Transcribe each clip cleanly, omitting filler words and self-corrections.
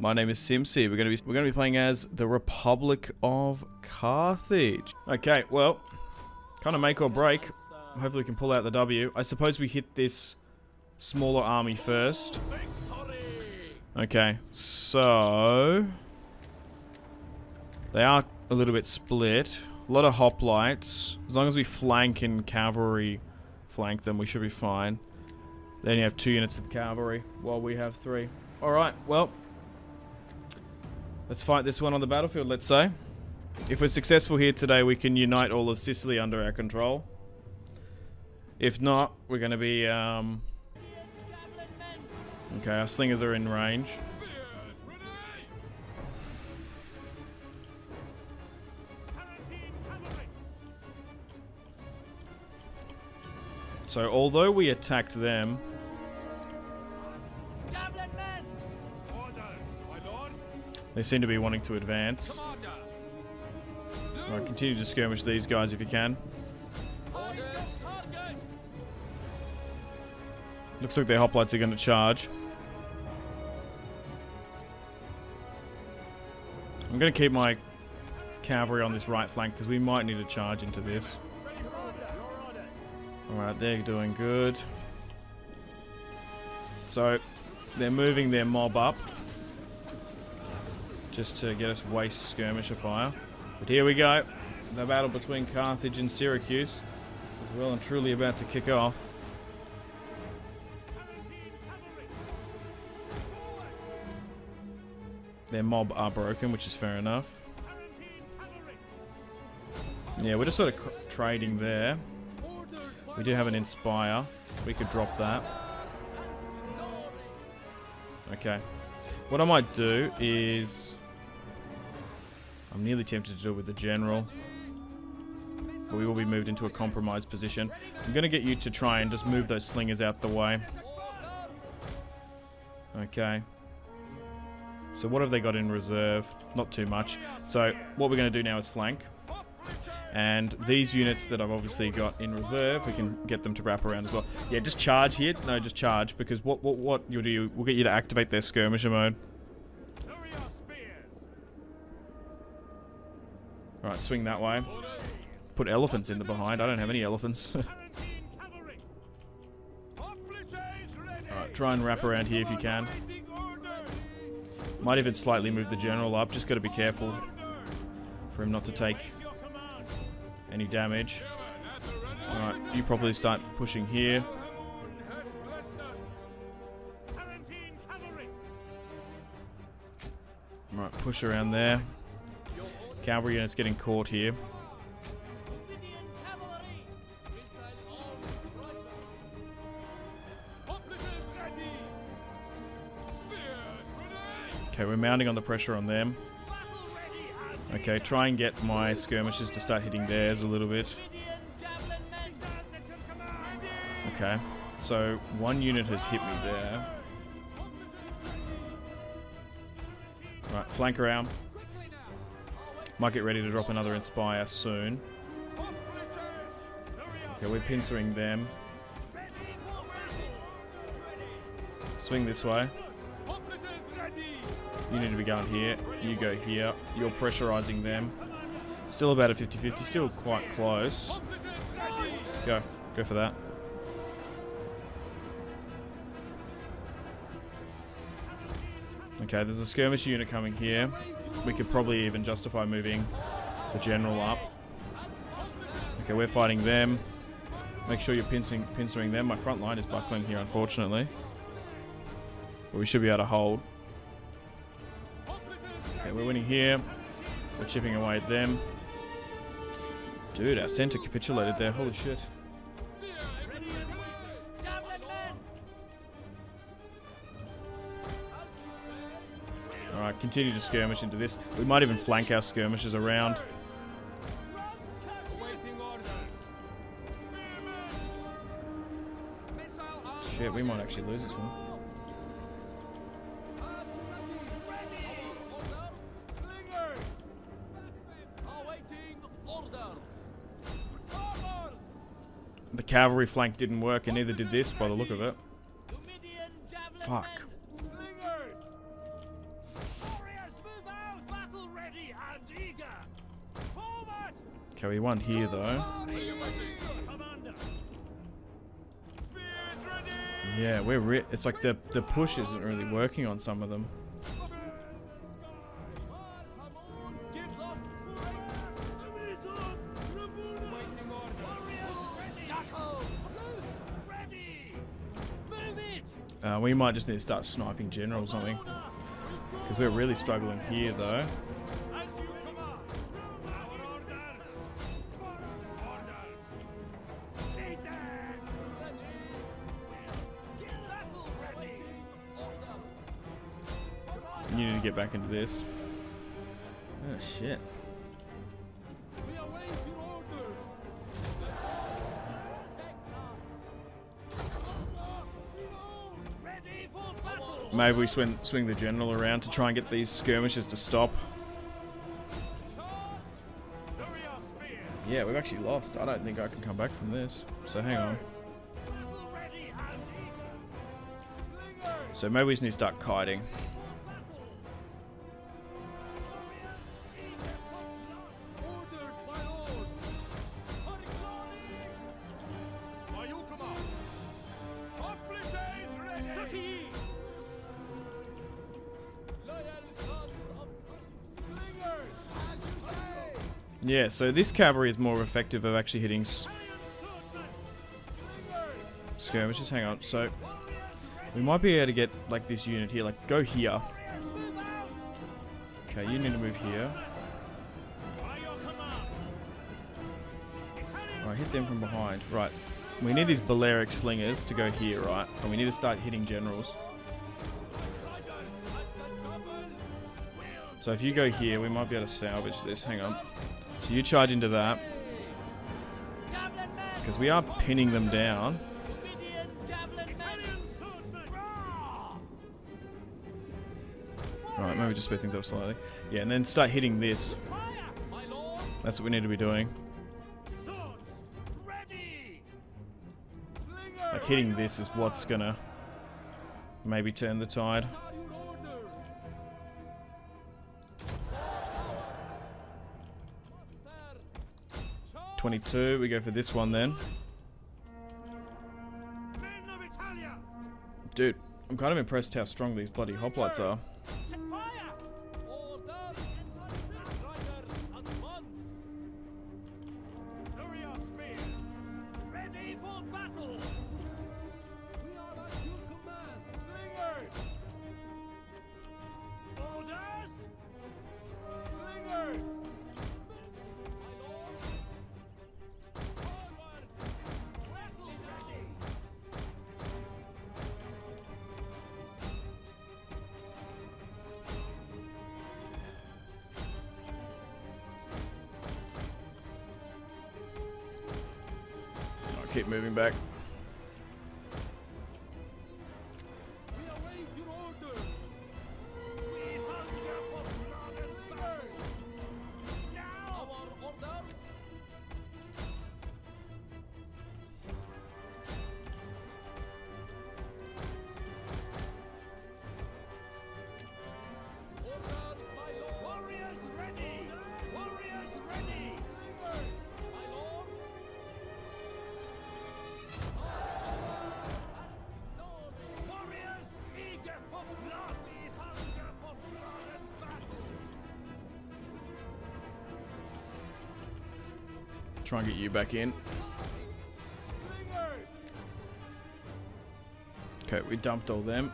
My name is Simsy. We're gonna be playing as the Republic of Carthage. Okay, well, kind of make or break. Hopefully we can pull out the W. I suppose we hit this smaller army first. Okay, so they are a little bit split. A lot of hoplites. As long as we flank and cavalry flank them, we should be fine. Then you have 2 units of cavalry, while we have 3. Alright, well, let's fight this one on the battlefield, let's say. If we're successful here today, we can unite all of Sicily under our control. If not, we're going to be, okay, our slingers are in range. So, although we attacked them, they seem to be wanting to advance. Alright, continue to skirmish these guys if you can. Looks like their hoplites are going to charge. I'm going to keep my cavalry on this right flank because we might need to charge into this. Alright, they're doing good. So, they're moving their mob up. Just to get us waste skirmisher fire. But here we go. The battle between Carthage and Syracuse is well and truly about to kick off. Their mob are broken, which is fair enough. Yeah, we're just sort of trading there. We do have an Inspire. We could drop that. Okay. What I might do is... I'm nearly tempted to do it with the general. But we will be moved into a compromised position. I'm going to get you to try and just move those slingers out the way. Okay. So what have they got in reserve? Not too much. So what we're going to do now is flank. And these units that I've obviously got in reserve, we can get them to wrap around as well. Yeah, just charge here. No, just charge, because what you'll do, we'll get you to activate their skirmisher mode. Alright, swing that way. Put elephants in the behind. I don't have any elephants. Alright, try and wrap around here if you can. Might even slightly move the general up. Just got to be careful for him not to take any damage. Alright, you probably start pushing here. Alright, push around there. Cavalry units getting caught here. Okay, we're mounting on the pressure on them. Okay, try and get my skirmishers to start hitting theirs a little bit. Okay, so 1 unit has hit me there. Right, flank around. Might get ready to drop another Inspire soon. Okay, we're pincering them. Swing this way. You need to be going here. You go here. You're pressurizing them. Still about a 50-50. Still quite close. Go. Go for that. Okay, there's a skirmish unit coming here. We could probably even justify moving the general up. Okay, we're fighting them. Make sure you're pincering them. My front line is buckling here, unfortunately. But we should be able to hold. Okay, we're winning here. We're chipping away at them. Dude, our center capitulated there. Holy shit. Alright, continue to skirmish into this. We might even flank our skirmishers around. Shit, we might actually lose this one. The cavalry flank didn't work, and neither did this by the look of it. Fuck. Okay, we won here though. Yeah, it's like the push isn't really working on some of them. We might just need to start sniping general or something. Because we're really struggling here though. You need to get back into this. Oh shit. Maybe we swing the general around to try and get these skirmishes to stop. Yeah, we've actually lost. I don't think I can come back from this. So hang on. So maybe we just need to start kiting. Yeah, so this cavalry is more effective of actually hitting skirmishes. Hang on, so we might be able to get like this unit here, like go here. Okay, you need to move here. Alright, hit them from behind. Right, we need these Balearic slingers to go here, right? And we need to start hitting generals. So if you go here, we might be able to salvage this. Hang on. So you charge into that. Because we are pinning them down. Alright, maybe just speed things up slightly. Yeah, and then start hitting this. That's what we need to be doing. Like hitting this is what's gonna maybe turn the tide. $22, we go for this one then. Dude, I'm kind of impressed how strong these bloody hoplites are. Keep moving back. Try and get you back in. Okay, we dumped all them.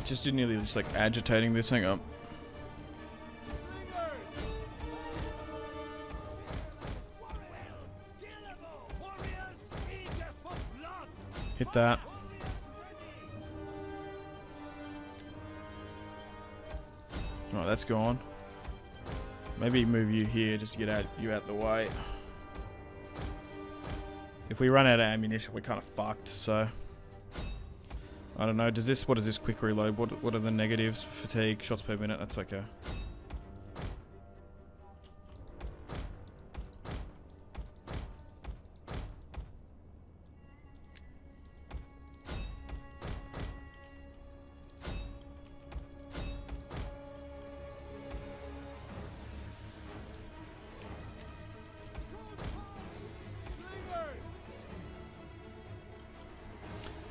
Just nearly just like agitating this. Hang on. Hit that. Right, that's gone. Maybe move you here just to get you out the way. If we run out of ammunition, we're kind of fucked, so... I don't know, what does this quick reload? What are the negatives? Fatigue, shots per minute, that's okay.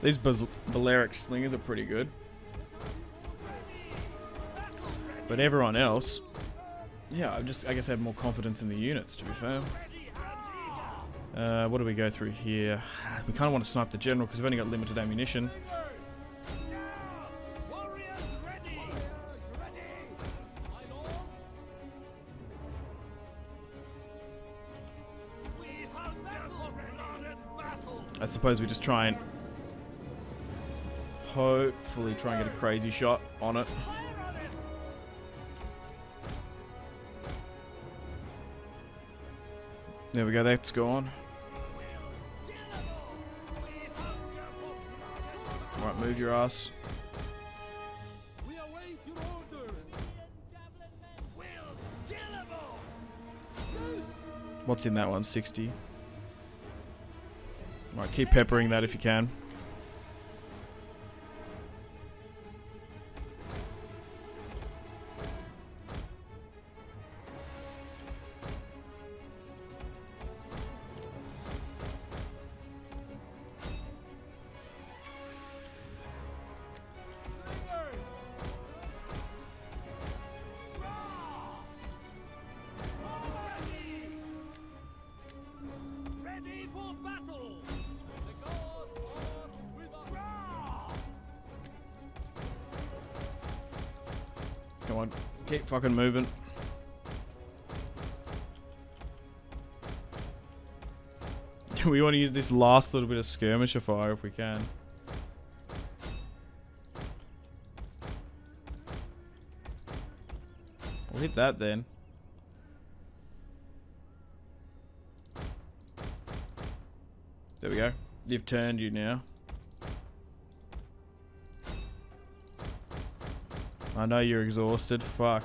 These Balearic slingers are pretty good. But everyone else, yeah, I guess I have more confidence in the units, to be fair. What do we go through here? We kind of want to snipe the general because we've only got limited ammunition. I suppose we just try and hopefully try and get a crazy shot on it. There we go, that's gone. Right, move your ass. What's in that one? 60. Right, keep peppering that if you can. Come on, keep fucking moving. We want to use this last little bit of skirmisher fire if we can. We'll hit that then. There we go. You've turned you now. I know you're exhausted. Fuck.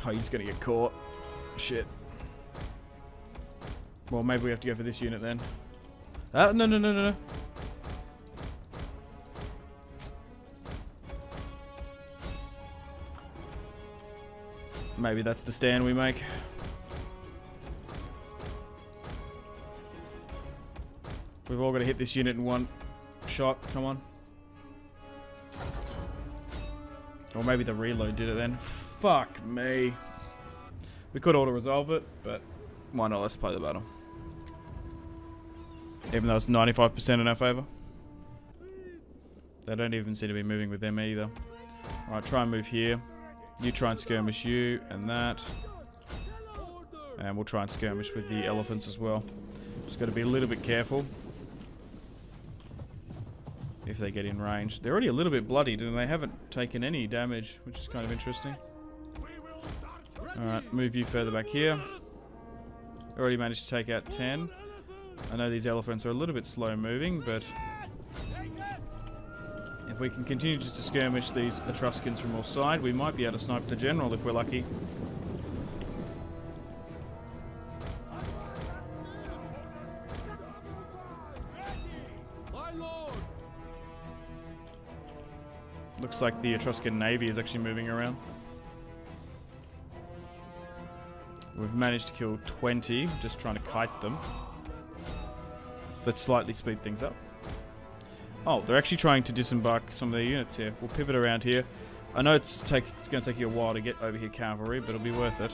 Oh, you're just gonna get caught. Shit. Well, maybe we have to go for this unit then. No. Maybe that's the stand we make. We've all got to hit this unit in one shot. Come on. Or maybe the reload did it then. Fuck me. We could auto-resolve it, but why not? Let's play the battle. Even though it's 95% in our favour. They don't even seem to be moving with them either. Alright, try and move here. You try and skirmish you, and that. And we'll try and skirmish with the elephants as well. Just got to be a little bit careful. If they get in range. They're already a little bit bloodied and they haven't taken any damage, which is kind of interesting. Alright, move you further back here. Already managed to take out 10. I know these elephants are a little bit slow moving, but if we can continue just to skirmish these Etruscans from all sides, we might be able to snipe the general if we're lucky. Looks like the Etruscan navy is actually moving around. We've managed to kill 20, just trying to kite them. Let's slightly speed things up. Oh, they're actually trying to disembark some of their units here. We'll pivot around here. I know it's going to take you a while to get over here cavalry, but it'll be worth it.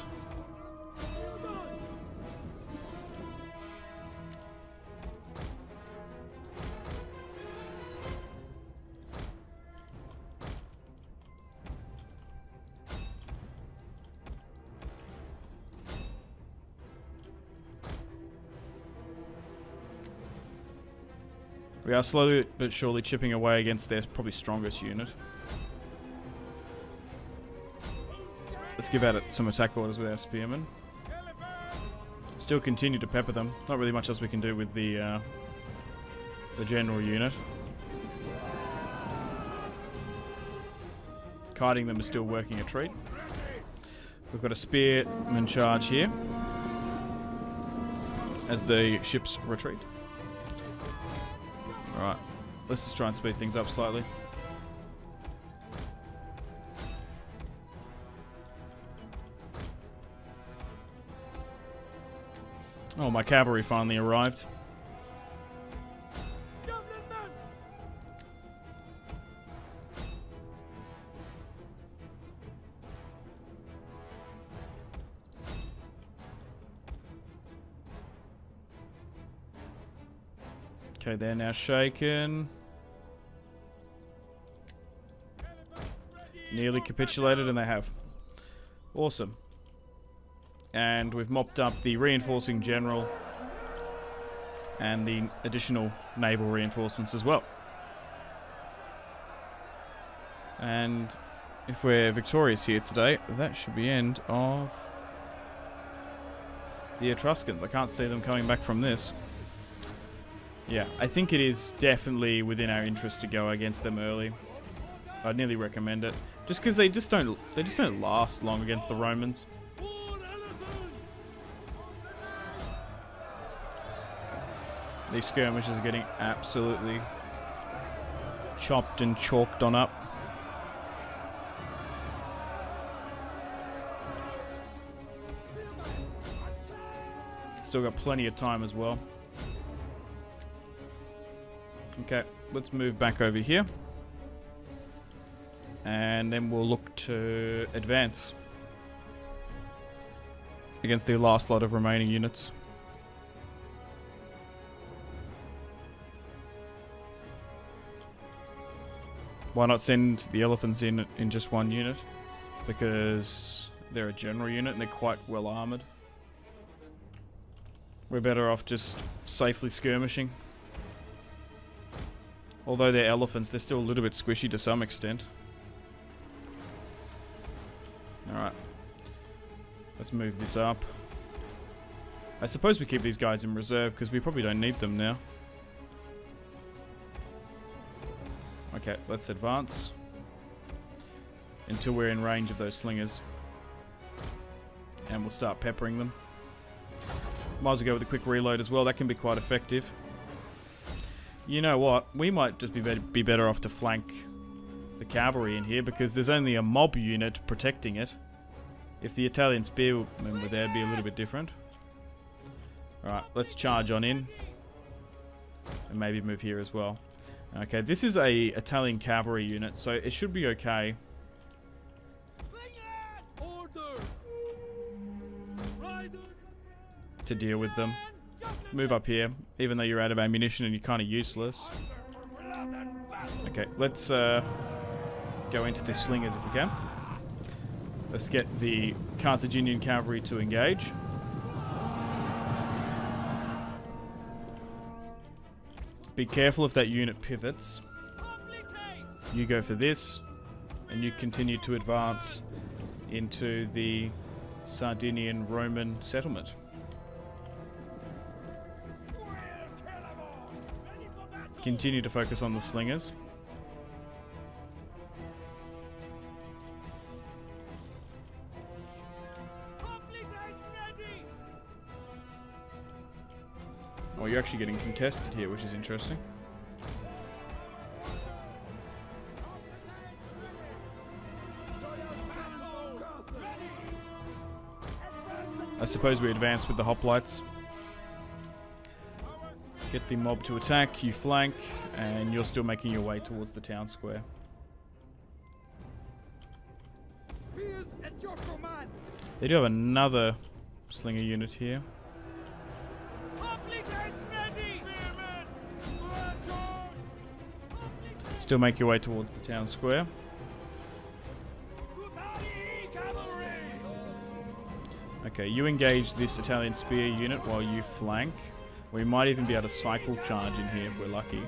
We are slowly but surely chipping away against their probably strongest unit. Let's give out some attack orders with our spearmen. Still continue to pepper them. Not really much else we can do with the general unit. Kiting them is still working a treat. We've got a spearman charge here as the ships retreat. Alright, let's just try and speed things up slightly. Oh, my cavalry finally arrived. Okay, they're now shaken. Nearly capitulated, and they have. Awesome. And we've mopped up the reinforcing general and the additional naval reinforcements as well. And if we're victorious here today, that should be the end of the Etruscans. I can't see them coming back from this. Yeah, I think it is definitely within our interest to go against them early. I'd nearly recommend it, just because they just don't last long against the Romans. These skirmishes are getting absolutely chopped and chalked on up. Still got plenty of time as well. Okay, let's move back over here. And then we'll look to advance against the last lot of remaining units. Why not send the elephants in just one unit? Because they're a general unit and they're quite well armoured. We're better off just safely skirmishing. Although they're elephants, they're still a little bit squishy to some extent. Alright. Let's move this up. I suppose we keep these guys in reserve because we probably don't need them now. Okay, let's advance until we're in range of those slingers. And we'll start peppering them. Might as well go with a quick reload as well. That can be quite effective. You know what? We might just be better off to flank the cavalry in here because there's only a mob unit protecting it. If the Italian spearmen were there, it'd be a little bit different. Alright, let's charge on in. And maybe move here as well. Okay, this is a Italian cavalry unit, so it should be okay. To deal with them. Move up here, even though you're out of ammunition and you're kind of useless. Okay, let's go into the slingers if we can. Let's get the Carthaginian cavalry to engage. Be careful if that unit pivots. You go for this, and you continue to advance into the Sardinian Roman settlement. Continue to focus on the slingers. Oh, you're actually getting contested here, which is interesting. I suppose we advance with the hoplites. Get the mob to attack, you flank, and you're still making your way towards the town square. They do have another slinger unit here. Still make your way towards the town square. Okay, you engage this Italian spear unit while you flank. We might even be able to cycle charge in here if we're lucky.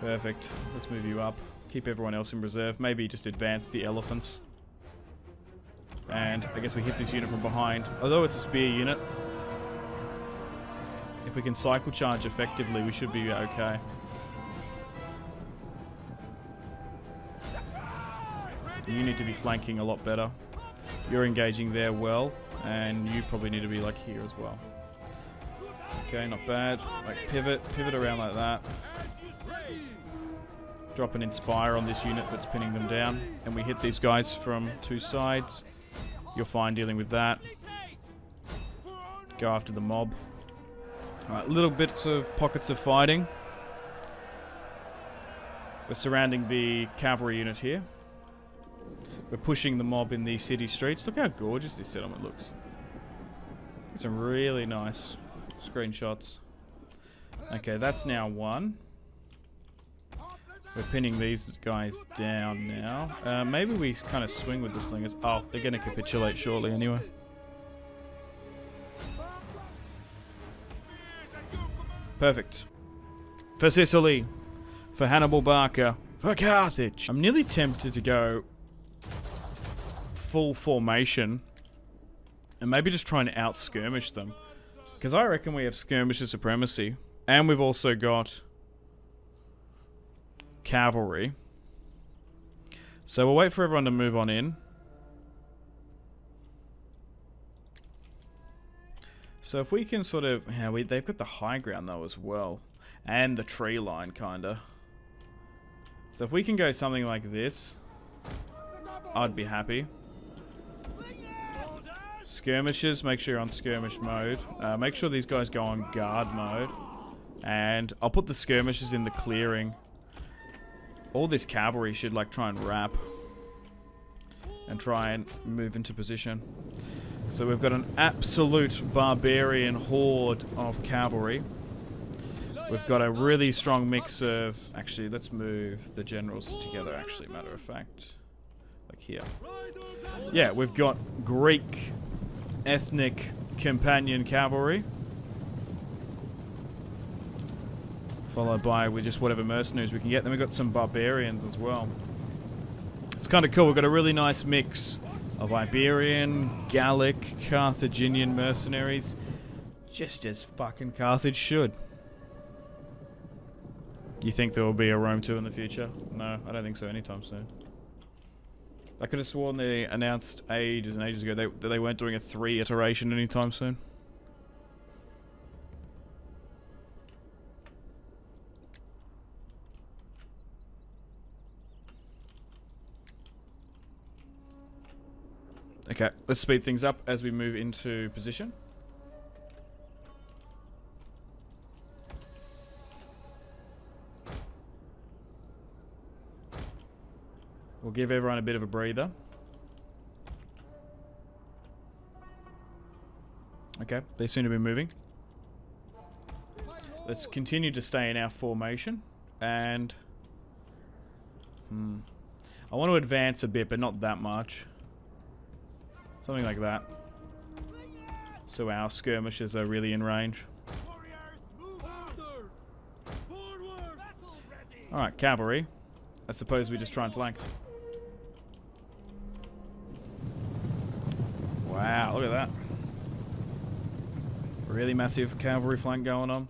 Perfect. Let's move you up. Keep everyone else in reserve. Maybe just advance the elephants. And I guess we hit this unit from behind. Although it's a spear unit, if we can cycle charge effectively, we should be okay. You need to be flanking a lot better. You're engaging there well, and you probably need to be like here as well. Okay, not bad. Like pivot around like that. Drop an inspire on this unit that's pinning them down, and we hit these guys from two sides. You're fine dealing with that. Go after the mob. Alright, little bits of pockets of fighting. We're surrounding the cavalry unit here. We're pushing the mob in the city streets. Look how gorgeous this settlement looks. Some really nice screenshots. Okay, that's now one. We're pinning these guys down now. Maybe we kind of swing with the slingers. Oh, they're going to capitulate shortly anyway. Perfect. For Sicily. For Hannibal Barca. For Carthage. I'm nearly tempted to go full formation and maybe just try and out-skirmish them. Because I reckon we have skirmisher supremacy. And we've also got cavalry. So we'll wait for everyone to move on in. So if we can sort of... Yeah, they've got the high ground though as well. And the tree line, kinda. So if we can go something like this, I'd be happy. Skirmishes, make sure you're on skirmish mode. Make sure these guys go on guard mode. And I'll put the skirmishes in the clearing. All this cavalry should like try and wrap. And try and move into position. So we've got an absolute barbarian horde of cavalry. We've got a really strong mix of... Actually, let's move the generals together, actually, matter of fact. Like here. Yeah, we've got Greek ethnic companion cavalry. Followed by with just whatever mercenaries we can get. Then we've got some barbarians as well. It's kind of cool. We've got a really nice mix of Iberian, Gallic, Carthaginian mercenaries. Just as fucking Carthage should. You think there will be a Rome 2 in the future? No, I don't think so anytime soon. I could have sworn they announced ages and ages ago that they weren't doing a 3 iteration anytime soon. Okay, let's speed things up as we move into position. We'll give everyone a bit of a breather. Okay, they seem to be moving. Let's continue to stay in our formation. And... I want to advance a bit, but not that much. Something like that. So our skirmishers are really in range. Alright, cavalry. I suppose we just try and flank. Wow, look at that. Really massive cavalry flank going on.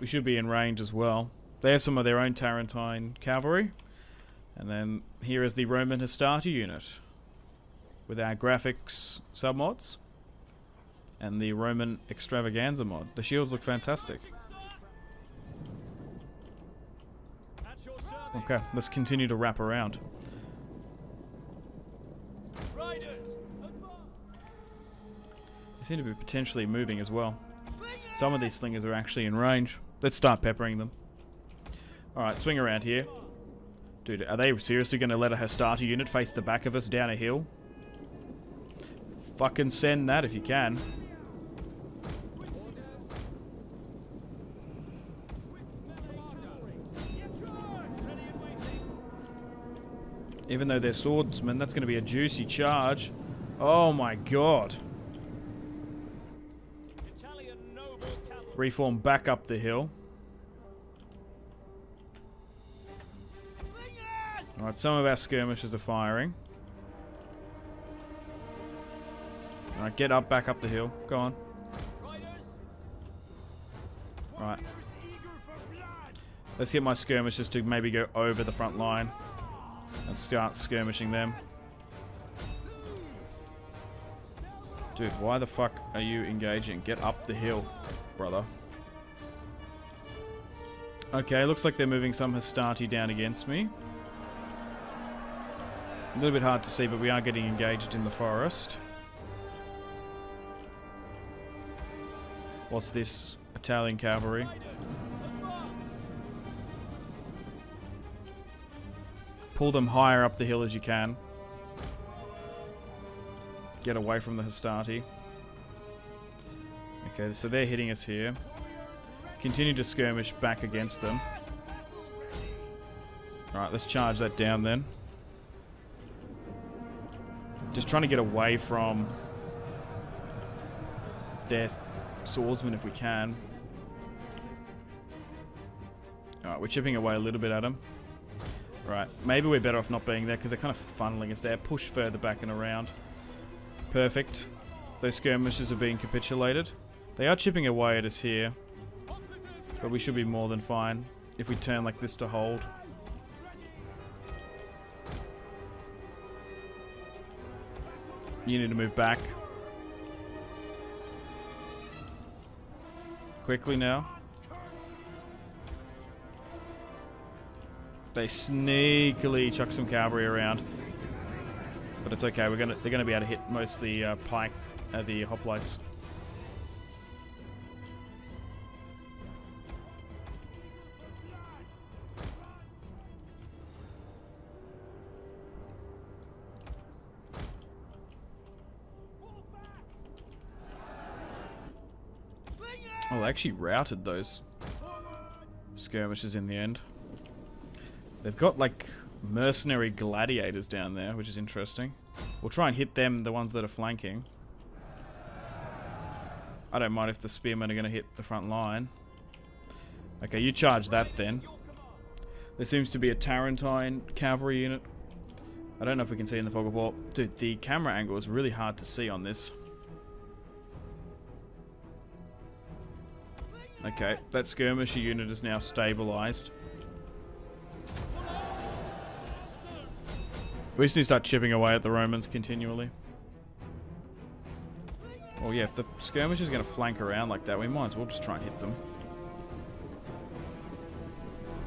We should be in range as well. They have some of their own Tarentine cavalry. And then here is the Roman Hastati unit. With our graphics submods. And the Roman Extravaganza mod. The shields look fantastic. Okay, let's continue to wrap around. They seem to be potentially moving as well. Some of these slingers are actually in range. Let's start peppering them. Alright, swing around here. Dude, are they seriously going to let a Hastati unit face the back of us down a hill? Fucking send that if you can. Even though they're swordsmen, that's going to be a juicy charge. Oh my god. Reform back up the hill. Alright, some of our skirmishers are firing. Alright, get up, back up the hill. Go on. Alright. Let's get my skirmishers to maybe go over the front line. And start skirmishing them. Dude, why the fuck are you engaging? Get up the hill, brother. Okay, looks like they're moving some Hastati down against me. A little bit hard to see, but we are getting engaged in the forest. What's this? Italian cavalry. Pull them higher up the hill as you can. Get away from the Hastati. Okay, so they're hitting us here. Continue to skirmish back against them. Alright, let's charge that down then. Just trying to get away from their swordsmen if we can. Alright, we're chipping away a little bit at them. Right, maybe we're better off not being there because they're kind of funneling us there. Push further back and around. Perfect. Those skirmishes are being capitulated. They are chipping away at us here. But we should be more than fine if we turn like this to hold. You need to move back. Quickly now. They sneakily chuck some cavalry around, but it's okay. They're gonna be able to hit most of the pike, the hoplites. Oh, they actually routed those skirmishes in the end. They've got like mercenary gladiators down there, which is interesting. We'll try and hit them, the ones that are flanking. I don't mind if the spearmen are going to hit the front line. Okay, you charge that then. There seems to be a Tarentine cavalry unit. I don't know if we can see in the fog of war. Dude, the camera angle is really hard to see on this. Okay, that skirmisher unit is now stabilized. We just need to start chipping away at the Romans continually. Well, yeah, if the skirmish is going to flank around like that, we might as well just try and hit them.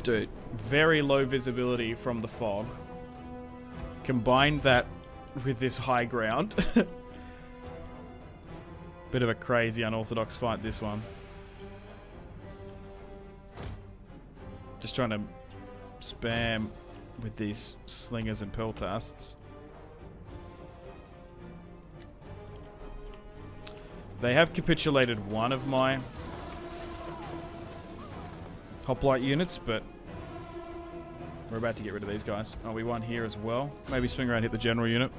Dude, very low visibility from the fog. Combine that with this high ground. Bit of a crazy, unorthodox fight, this one. Just trying to spam with these slingers and peltasts. They have capitulated one of my hoplite units, but we're about to get rid of these guys. Oh, we won here as well. Maybe swing around and hit the general unit.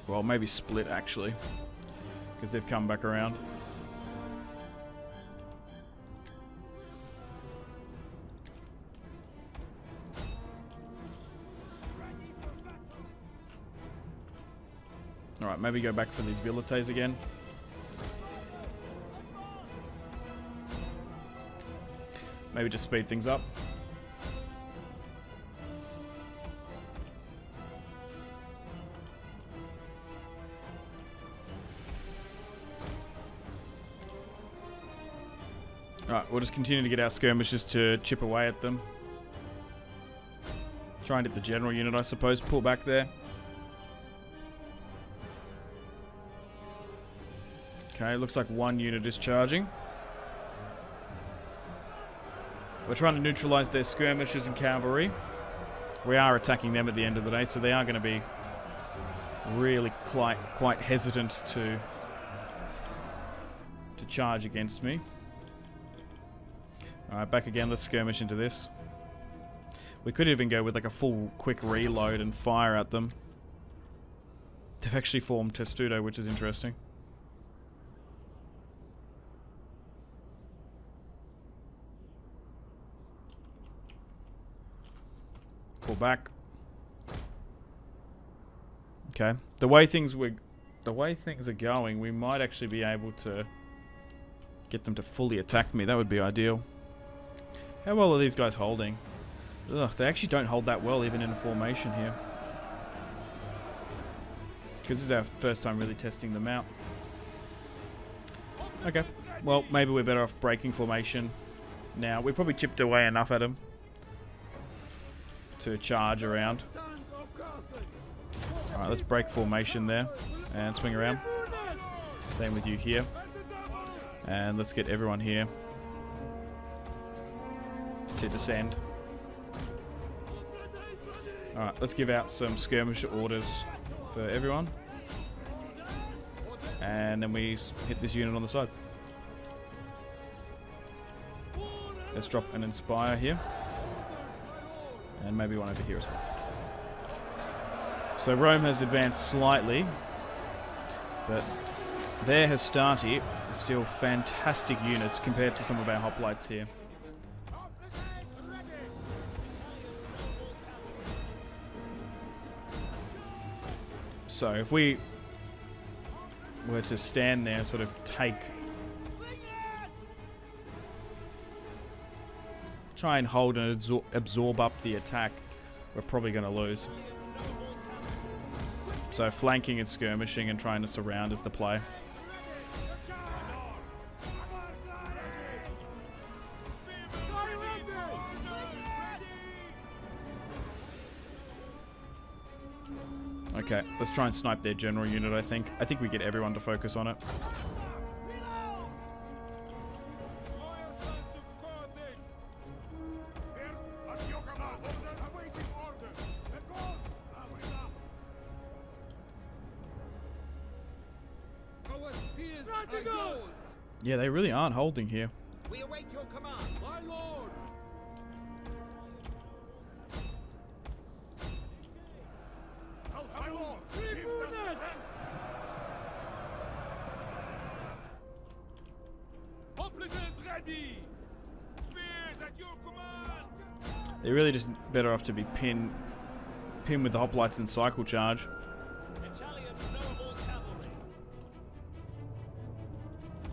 Well, maybe split actually, because they've come back around. Alright, maybe go back for these villetes again. Maybe just speed things up. Alright, we'll just continue to get our skirmishers to chip away at them. Try and hit the general unit, I suppose. Pull back there. Okay, looks like one unit is charging. We're trying to neutralize their skirmishers and cavalry. We are attacking them at the end of the day, so they are going to be really quite hesitant to charge against me. Alright, back again. Let's skirmish into this. We could even go with like a full quick reload and fire at them. They've actually formed Testudo, which is interesting. Pull back. Okay. The way things are going, we might actually be able to get them to fully attack me. That would be ideal. How well are these guys holding? Ugh, they actually don't hold that well even in a formation here. Because this is our first time really testing them out. Okay. Well, maybe we're better off breaking formation now. We probably chipped away enough at them. to charge around. Alright, let's break formation there and swing around. Same with you here. And let's get everyone here to descend. Alright, let's give out some skirmish orders for everyone. And then we hit this unit on the side. Let's drop an inspire here. And maybe one over here as well. So Rome has advanced slightly, but their Hastati is still fantastic units compared to some of our hoplites here. So if we were to stand there and sort of try and hold and absorb up the attack, we're probably going to lose. So flanking and skirmishing and trying to surround is the play. Okay, let's try and snipe their general unit, I think. I think we get everyone to focus on it. Yeah, they really aren't holding here. We await your command, my lord. They're really just better off to be pinned with the hoplites and cycle charge. Italian noble cavalry.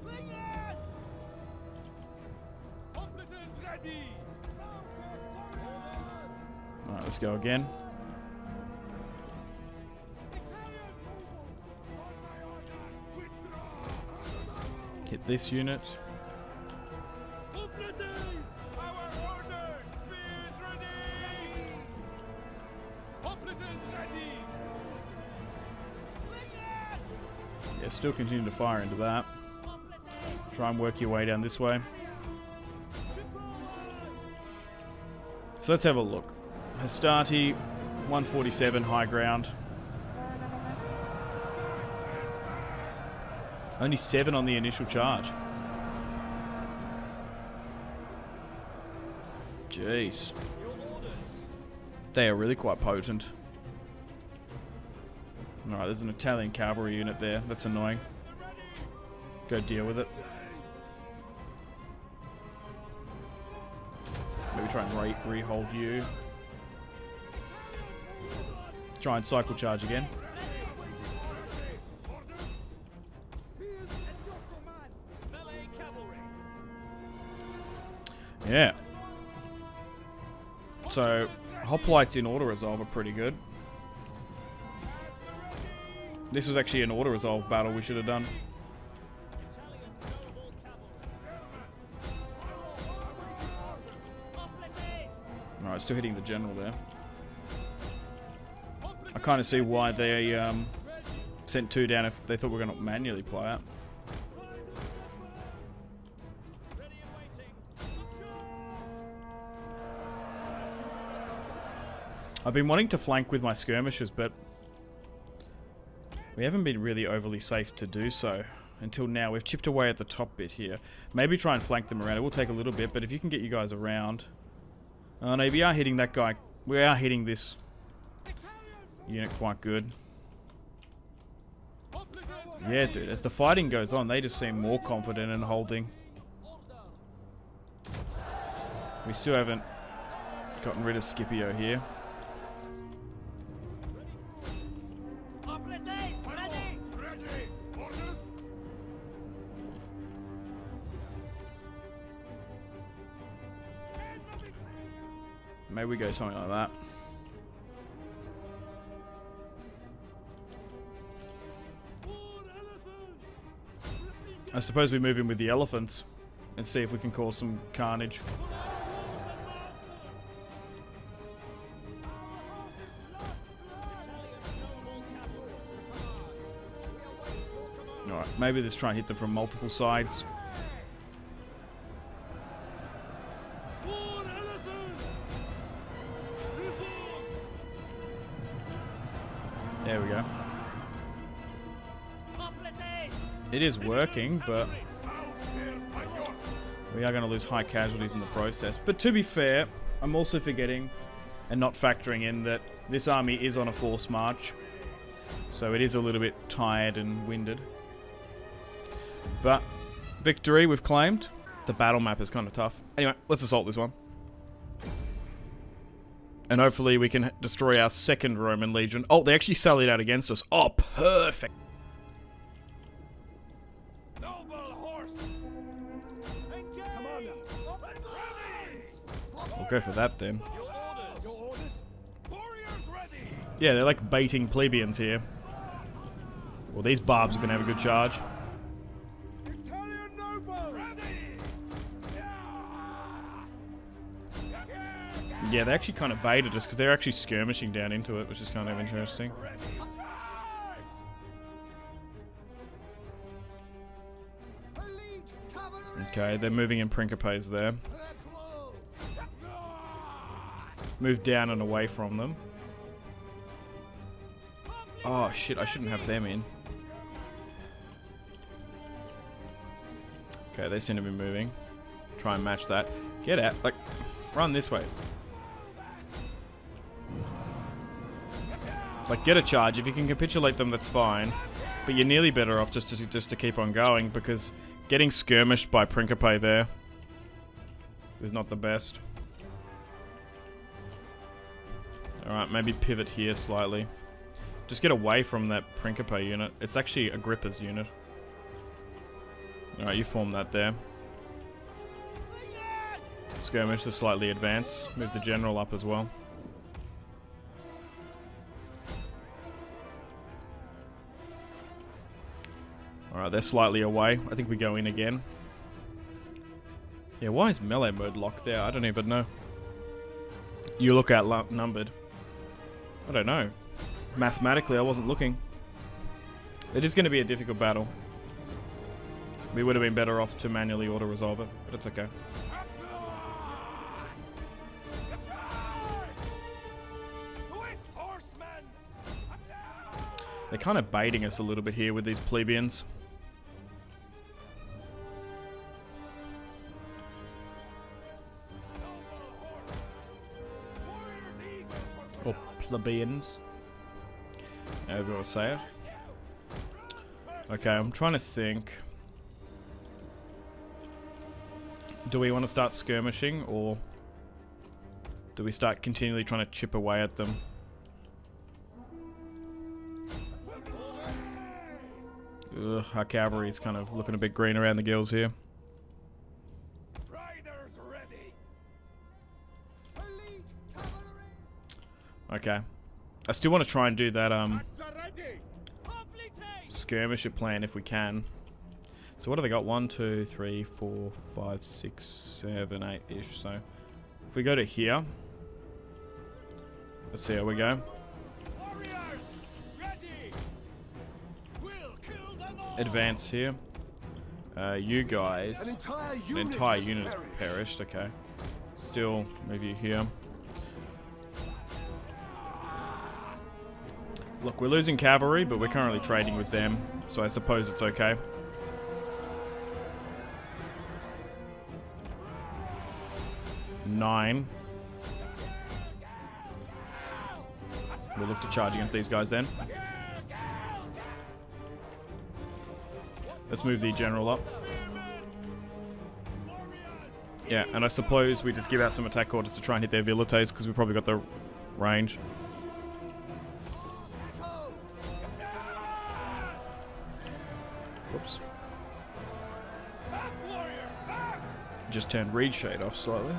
Slingers! Hoplites ready. Alright, let's go again. Hit this unit. Yeah, still continue to fire into that. Try and work your way down this way. So let's have a look. Hastati, 147 high ground. Only 7 on the initial charge. Jeez. They are really quite potent. Alright, there's an Italian cavalry unit there. That's annoying. Go deal with it. Maybe try and re-hold you. Try and cycle charge again. Yeah. So, hoplites in auto-resolve are pretty good. This was actually an auto-resolve battle we should have done. Alright, still hitting the general there. I kind of see why they sent 2 down if they thought we were going to manually play it. I've been wanting to flank with my skirmishers, but we haven't been really overly safe to do so until now. We've chipped away at the top bit here. Maybe try and flank them around. It will take a little bit, but if you can get you guys around... Oh no, we are hitting that guy. We are hitting this unit quite good. Yeah, dude, as the fighting goes on, they just seem more confident in holding. We still haven't gotten rid of Scipio here. Maybe we go something like that. I suppose we move in with the elephants and see if we can cause some carnage. Alright, maybe let's try and hit them from multiple sides. There we go. It is working, but we are going to lose high casualties in the process. But to be fair, I'm also forgetting and not factoring in that this army is on a forced march. So it is a little bit tired and winded. But victory we've claimed. The battle map is kind of tough. Anyway, let's assault this one. And hopefully we can destroy our second Roman legion. Oh, they actually sallied out against us. Oh, perfect. Noble horse. We'll go for that then. Your orders. Your orders. Warriors ready. Yeah, they're like baiting plebeians here. Well, these barbs are going to have a good charge. Italian noble. Ready. Yeah, they actually kind of baited us because they're actually skirmishing down into it, which is kind of interesting. Okay, they're moving in Principes there. Move down and away from them. Oh shit, I shouldn't have them in. Okay, they seem to be moving. Try and match that. Get out, like, run this way. Like, get a charge. If you can capitulate them, that's fine. But you're nearly better off just to keep on going, because getting skirmished by Principe there is not the best. Alright, maybe pivot here slightly. Just get away from that Principe unit. It's actually Agrippa's unit. Alright, you form that there. Skirmish to slightly advance. Move the general up as well. Alright, they're slightly away. I think we go in again. Yeah, why is melee mode locked there? I don't even know. You look outnumbered. I don't know. Mathematically, I wasn't looking. It is going to be a difficult battle. We would have been better off to manually auto-resolve it, but it's okay. They're kind of baiting us a little bit here with these plebeians. Or plebeians, however you want to say it. Okay, I'm trying to think. Do we want to start skirmishing, or do we start continually trying to chip away at them? Ugh, our cavalry's kind of looking a bit green around the gills here. Okay. I still want to try and do that skirmisher plan if we can. So what have they got? 1, 2, 3, 4, 5, 6, 7, 8-ish. So if we go to here, let's see how we go. Advance here. You guys, an entire unit has perished. Okay. Still move you here. Look, we're losing cavalry, but we're currently trading with them, so I suppose it's okay. Nine. We'll look to charge against these guys then. Let's move the general up. Yeah, and I suppose we just give out some attack orders to try and hit their velites, because we've probably got the range. Whoops. Just turned reed shade off slightly.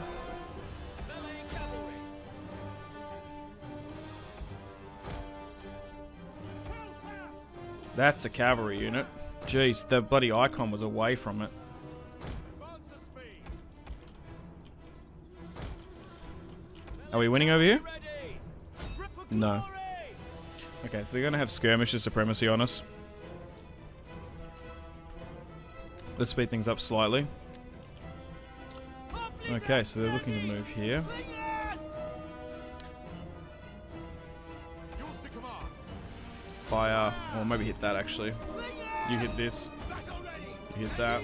That's a cavalry unit. Jeez, the bloody icon was away from it. Are we winning over here? No. Okay, so they're going to have skirmisher supremacy on us. let's speed things up slightly. Okay, so they're looking to move here. Fire, or maybe hit that actually. You hit this. You hit that.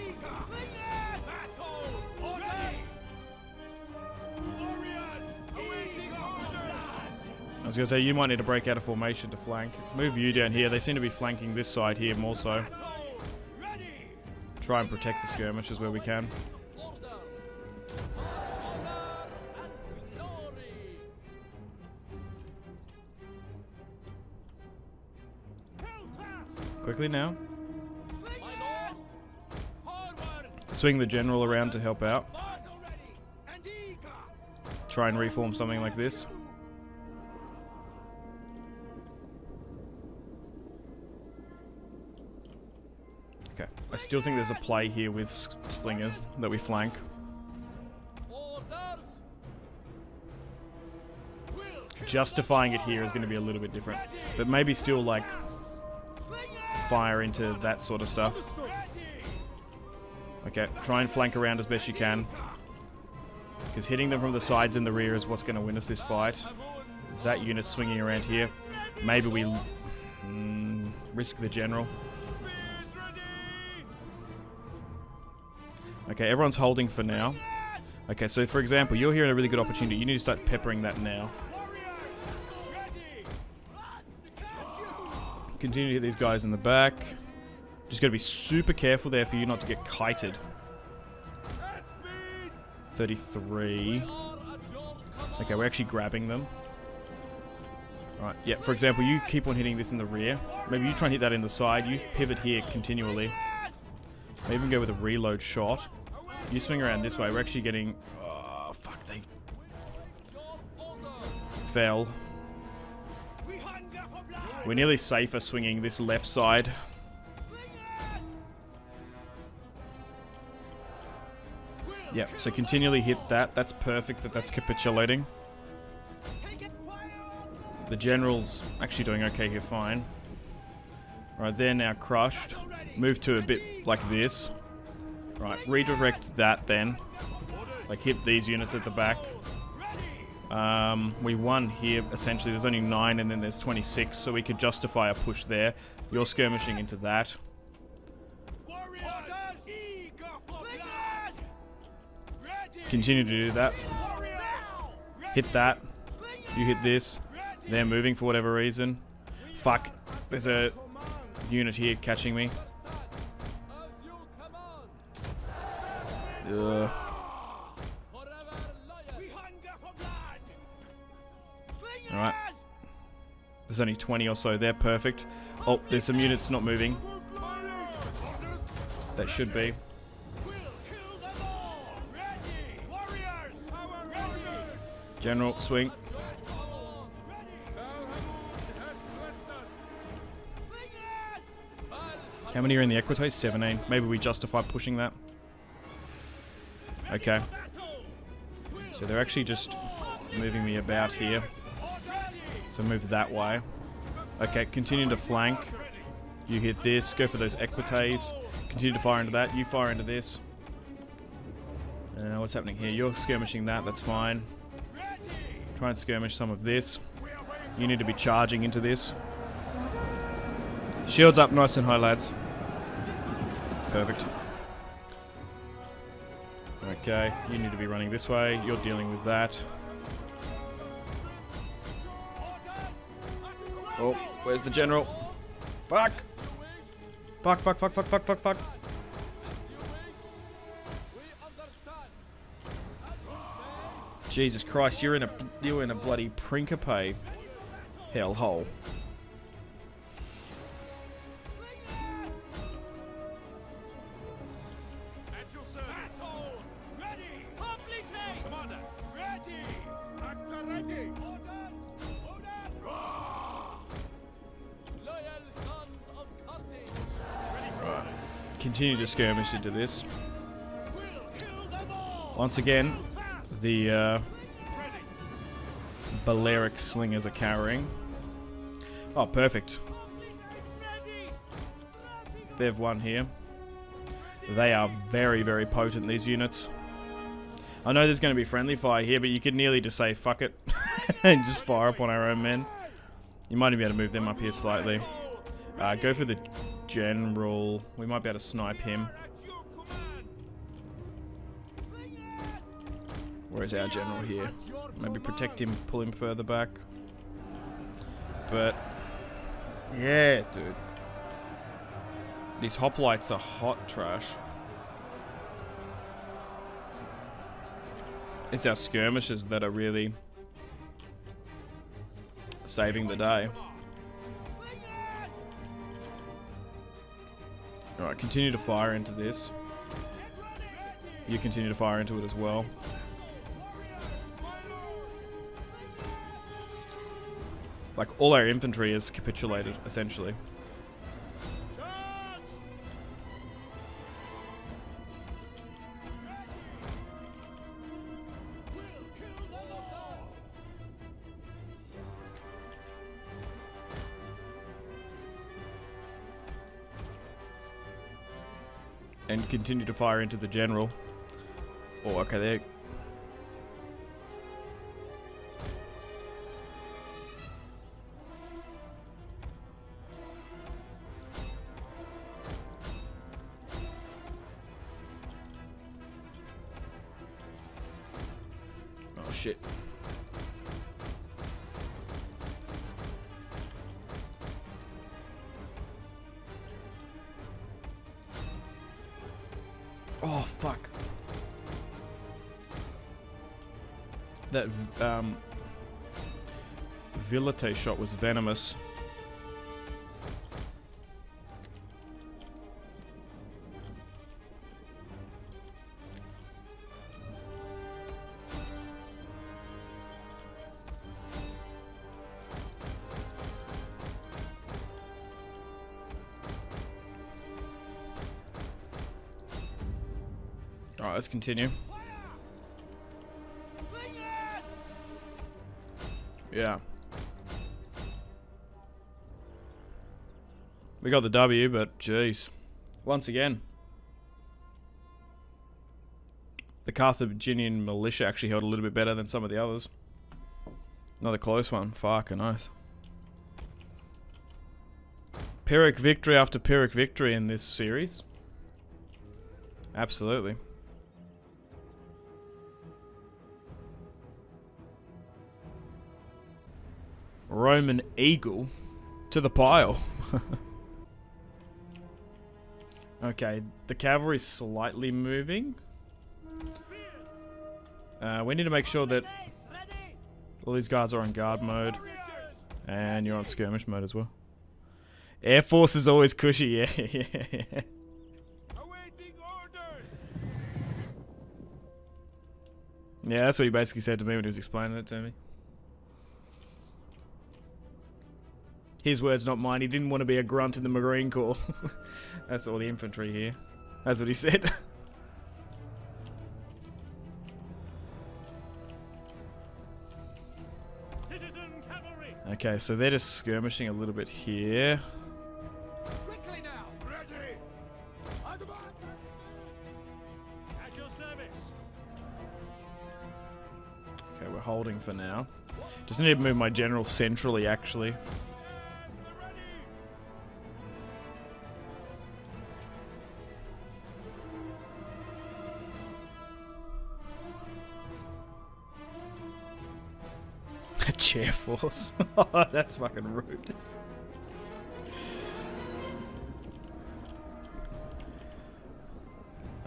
I was going to say, you might need to break out of formation to flank. Move you down here. They seem to be flanking this side here more so. Try and protect the skirmishes where we can. Quickly now. Swing the general around to help out. Try and reform something like this. Okay, I still think there's a play here with slingers that we flank. Justifying it here is going to be a little bit different, but maybe still like fire into that sort of stuff. Okay, try and flank around as best you can, because hitting them from the sides and the rear is what's going to win us this fight. That unit's swinging around here. Maybe we risk the general. Okay, everyone's holding for now. Okay, so for example, you're here in a really good opportunity. You need to start peppering that now. Continue to hit these guys in the back. Just got to be super careful there for you not to get kited. 33. Okay, we're actually grabbing them. Alright, yeah, for example, you keep on hitting this in the rear. Maybe you try and hit that in the side. You pivot here continually. Maybe even go with a reload shot. You swing around this way. We're actually getting... Oh, fuck, they... fell. We're nearly safer swinging this left side. Yep, so continually hit that. That's perfect that that's capitulating. The general's actually doing okay here, fine. Alright, they're now crushed. Move to a bit like this. Right, redirect that then. Like hit these units at the back. We won here, essentially. There's only 9 and then there's 26, so we could justify a push there. You're skirmishing into that. Continue to do that. Hit that. You hit this. They're moving for whatever reason. Fuck. There's a unit here catching me. Ugh. Alright. There's only 20 or so. They're perfect. Oh, there's some units not moving. That should be. General, swing. How many are in the equitate? 17. Maybe we justify pushing that. Okay. So they're actually just moving me about here. So move that way. Okay, continue to flank. You hit this. Go for those equites. Continue to fire into that. You fire into this. What's happening here? You're skirmishing that. That's fine. Try and skirmish some of this. You need to be charging into this. Shields up nice and high, lads. Perfect. Okay, you need to be running this way. You're dealing with that. Oh, where's the general? Fuck! Fuck, fuck, fuck, fuck, fuck, fuck, fuck. Jesus Christ, you're in a bloody prinkape hellhole. Continue to skirmish into this. Once again, the Balearic slingers are carrying. Oh, perfect. They've won here. They are very, very potent, these units. I know there's going to be friendly fire here, but you could nearly just say, fuck it, and just fire up on our own men. You might even be able to move them up here slightly. Go for the general. We might be able to snipe him. Where's our general here? Maybe protect him, pull him further back. But, yeah, dude. These hoplites are hot trash. It's our skirmishes that are really saving the day. Alright, continue to fire into this. You continue to fire into it as well. Like, all our infantry is capitulated, essentially. And continue to fire into the general. Oh, okay, there. Oh, shit. Oh, fuck. That Villate shot was venomous. Alright, let's continue. Yeah. We got the W, but jeez. Once again. The Carthaginian militia actually held a little bit better than some of the others. Another close one. Fucking oath. Pyrrhic victory after Pyrrhic victory in this series. Absolutely. Roman eagle to the pile. Okay, the cavalry's slightly moving. We need to make sure that all these guys are on guard mode. And you're on skirmish mode as well. Air Force is always cushy, yeah. Yeah, that's what he basically said to me when he was explaining it to me. His words, not mine. He didn't want to be a grunt in the Marine Corps. That's all the infantry here. That's what he said. Okay, so they're just skirmishing a little bit here. Quickly now. Ready. At your service. Okay, we're holding for now. Just need to move my general centrally, actually. Chair force. Oh, that's fucking rude.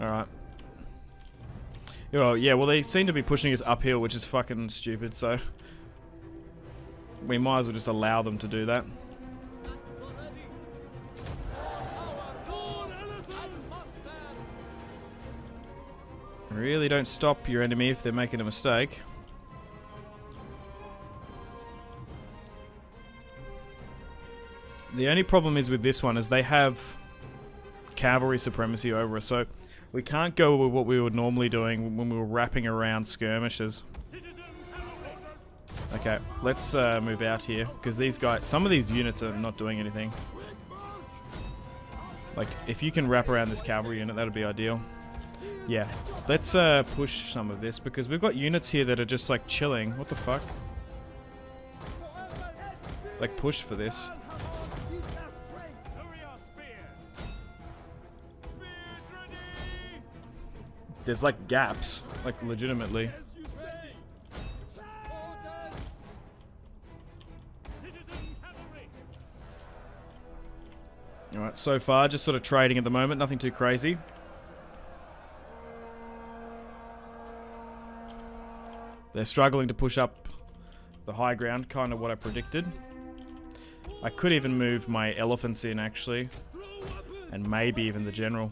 Alright. Yeah, well, they seem to be pushing us uphill, which is fucking stupid, so we might as well just allow them to do that. Really don't stop your enemy if they're making a mistake. The only problem is with this one is they have cavalry supremacy over us, so we can't go with what we were normally doing when we were wrapping around skirmishes. Okay, let's move out here, because these guys, some of these units are not doing anything. Like, if you can wrap around this cavalry unit, that'd be ideal. Yeah, let's push some of this, because we've got units here that are just, like, chilling. What the fuck? Like, push for this. There's, like, gaps. Like, legitimately. Alright, so far, just sort of trading at the moment. Nothing too crazy. They're struggling to push up the high ground, kind of what I predicted. I could even move my elephants in, actually. And maybe even the general.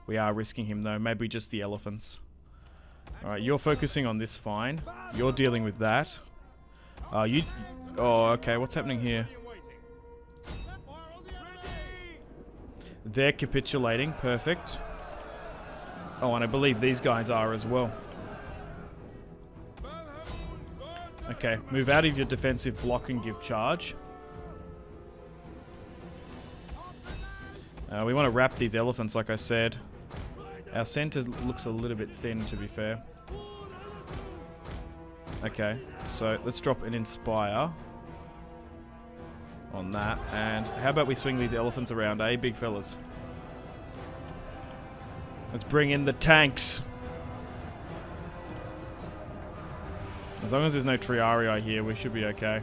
We are risking him, though. Maybe just the elephants. Alright, you're focusing on this, fine. You're dealing with that. Oh, okay, what's happening here? They're capitulating, perfect. Oh, and I believe these guys are as well. Okay, move out of your defensive block and give charge. We want to wrap these elephants, like I said. Our center looks a little bit thin, to be fair. Okay, so let's drop an inspire on that. And how about we swing these elephants around, eh, big fellas? Let's bring in the tanks. As long as there's no Triarii here, we should be okay.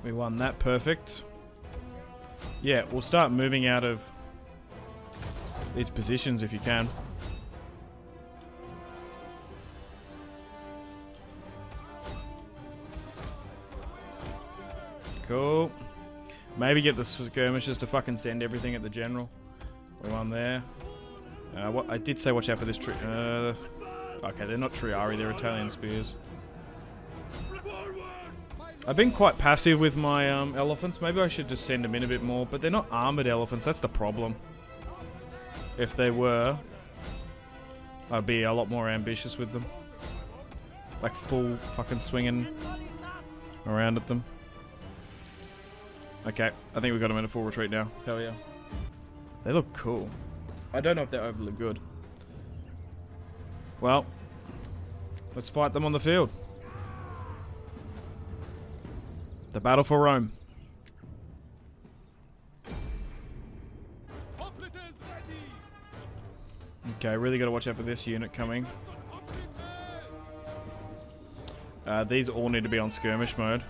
We won that, perfect. Yeah, we'll start moving out of these positions if you can. Cool. Maybe get the skirmishes to fucking send everything at the general. We won there. What I did say, watch out for this tree. Okay, they're not Triarii, they're Italian spears. I've been quite passive with my elephants. Maybe I should just send them in a bit more, but they're not armored elephants. That's the problem. If they were, I'd be a lot more ambitious with them. Like full fucking swinging around at them. Okay, I think we got them in a full retreat now. Hell yeah. They look cool. I don't know if they're overly good. Well, let's fight them on the field. The battle for Rome. Okay, really got to watch out for this unit coming. These all need to be on skirmish mode.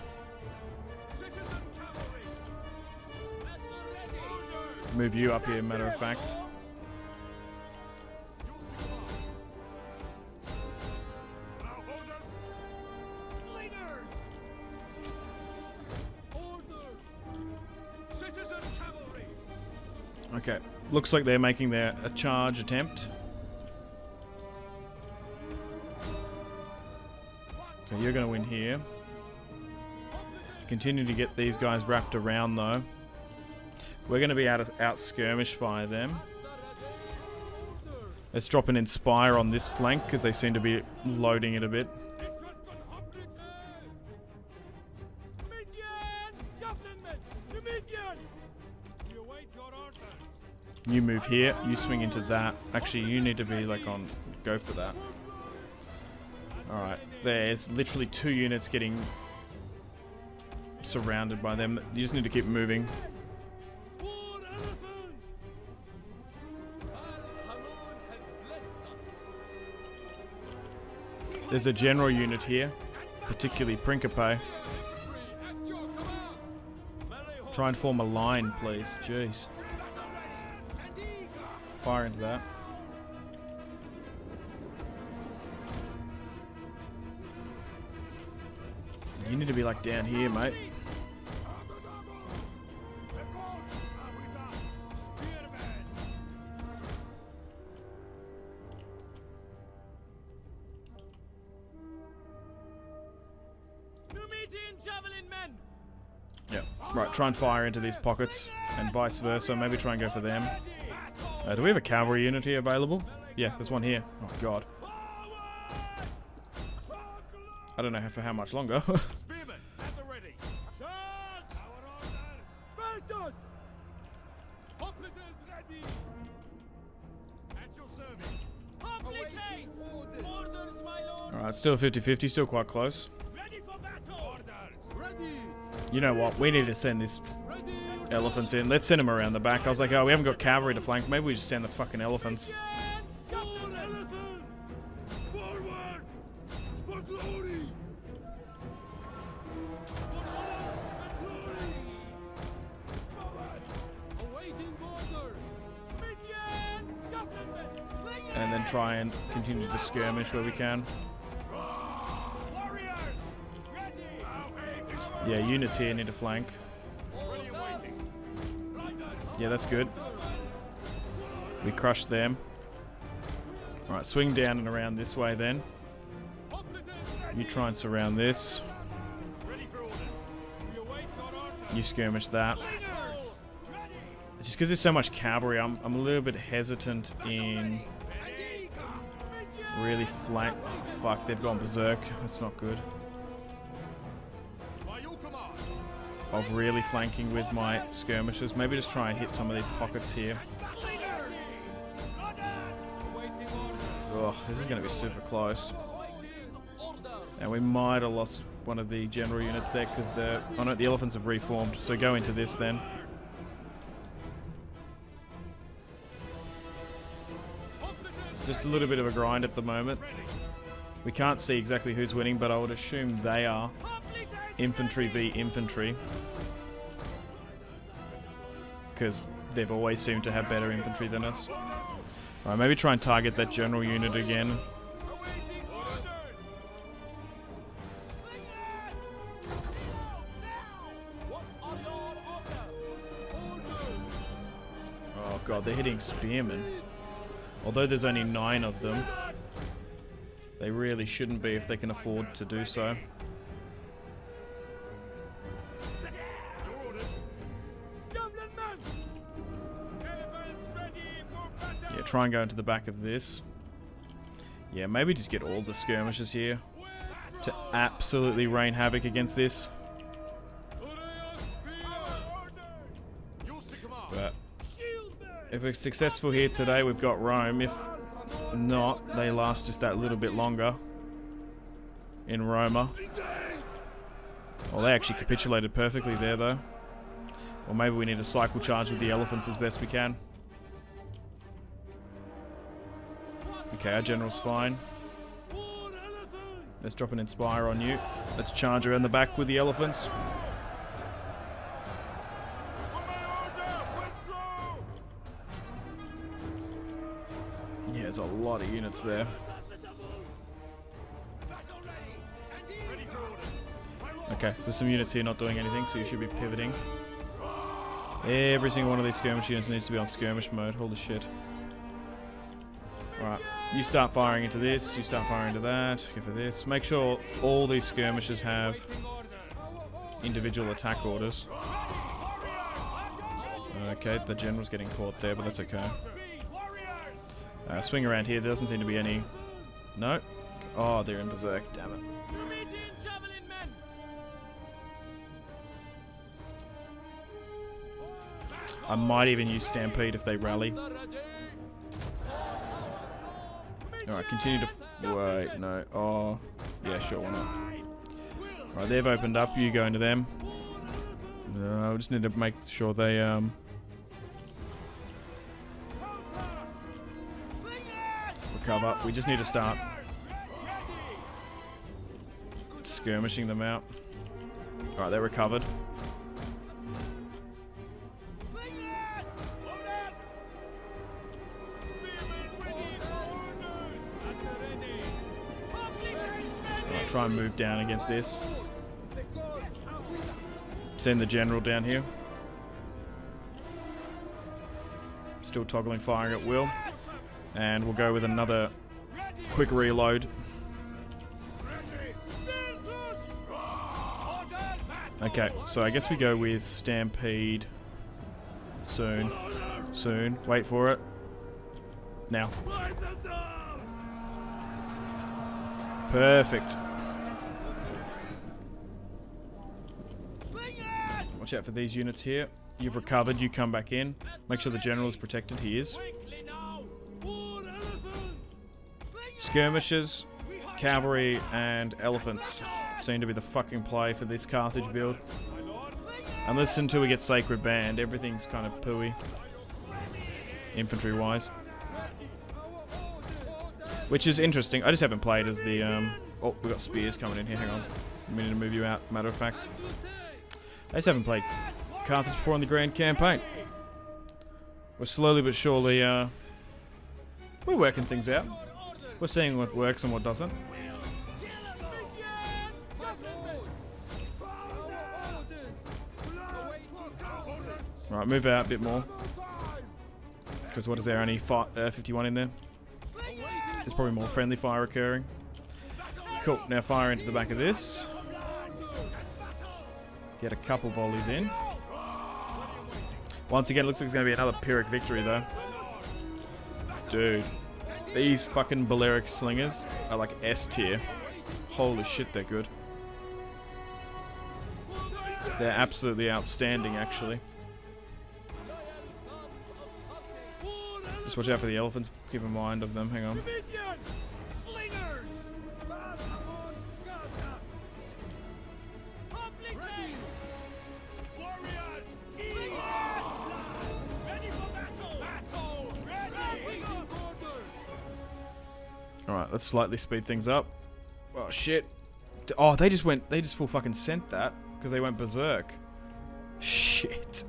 Move you up here, matter of fact. Okay, looks like they're making a charge attempt. Okay, you're going to win here. Continue to get these guys wrapped around, though. We're going to be out skirmish fire them. Let's drop an inspire on this flank, because they seem to be loading it a bit. You move here, you swing into that. Actually, you need to be like on, go for that. Alright, there's literally 2 units getting surrounded by them. You just need to keep moving. There's a general unit here, particularly Principe. Try and form a line, please. Jeez. Fire into that. You need to be like down here, mate. Yeah. Right, try and fire into these pockets, and vice versa. Maybe try and go for them. Do we have a cavalry unit here available? Yeah, there's one here. Oh, God. I don't know for how much longer. Spearmen, at the ready. Charge! Our orders! Spartans! Hoplites ready! At your service. Hoplites! Orders, my lord! Alright, still 50-50, still quite close. Ready for battle! Orders! Ready! You know what? We need to send these elephants in. Let's send them around the back. I was like, oh, we haven't got cavalry to flank. Maybe we just send the fucking elephants. All elephants! Forward! For glory! For honor and glory! Forward! Awaiting orders! Midian! Javelin! Slingers! And then try and continue to skirmish where we can. Warriors! Ready! Yeah, units here need to flank. Ready awaiting. Yeah, that's good. We crushed them. Alright, swing down and around this way then. You try and surround this. Ready for orders. We await your orders. You skirmish that. Slingers! Ready! It's just because there's so much cavalry, I'm a little bit hesitant in Ready! really flank. Fuck, they've gone berserk. That's not good. By your command. Of really flanking with my skirmishers. Maybe just try and hit some of these pockets here. Slingers! Awaiting orders. Oh, this is going to be super close. And we might have lost one of the general units there because the elephants have reformed. So go into this then. Just a little bit of a grind at the moment. We can't see exactly who's winning, but I would assume they are. Infantry v infantry. Because they've always seemed to have better infantry than us. Alright, maybe try and target that general unit again. Awaiting orders. What are your orders? Oh god, they're hitting spearmen. Although there's only 9 of them, they really shouldn't be if they can afford to do so. Your orders. Javelin men. Elephants ready for battle. Yeah, try and go into the back of this. Yeah, maybe just get all the skirmishers here to absolutely rain havoc against this. Yours to command. But Shield men. if we're successful here today, we've got Rome. If not, they last just that little bit longer in Roma. Well, they actually capitulated perfectly there, though. Or maybe we need to cycle charge with the elephants as best we can. Okay, our general's fine. Let's drop an Inspire on you. Let's charge around the back with the elephants. Yeah, there's a lot of units there. Ready for orders. Okay, there's some units here not doing anything, so you should be pivoting. Every single one of these skirmish units needs to be on skirmish mode. Holy shit. Alright, you start firing into this, you start firing into that, go for this. Make sure all these skirmishers have individual attack orders. Okay, the general's getting caught there, but that's okay. Swing around here, there doesn't seem to be any... No? Oh, they're in berserk, damn it. I might even use Stampede if they rally. Alright, continue to... Wait, no. Oh, yeah, sure, why not? Alright, they've opened up. You go into them. No, we just need to make sure they... recover. We just need to start skirmishing them out. Alright, they're recovered. Try and move down against this. Send the general down here. Still toggling firing at will. And we'll go with another quick reload. Okay, so I guess we go with Stampede. Soon. Soon. Wait for it. Now. Perfect. Watch out for these units here. You've recovered, you come back in. Make sure the general is protected. He is. Skirmishes, cavalry, and elephants seem to be the fucking play for this Carthage build. Unless until we get Sacred Band, everything's kind of pooey. Infantry-wise. Which is interesting. I just haven't played as the... Oh, we've got spears coming in here. Hang on. We need to move you out, matter of fact. I just haven't played Carthage before in the Grand Campaign. We're slowly but surely... we're working things out. We're seeing what works and what doesn't. Alright, move out a bit more. Because what is there, only 51 in there? There's probably more friendly fire occurring. Cool, now fire into the back of this. Get a couple volleys in. Once again, looks like it's going to be another Pyrrhic victory though. Dude. These fucking Balearic slingers are like S tier. Holy shit, they're good. They're absolutely outstanding, actually. Just watch out for the elephants. Keep in mind of them. Hang on. Alright, let's slightly speed things up. Oh shit. Oh, they just full fucking sent that because they went berserk. Shit.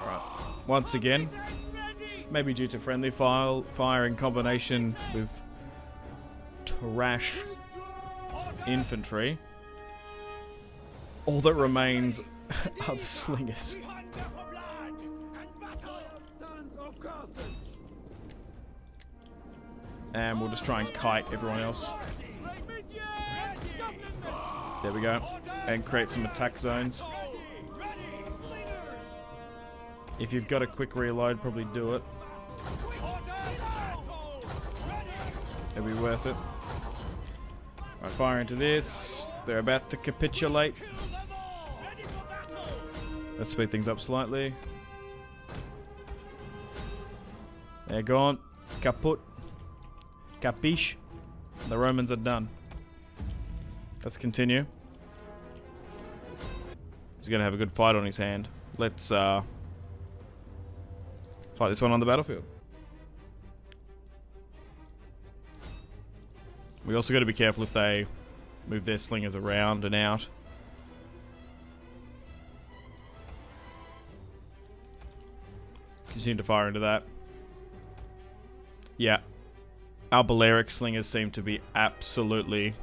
Alright. Once again, maybe due to friendly fire in combination with trash infantry, all that remains are the slingers. And we'll just try and kite everyone else. There we go. And create some attack zones. If you've got a quick reload, probably do it. It'll be worth it. Alright, fire into this. They're about to capitulate. Let's speed things up slightly. They're gone. Kaput. Capiche. The Romans are done. Let's continue. He's gonna have a good fight on his hand. Let's fight this one on the battlefield. We also got to be careful if they move their slingers around and out. Continue to fire into that. Yeah. Our Balearic slingers seem to be absolutely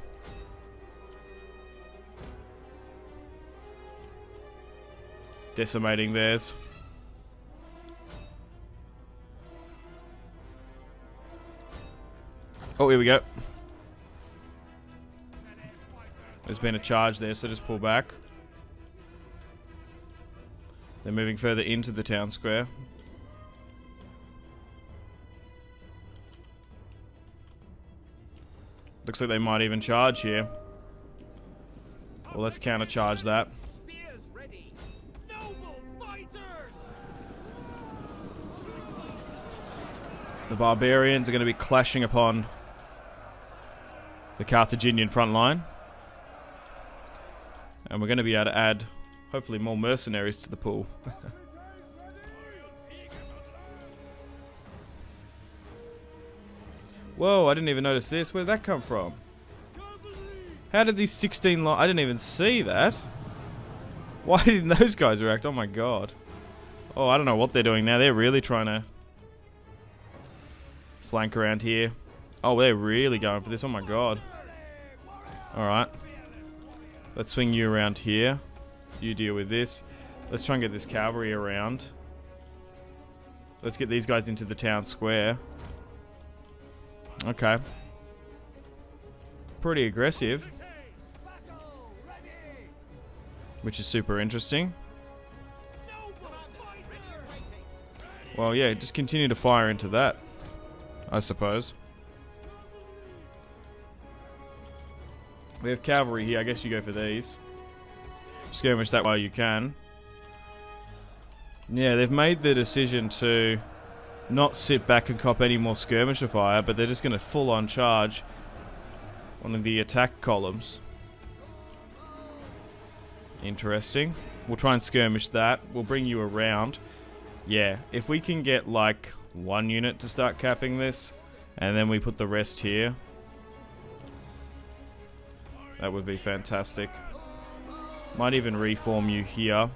decimating theirs. Oh, here we go. There's been a charge there, so just pull back. They're moving further into the town square. Looks like they might even charge here. Well, let's countercharge that. The barbarians are going to be clashing upon the Carthaginian front line. And we're going to be able to add, hopefully, more mercenaries to the pool. Whoa, I didn't even notice this. Where'd that come from? How did these 16 I didn't even see that. Why didn't those guys react? Oh my god. Oh, I don't know what they're doing now. They're really trying to flank around here. Oh, they're really going for this. Oh my god. Alright. Let's swing you around here. You deal with this. Let's try and get this cavalry around. Let's get these guys into the town square. Okay. Pretty aggressive. Which is super interesting. Well, yeah, just continue to fire into that, I suppose. We have cavalry here. I guess you go for these. Skirmish that while you can. Yeah, they've made the decision to not sit back and cop any more skirmisher fire, but they're just going to full-on charge one of the attack columns. Interesting. We'll try and skirmish that. We'll bring you around. Yeah, if we can get like one unit to start capping this, and then we put the rest here, that would be fantastic. Might even reform you here.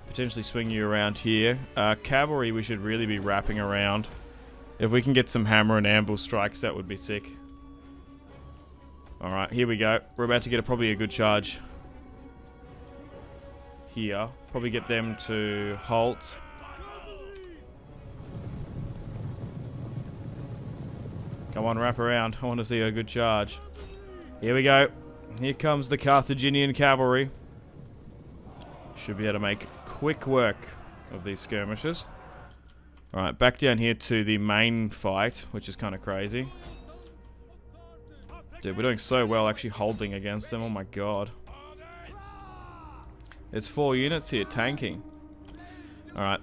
Potentially swing you around here. Cavalry we should really be wrapping around. If we can get some hammer and anvil strikes, that would be sick. Alright, here we go. We're about to get probably a good charge here. Probably get them to halt. Come on, wrap around. I want to see a good charge. Here we go. Here comes the Carthaginian cavalry. Should be able to make quick work of these skirmishes. Alright, back down here to the main fight, which is kind of crazy. Dude, we're doing so well actually holding against them. Oh my god. There's 4 units here tanking. Alright.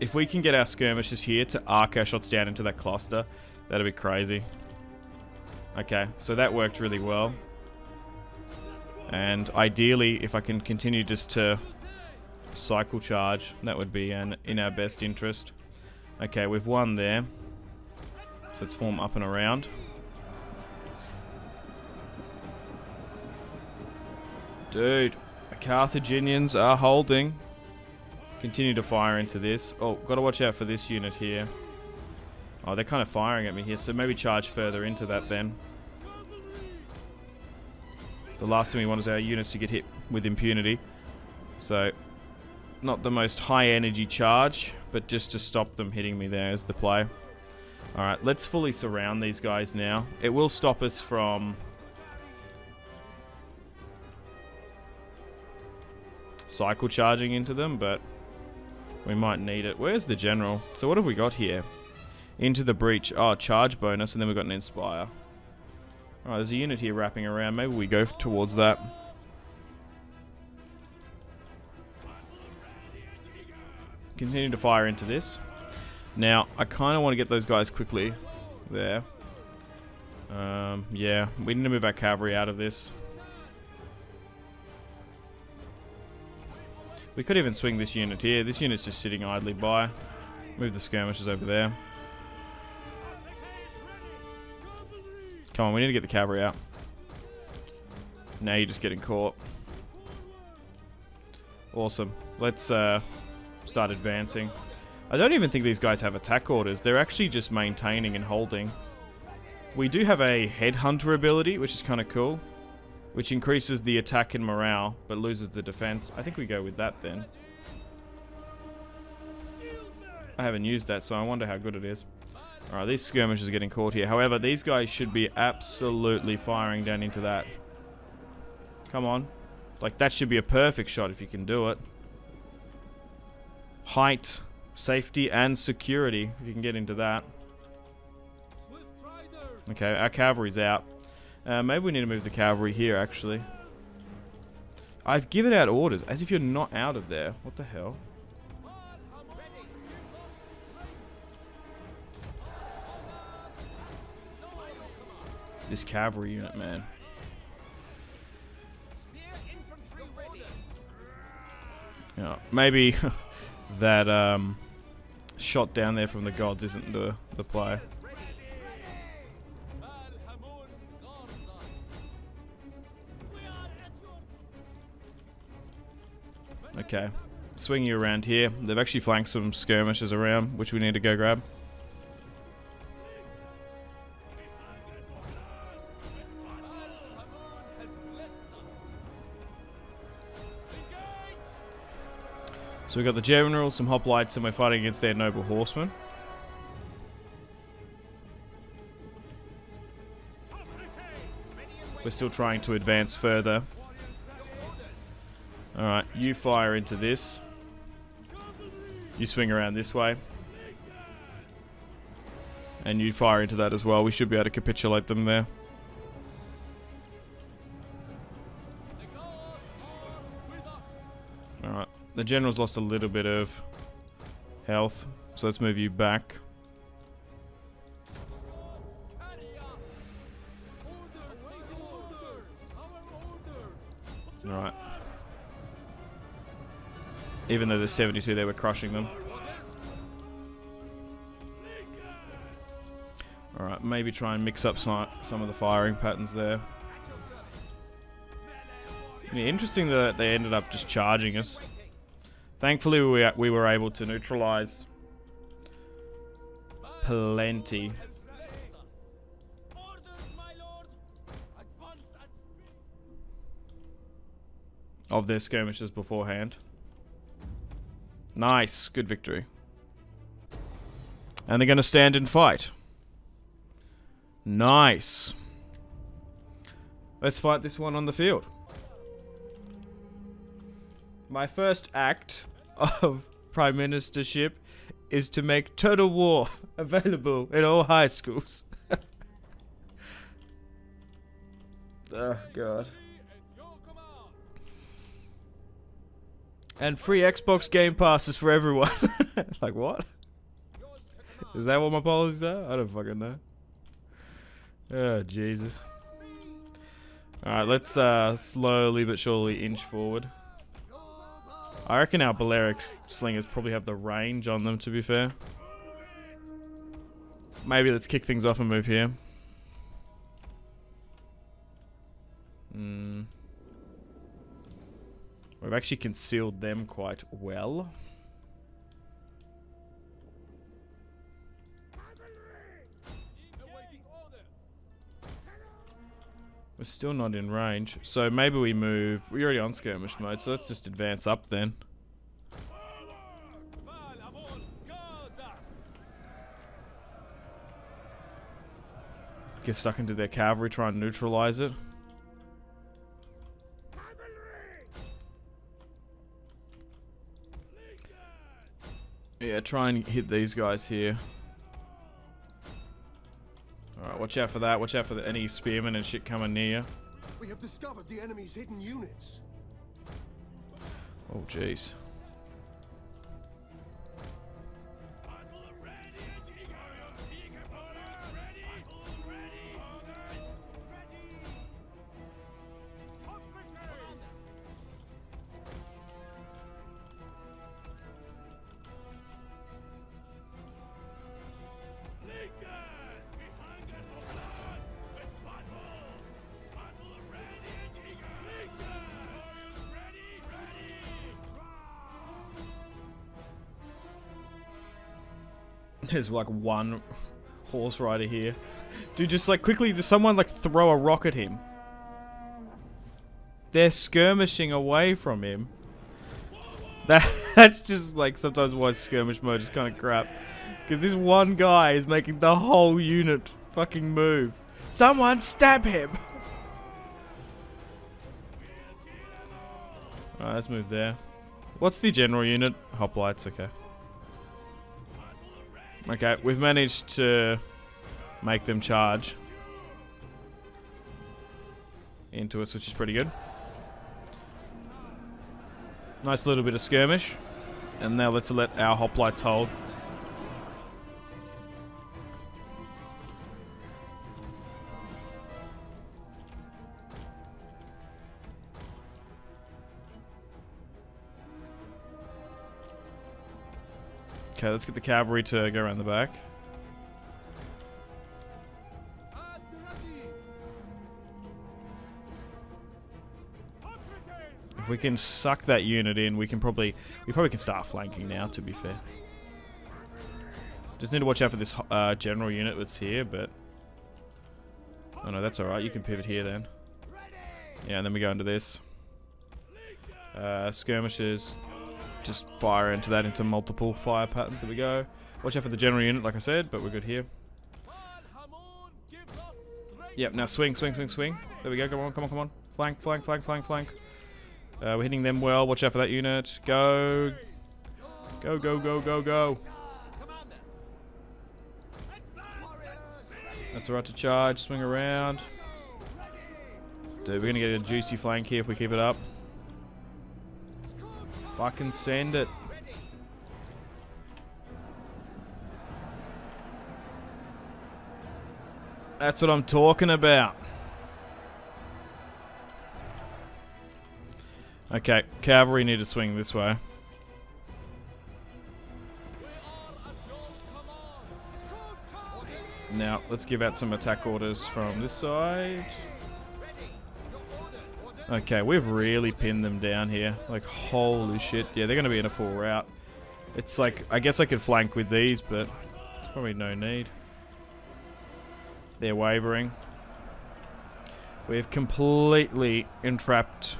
If we can get our skirmishers here to arc our shots down into that cluster, that'd be crazy. Okay, so that worked really well. And ideally, if I can continue just to cycle charge, that would be in our best interest. Okay, we've won there. So let's form up and around. Dude, the Carthaginians are holding. Continue to fire into this. Oh, gotta watch out for this unit here. Oh, they're kind of firing at me here, so maybe charge further into that then. The last thing we want is our units to get hit with impunity. So, not the most high energy charge, but just to stop them hitting me there is the play. Alright, let's fully surround these guys now. It will stop us from cycle charging into them, but we might need it. Where's the general? So what have we got here? Into the breach. Oh, charge bonus, and then we've got an inspire. Alright, there's a unit here wrapping around. Maybe we go towards that. Continue to fire into this. Now, I kind of want to get those guys quickly there. Yeah, we need to move our cavalry out of this. We could even swing this unit here. This unit's just sitting idly by. Move the skirmishers over there. Come on, we need to get the cavalry out. Now you're just getting caught. Awesome. Let's start advancing. I don't even think these guys have attack orders. They're actually just maintaining and holding. We do have a headhunter ability, which is kind of cool, which increases the attack and morale, but loses the defense. I think we go with that then. I haven't used that, so I wonder how good it is. Alright, these skirmishers are getting caught here. However, these guys should be absolutely firing down into that. Come on. Like, that should be a perfect shot if you can do it. Height, safety, and security, if you can get into that. Okay, our cavalry's out. Maybe we need to move the cavalry here, actually. I've given out orders, as if you're not out of there. What the hell? This cavalry unit, man. Yeah, maybe that shot down there from the gods isn't the play. Okay, swing you around here. They've actually flanked some skirmishers around, which we need to go grab. So we've got the general, some hoplites, and we're fighting against their noble horsemen. We're still trying to advance further. Alright, you fire into this. You swing around this way. And you fire into that as well. We should be able to capitulate them there. Alright, the general's lost a little bit of health, so let's move you back. Alright. Even though there's 72 there, we're crushing them. Alright, maybe try and mix up some of the firing patterns there. Yeah, interesting that they ended up just charging us. Thankfully, we were able to neutralize plenty of their skirmishes beforehand. Nice, good victory. And they're going to stand and fight. Nice. Let's fight this one on the field. My first act of Prime Ministership is to make Total War available in all high schools. Oh, God. And free Xbox Game Passes for everyone. Like, what? Is that what my policies are? I don't fucking know. Oh, Jesus. Alright, let's slowly but surely inch forward. I reckon our Balearic slingers probably have the range on them, to be fair. Maybe let's kick things off and move here. We've actually concealed them quite well. We're still not in range, so maybe we move. We're already on skirmish mode, so let's just advance up then. Get stuck into their cavalry, try and neutralize it. Yeah, try and hit these guys here. Alright, watch out for that. Watch out for any spearmen and shit coming near you. We have discovered the enemy's hidden units. Oh, jeez. There's like one horse rider here. Dude, just like quickly, does someone like throw a rock at him? They're skirmishing away from him. That's just like sometimes why skirmish mode is kind of crap. Because this one guy is making the whole unit fucking move. Someone stab him! Alright, let's move there. What's the general unit? Hoplites, okay. Okay, we've managed to make them charge into us, which is pretty good. Nice little bit of skirmish. And now let's let our hoplites hold. Okay, let's get the cavalry to go around the back. If we can suck that unit in, we probably can start flanking now, to be fair. Just need to watch out for this general unit that's here, but... Oh no, that's alright, you can pivot here then. Yeah, and then we go into this. Skirmishes. Just fire into that into multiple fire patterns. There we go. Watch out for the general unit, like I said, but we're good here. Yep, now swing, swing, swing, swing. There we go. Come on, come on, come on. Flank, flank, flank, flank, flank. We're hitting them well. Watch out for that unit. Go. Go, go, go, go, go. That's alright to charge. Swing around. Dude, we're going to get a juicy flank here if we keep it up. Fucking send it. That's what I'm talking about. Okay, cavalry need to swing this way. Now, let's give out some attack orders from this side. Okay, we've really pinned them down here. Like, holy shit. Yeah, they're going to be in a full rout. It's like, I guess I could flank with these, but there's probably no need. They're wavering. We've completely entrapped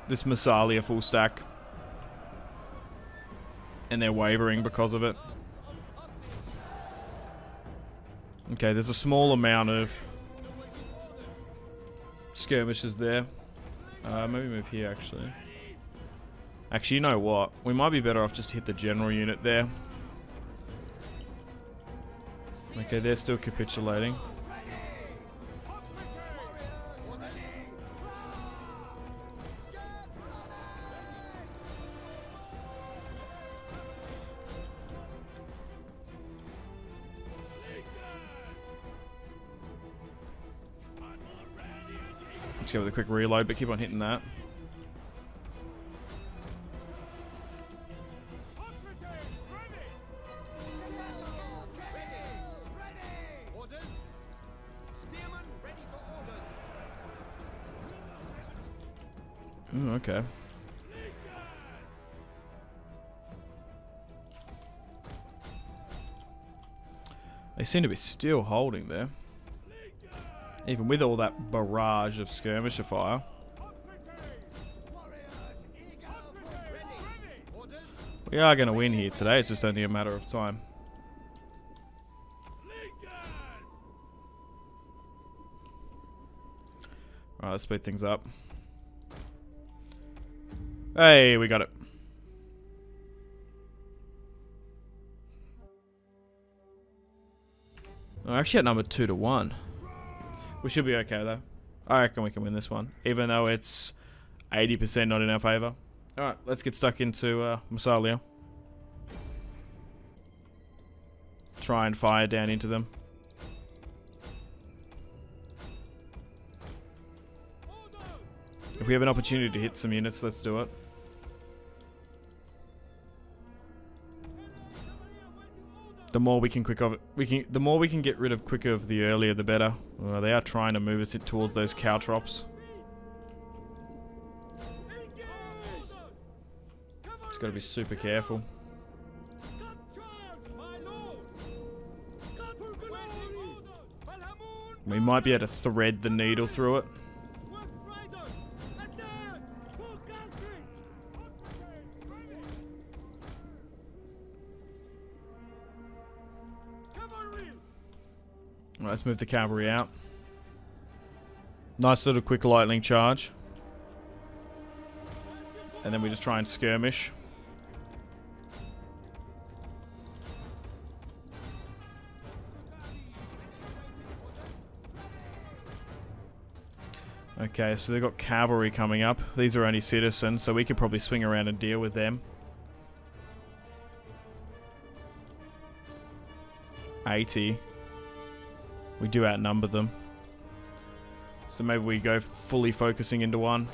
this Misalia full stack. And they're wavering because of it. Okay, there's a small amount of skirmishes there. Maybe move here, actually. Actually, you know what? We might be better off just to hit the general unit there. Okay, they're still capitulating. Let's go with a quick reload, but keep on hitting that. Ooh, okay. They seem to be still holding there. Even with all that barrage of skirmisher fire. We are going to win here today, it's just only a matter of time. Alright, let's speed things up. Hey, we got it. Oh, actually at number 2-1. We should be okay though. I reckon we can win this one, even though it's 80% not in our favour. Alright, let's get stuck into Misalia. Try and fire down into them. If we have an opportunity to hit some units, let's do it. The more we can the more we can get rid of quicker of the earlier, the better. They are trying to move us towards those caltrops. Just got to be super careful. We might be able to thread the needle through it. Let's move the cavalry out. Nice little quick lightning charge. And then we just try and skirmish. Okay, so they've got cavalry coming up. These are only citizens, so we could probably swing around and deal with them. 80. We do outnumber them. So maybe we go fully focusing into one.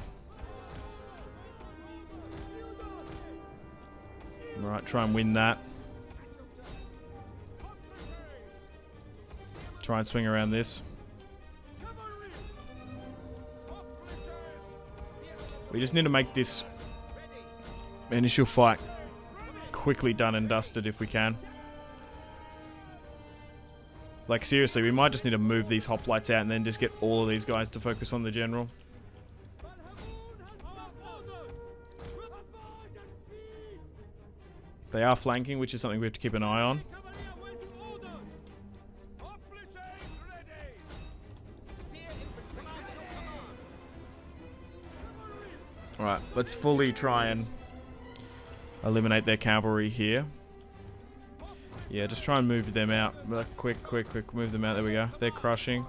Alright, try and win that. Try and swing around this. We just need to make this initial fight quickly done and dusted if we can. Like, seriously, we might just need to move these hoplites out and then just get all of these guys to focus on the general. They are flanking, which is something we have to keep an eye on. Let's fully try and eliminate their cavalry here. Yeah, just try and move them out. Quick, quick, quick. Move them out. There we go. They're crushing.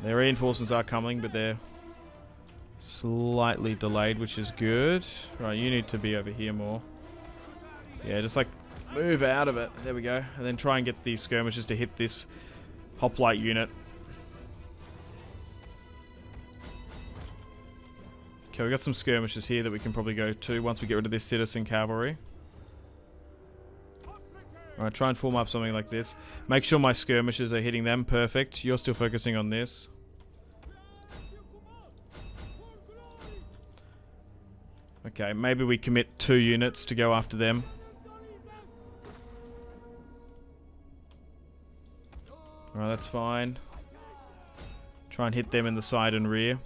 Their reinforcements are coming, but they're slightly delayed, which is good. Right, you need to be over here more. Yeah, just like move out of it. There we go. And then try and get these skirmishers to hit this hoplite unit. Okay, we got some skirmishes here that we can probably go to once we get rid of this citizen cavalry. Alright, try and form up something like this. Make sure my skirmishers are hitting them. Perfect. You're still focusing on this. Okay, maybe we commit 2 units to go after them. Alright, that's fine. Try and hit them in the side and rear.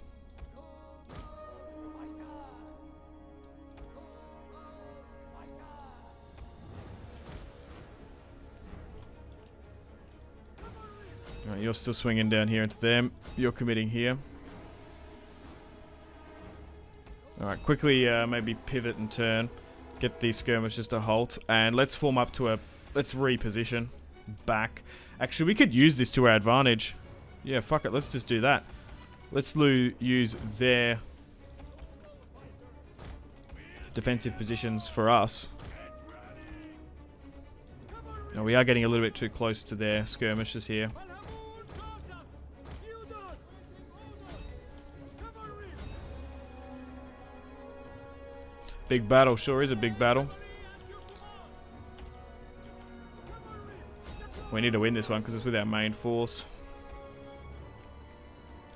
Alright, you're still swinging down here into them. You're committing here. Alright, quickly maybe pivot and turn. Get these skirmishers to halt. And let's form up to a... Let's reposition back. Actually, we could use this to our advantage. Yeah, fuck it. Let's just do that. Let's use their defensive positions for us. Now, we are getting a little bit too close to their skirmishers here. Big battle, sure is a big battle. We need to win this one because it's with our main force.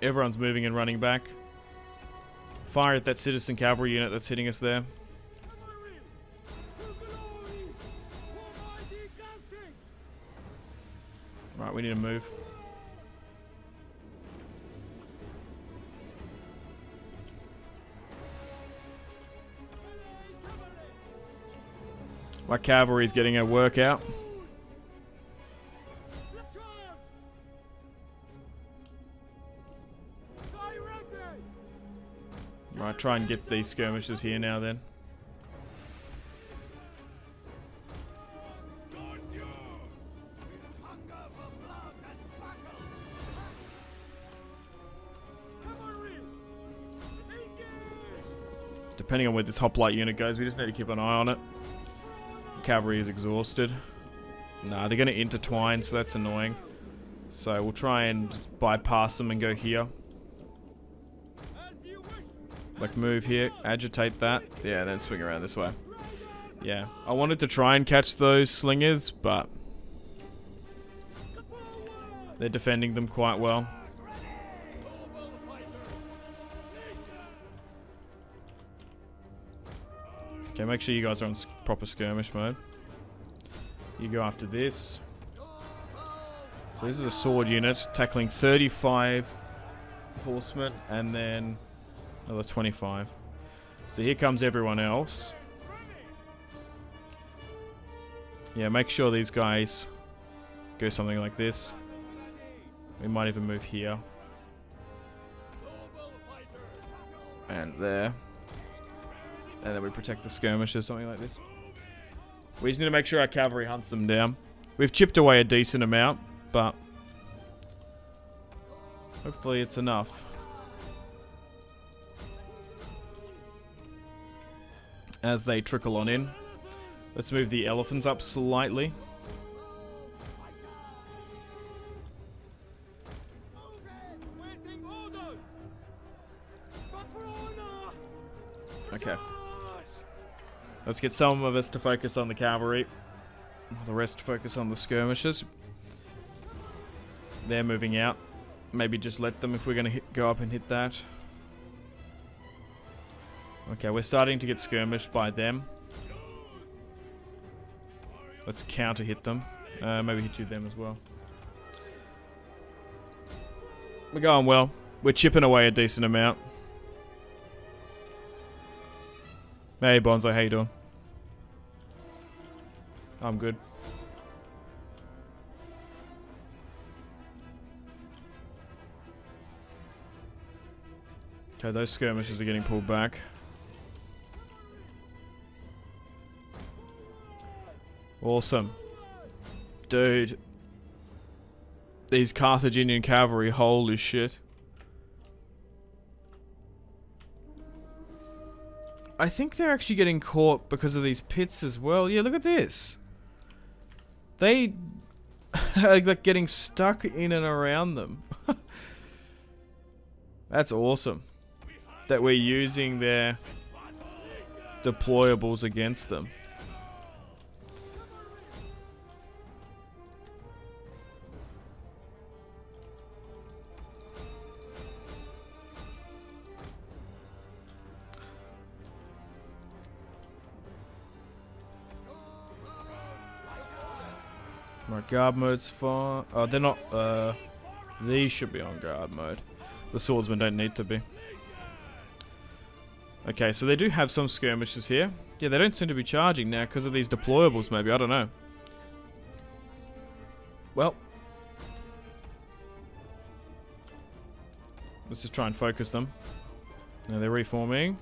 Everyone's moving and running back. Fire at that citizen cavalry unit that's hitting us there. Right, we need to move. My cavalry's getting a workout. Right, try and get these skirmishers here now then. Depending on where this hoplite unit goes, we just need to keep an eye on it. Cavalry is exhausted. Nah, they're going to intertwine, so that's annoying. So we'll try and just bypass them and go here. Like move here, agitate that. Yeah, then swing around this way. Yeah, I wanted to try and catch those slingers, but they're defending them quite well. Okay, make sure you guys are on proper skirmish mode. You go after this. So this is a sword unit tackling 35 horsemen and then another 25. So here comes everyone else. Yeah, make sure these guys go something like this. We might even move here. And there. And then we protect the skirmishers, something like this. We just need to make sure our cavalry hunts them down. We've chipped away a decent amount, but hopefully it's enough. As they trickle on in. Let's move the elephants up slightly. Okay. Let's get some of us to focus on the cavalry. The rest to focus on the skirmishers. They're moving out. Maybe just let them if we're going to go up and hit that. Okay, we're starting to get skirmished by them. Let's counter hit them. Maybe hit you them as well. We're going well. We're chipping away a decent amount. Hey Bonzo, how you doing? I'm good. Okay, those skirmishes are getting pulled back. Awesome. Dude. These Carthaginian cavalry, holy shit. I think they're actually getting caught because of these pits as well. Yeah, look at this. They are like getting stuck in and around them. That's awesome. That we're using their deployables against them. Right, guard mode's fine. Oh, they're not. These should be on guard mode. The swordsmen don't need to be. Okay, so they do have some skirmishes here. Yeah, they don't seem to be charging now because of these deployables, maybe. I don't know. Well. Let's just try and focus them. Now they're reforming.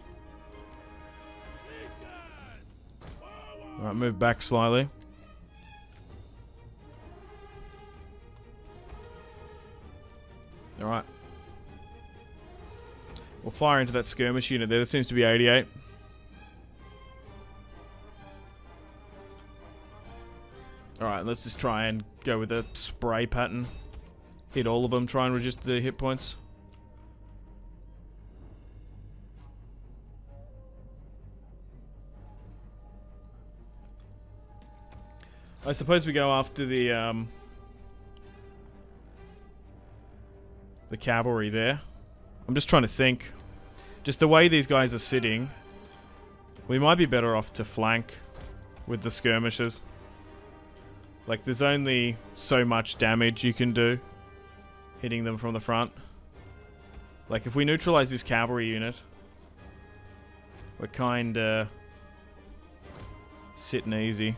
Alright, move back slightly. Alright. We'll fire into that skirmish unit there. There seems to be 88. Alright, let's just try and go with a spray pattern. Hit all of them, try and reduce the hit points. I suppose we go after the cavalry there. I'm just trying to think. Just the way these guys are sitting, we might be better off to flank with the skirmishes. Like, there's only so much damage you can do hitting them from the front. Like, if we neutralize this cavalry unit, we're kinda sitting easy.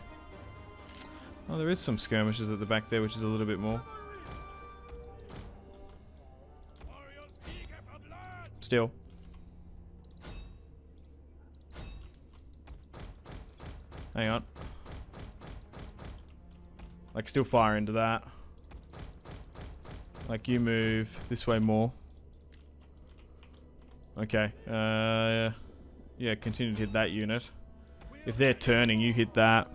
Oh, there is some skirmishes at the back there, which is a little bit more. Still. Hang on. Like, still fire into that. Like, you move this way more. Okay. Yeah, continue to hit that unit. If they're turning, you hit that.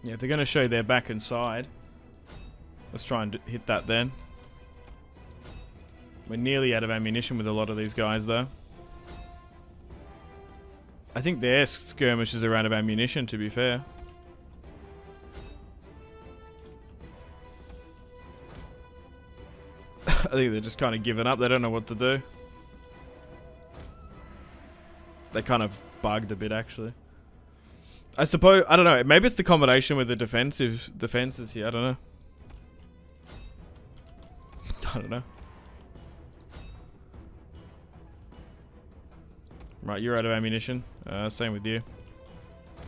Yeah, if they're going to show their back and side, let's try and hit that then. We're nearly out of ammunition with a lot of these guys, though. I think their skirmishes are out of ammunition, to be fair. I think they're just kind of giving up. They don't know what to do. They kind of bugged a bit, actually. I suppose, I don't know, maybe it's the combination with the defenses here, I don't know. I don't know. Right, you're out of ammunition. Same with you.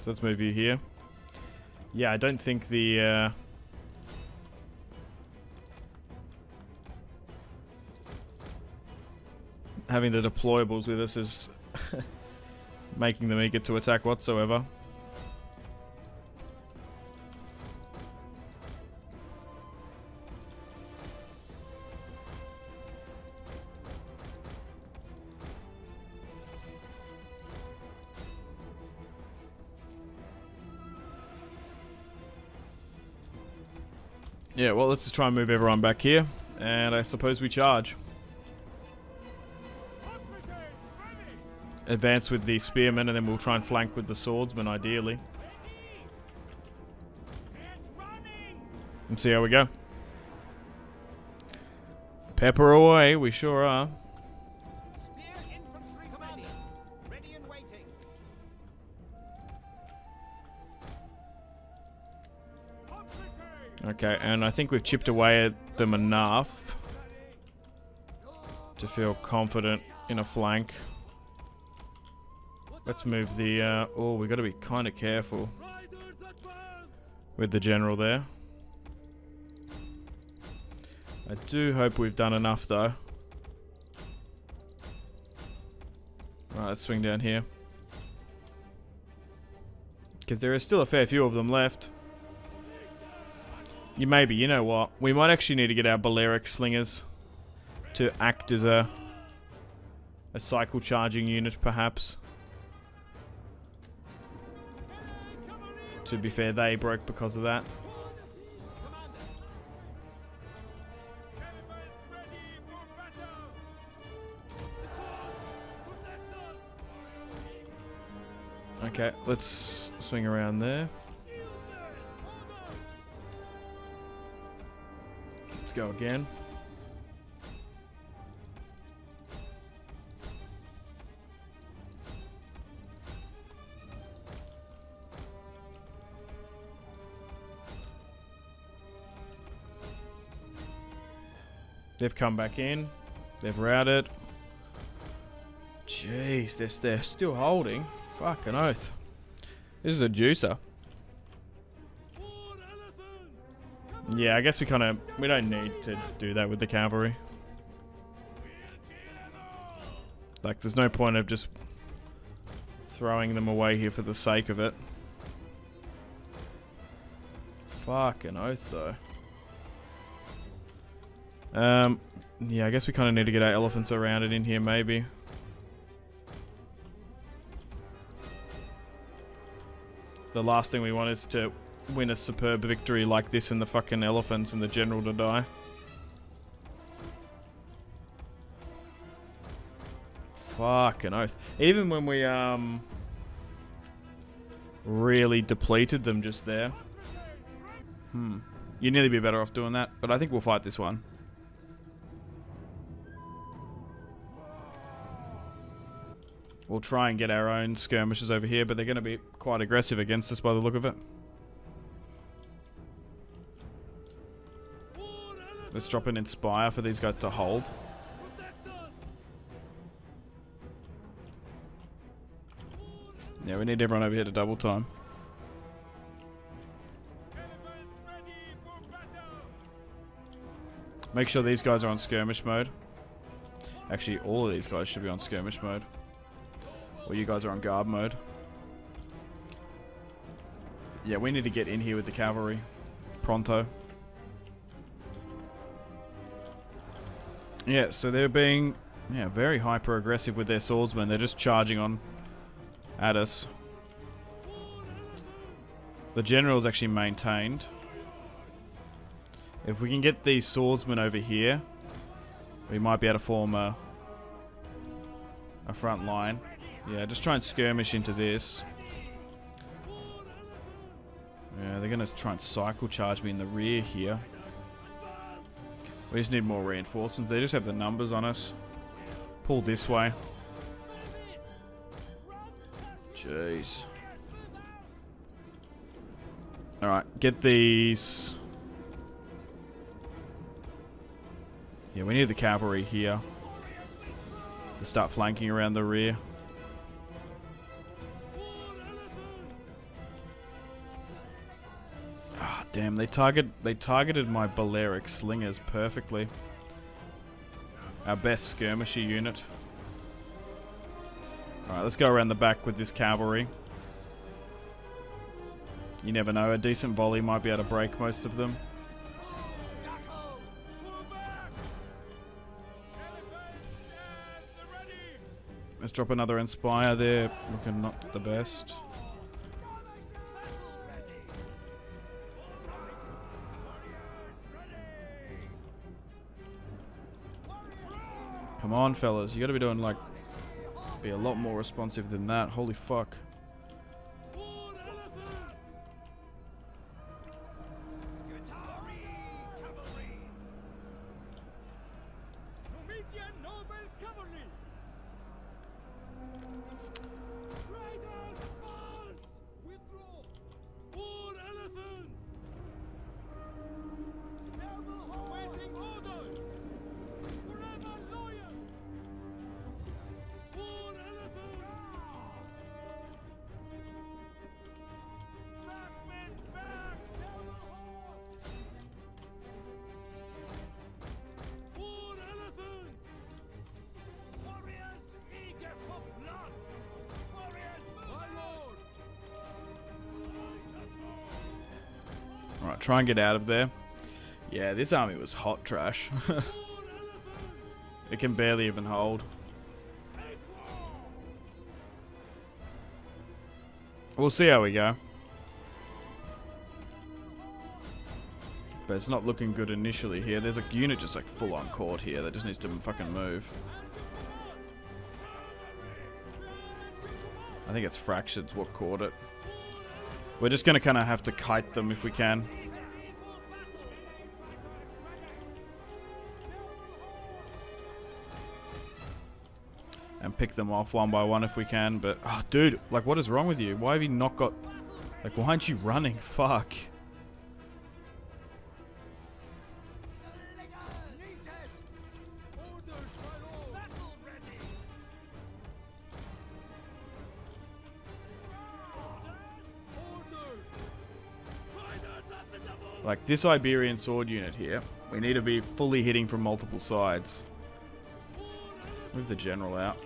So let's move you here. Yeah, I don't think the... having the deployables with us is making them eager to attack whatsoever. Yeah, well, let's just try and move everyone back here, and I suppose we charge. Advance with the spearmen, and then we'll try and flank with the swordsmen, ideally. And see how we go. Pepper away, we sure are. Spear infantry commanding. Ready and waiting. Okay, and I think we've chipped away at them enough to feel confident in a flank. Let's move the... oh, we've got to be kind of careful with the general there. I do hope we've done enough, though. Right, let's swing down here. Because there is still a fair few of them left. You know what? We might actually need to get our Balearic slingers to act as a cycle charging unit, perhaps. To be fair, they broke because of that. Okay, let's swing around there. Let's go again. They've come back in. They've routed. Jeez, they're still holding. Fucking oath. This is a juicer. Yeah, I guess we don't need to do that with the cavalry. Like, there's no point of just throwing them away here for the sake of it. Fucking oath, though. Yeah, I guess we kind of need to get our elephants around it in here, maybe. The last thing we want is to win a superb victory like this and the fucking elephants and the general to die. Fucking oath. Even when we, really depleted them just there. You'd nearly be better off doing that, but I think we'll fight this one. We'll try and get our own skirmishes over here, but they're going to be quite aggressive against us by the look of it. Let's drop an Inspire for these guys to hold. Yeah, we need everyone over here to double time. Make sure these guys are on skirmish mode. Actually, all of these guys should be on skirmish mode. Or you guys are on guard mode. Yeah, we need to get in here with the cavalry. Pronto. Yeah, so they're being very hyper aggressive with their swordsmen. They're just charging on at us. The general's actually maintained. If we can get these swordsmen over here, we might be able to form a front line. Yeah, just try and skirmish into this. Yeah, they're going to try and cycle charge me in the rear here. We just need more reinforcements. They just have the numbers on us. Pull this way. Jeez. Alright, get these. Yeah, we need the cavalry here to start flanking around the rear. Ah, damn, they targeted my Balearic slingers perfectly. Our best skirmisher unit. Alright, let's go around the back with this cavalry. You never know, a decent volley might be able to break most of them. Let's drop another Inspire there. Looking not the best. Come on, fellas. You gotta be doing, like, be a lot more responsive than that. Holy fuck. Alright, try and get out of there. Yeah, this army was hot trash. It can barely even hold. We'll see how we go. But it's not looking good initially here. There's a unit just like full on caught here that just needs to fucking move. I think it's fractured what caught it. We're just gonna kind of have to kite them if we can. And pick them off one by one if we can, but... Oh, dude, like, what is wrong with you? Why have you not got... Like, why aren't you running? Fuck. Like, this Iberian sword unit here, we need to be fully hitting from multiple sides. Move the general out.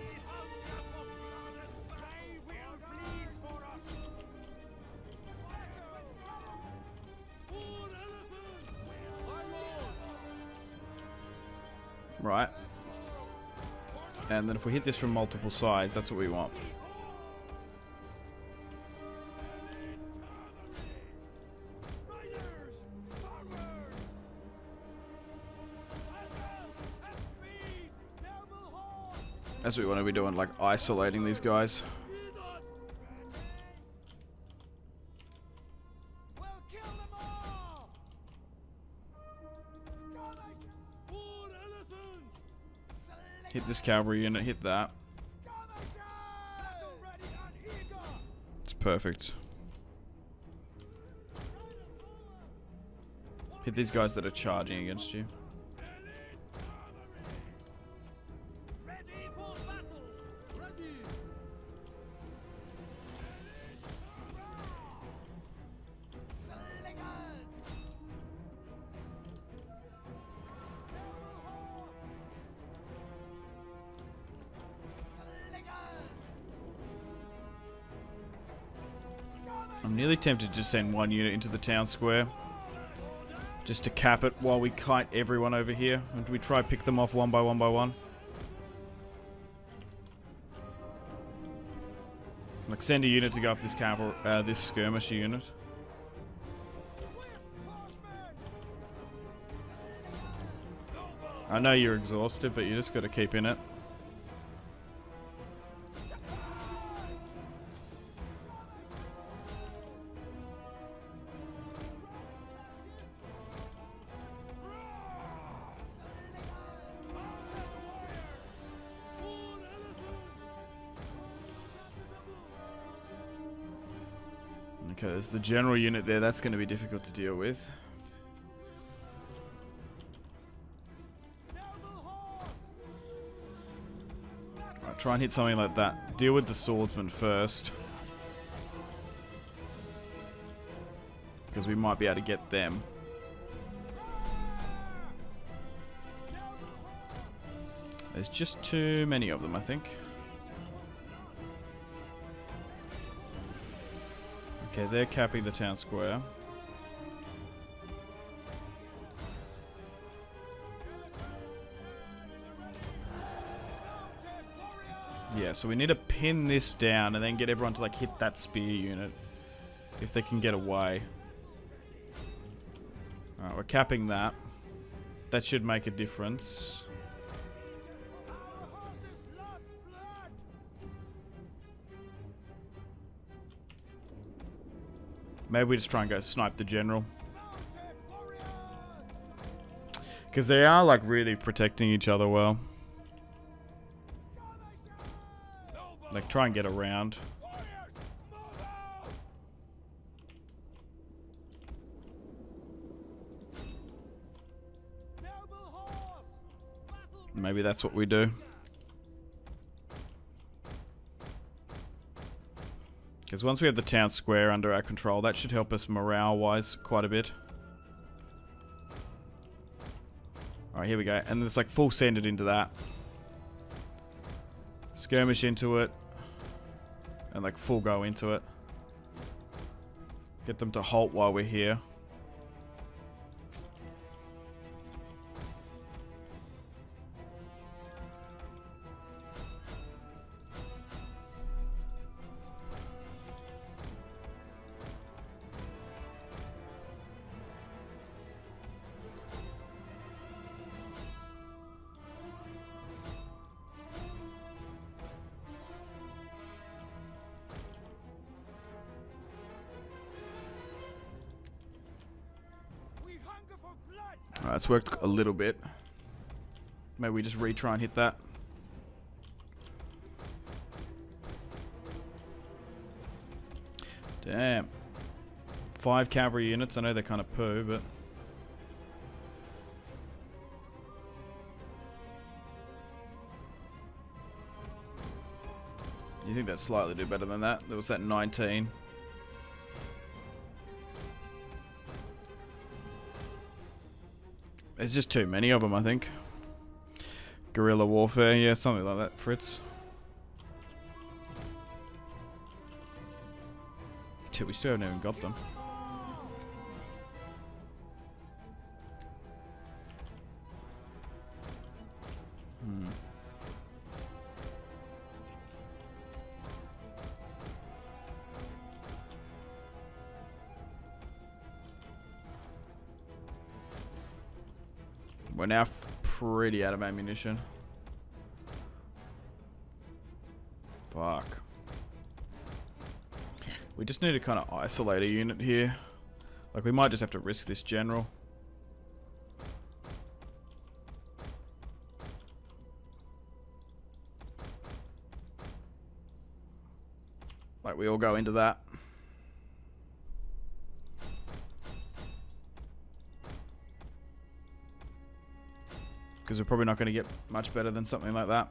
Right. And then if we hit this from multiple sides, that's what we want. That's what we want to be doing, like isolating these guys. Hit this cavalry unit, hit that. It's perfect. Hit these guys that are charging against you. I'm nearly tempted to just send one unit into the town square. Just to cap it while we kite everyone over here. And we try pick them off one by one by one. Like send a unit to go off this this skirmisher unit. I know you're exhausted, but you just got to keep in it. Okay, there's the general unit there. That's going to be difficult to deal with. Right, try and hit something like that. Deal with the swordsman first. Because we might be able to get them. There's just too many of them, I think. Okay, they're capping the town square. Yeah, so we need to pin this down and then get everyone to like hit that spear unit. If they can get away. Alright, we're capping that. That should make a difference. Maybe we just try and go snipe the general. Because they are like really protecting each other well. Like try and get around. Maybe that's what we do. Because once we have the town square under our control, that should help us morale-wise quite a bit. Alright, here we go. And it's like full send it into that. Skirmish into it. And like full go into it. Get them to halt while we're here. Alright, it's worked a little bit. Maybe we just retry and hit that. Damn. 5 cavalry units. I know they're kind of poo, but... You think they'd slightly do better than that? There was that 19. There's just too many of them, I think. Guerrilla warfare, yeah, something like that, Fritz. Dude, we still haven't even got them. We're now pretty out of ammunition. Fuck. We just need to kind of isolate a unit here. Like, we might just have to risk this general. Like, we all go into that. Because we're probably not going to get much better than something like that.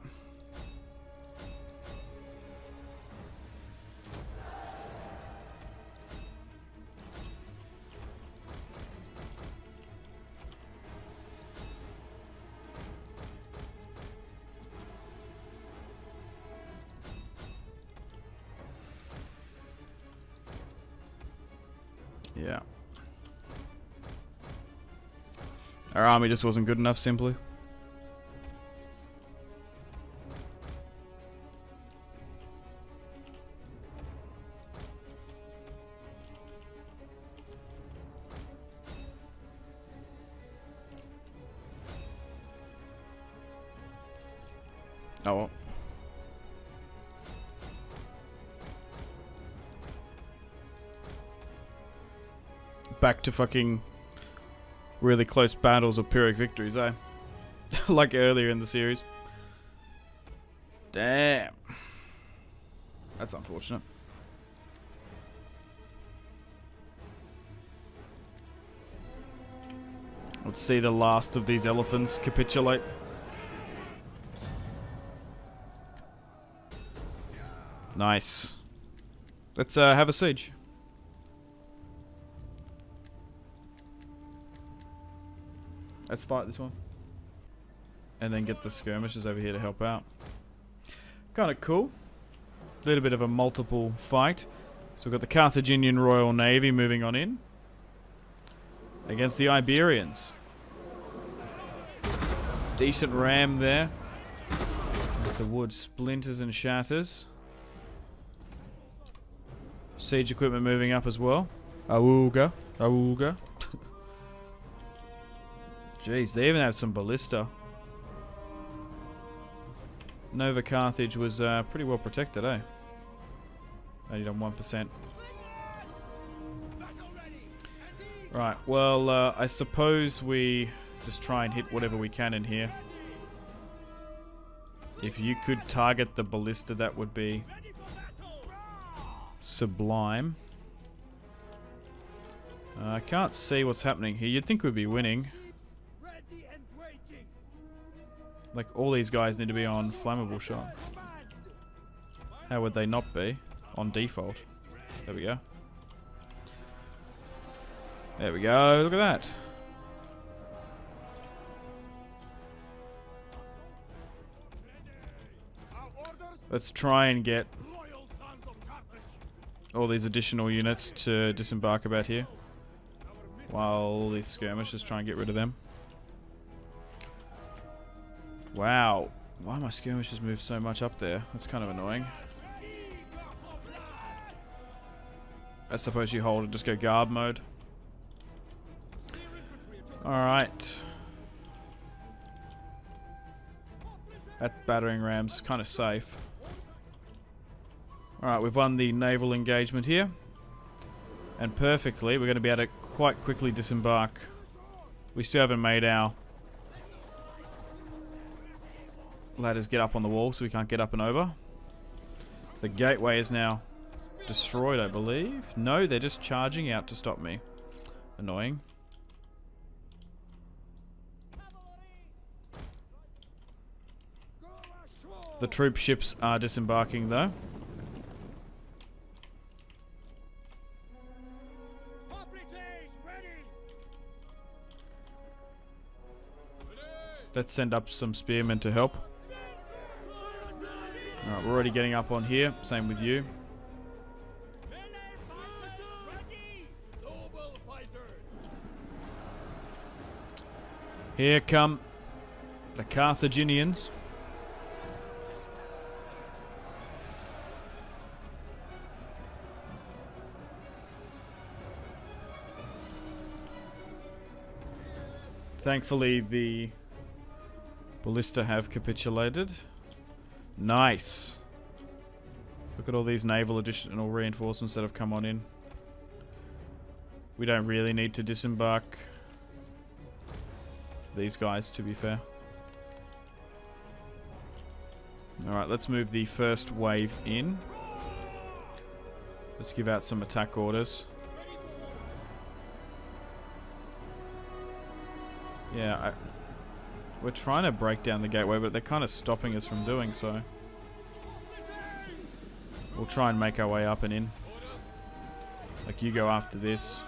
Yeah. Our army just wasn't good enough, simply. Oh well. Back to fucking really close battles or Pyrrhic victories, eh? Like earlier in the series. Damn. That's unfortunate. Let's see the last of these elephants capitulate. Nice. Let's have a siege. Let's fight this one. And then get the skirmishes over here to help out. Kind of cool. Little bit of a multiple fight. So we've got the Carthaginian Royal Navy moving on in. Against the Iberians. Decent ram there. As the wood splinters and shatters. Siege equipment moving up as well. Awooga. Awooga. Jeez, they even have some ballista. Nova Carthage was pretty well protected, eh? Only done 1%. Right, well, I suppose we just try and hit whatever we can in here. If you could target the ballista, that would be sublime. I can't see what's happening here. You'd think we'd be winning. Like, all these guys need to be on flammable shot. How would they not be? On default. There we go. There we go. Look at that. Let's try and get all these additional units to disembark about here. While all these skirmishers try and get rid of them. Wow. Why my skirmishers move so much up there? That's kind of annoying. I suppose you hold and just go guard mode. Alright. That battering ram's kind of safe. Alright, we've won the naval engagement here. And perfectly, we're going to be able to quite quickly disembark We still haven't made our ladders get up on the wall, so we can't get up and over. The gateway is now destroyed, I believe. No, they're just charging out to stop me. Annoying. The troop ships are disembarking, though. Let's send up some spearmen to help. Alright, we're already getting up on here. Same with you. Here come the Carthaginians. Thankfully, the ballista have capitulated. Nice. Look at all these naval additional reinforcements that have come on in. We don't really need to disembark these guys, to be fair. Alright, let's move the first wave in. Let's give out some attack orders. Yeah, we're trying to break down the gateway, but they're kind of stopping us from doing so. We'll try and make our way up and in. Like, you go after this.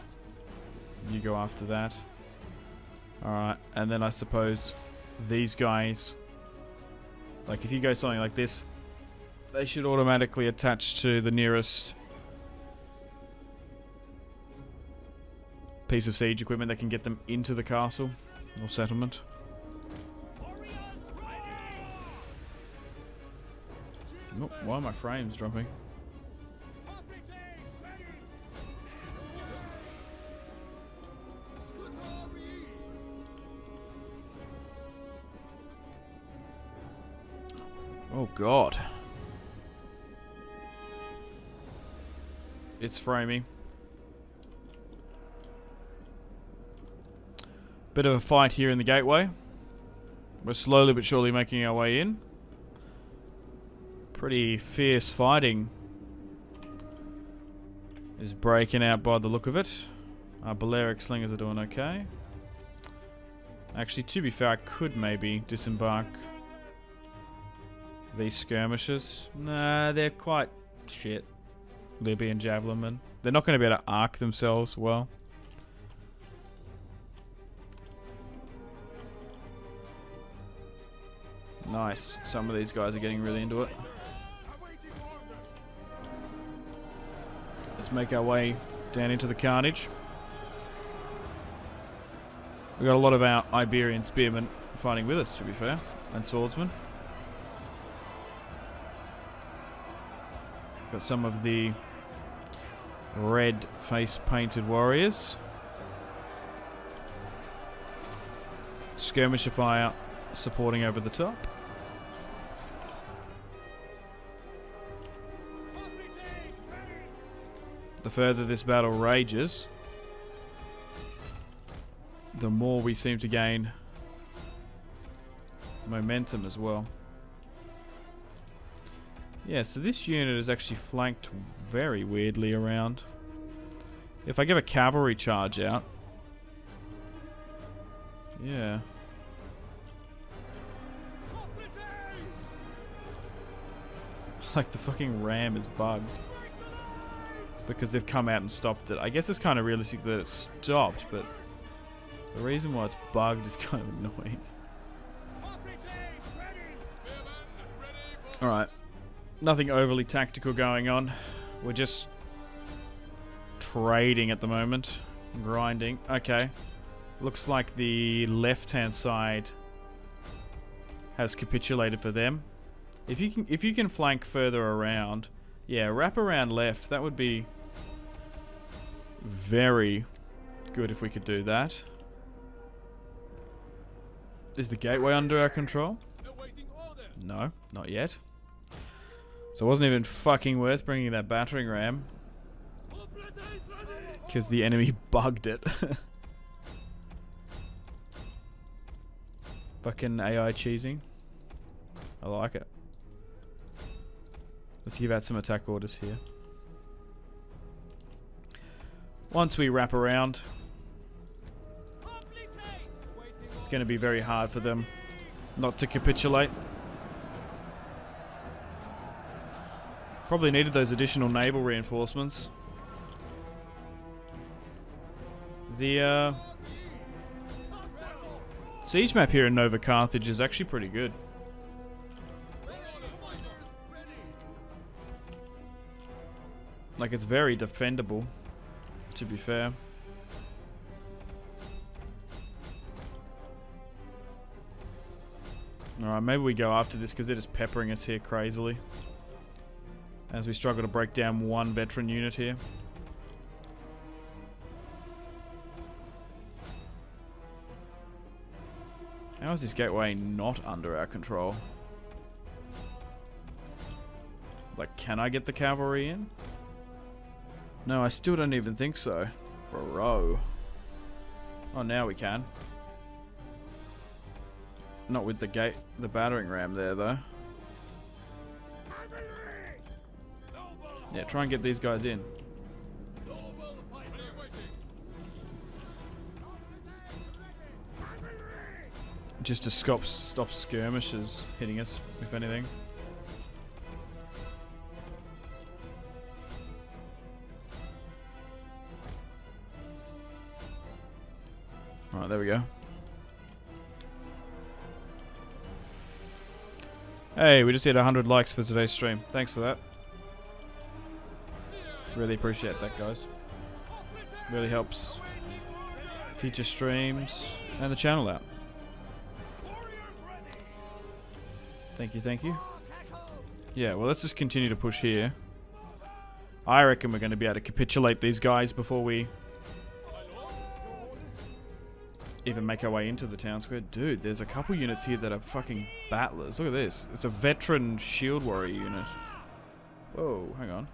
You go after that. Alright, and then I suppose these guys... Like, if you go something like this, they should automatically attach to the nearest piece of siege equipment that can get them into the castle or settlement. Oh, why are my frames dropping? Oh god. It's framey. Bit of a fight here in the gateway. We're slowly but surely making our way in. Pretty fierce fighting is breaking out by the look of it. Our Balearic slingers are doing okay. Actually, to be fair, I could maybe disembark these skirmishes. Nah, they're quite shit. Libyan javelin men. They're not going to be able to arc themselves well. Nice. Some of these guys are getting really into it. Let's make our way down into the Carthage. We've got a lot of our Iberian spearmen fighting with us, to be fair, and swordsmen. Got some of the red face-painted warriors. Skirmisher fire supporting over the top. The further this battle rages, the more we seem to gain momentum as well. Yeah, so this unit is actually flanked very weirdly around. If I give a cavalry charge out... Yeah. Like, the fucking ram is bugged. Because they've come out and stopped it. I guess it's kind of realistic that it stopped, but the reason why it's bugged is kind of annoying. Alright. Nothing overly tactical going on. We're just trading at the moment. Grinding. Okay. Looks like the left-hand side has capitulated for them. If you can flank further around, yeah, wrap around left. That would be very good if we could do that. Is the gateway under our control? No, not yet. So it wasn't even fucking worth bringing that battering ram. Because the enemy bugged it. Fucking AI cheesing. I like it. Let's give out some attack orders here. Once we wrap around, it's going to be very hard for them not to capitulate. Probably needed those additional naval reinforcements. The siege map here in Nova Carthage is actually pretty good. Like, it's very defendable, to be fair. Alright, maybe we go after this because they're just peppering us here crazily. As we struggle to break down one veteran unit here. How is this gateway not under our control? Like, can I get the cavalry in? No, I still don't even think so. Bro. Oh, now we can. Not with the battering ram there, though. Yeah, try and get these guys in. Just to stop skirmishes hitting us, if anything. Alright, there we go. Hey, we just hit 100 likes for today's stream. Thanks for that. Really appreciate that, guys. Really helps future streams and the channel out. Thank you, thank you. Yeah, well, let's just continue to push here. I reckon we're going to be able to capitulate these guys before we even make our way into the town square. Dude, there's a couple units here that are fucking battlers. Look at this. It's a veteran shield warrior unit. Whoa, hang on.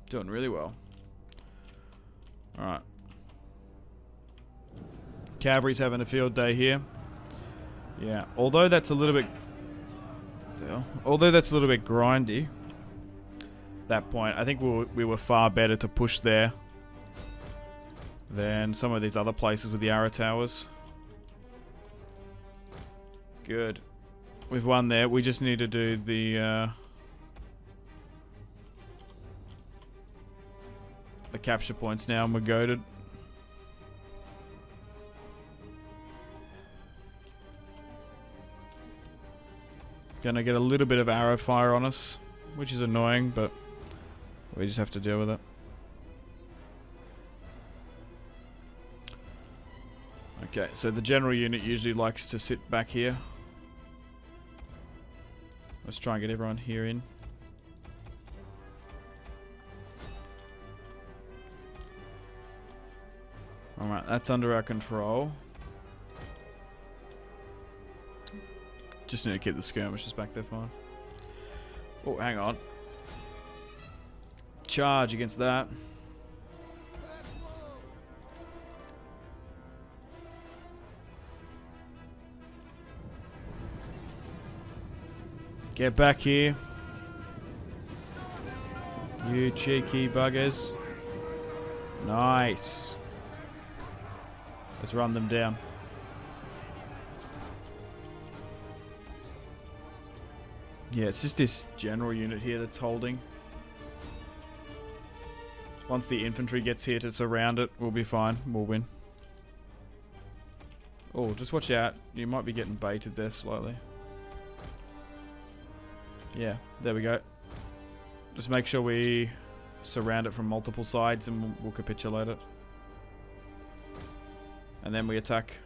Doing really well. Alright. Cavalry's having a field day here. Yeah, although that's a little bit grindy, that point, I think we were far better to push there than some of these other places with the arrow towers. Good. We've won there. We just need to do the capture points now, and we're goated. Gonna get a little bit of arrow fire on us, which is annoying, but we just have to deal with it. Okay, so the general unit usually likes to sit back here. Let's try and get everyone here in. Alright, that's under our control. Just need to keep the skirmishes back there fine. Oh, hang on. Charge against that. Get back here. You cheeky buggers. Nice. Let's run them down. Yeah, it's just this general unit here that's holding. Once the infantry gets here to surround it, we'll be fine. We'll win. Oh, just watch out. You might be getting baited there slightly. Yeah, there we go. Just make sure we surround it from multiple sides and we'll capitulate it. And then we attack.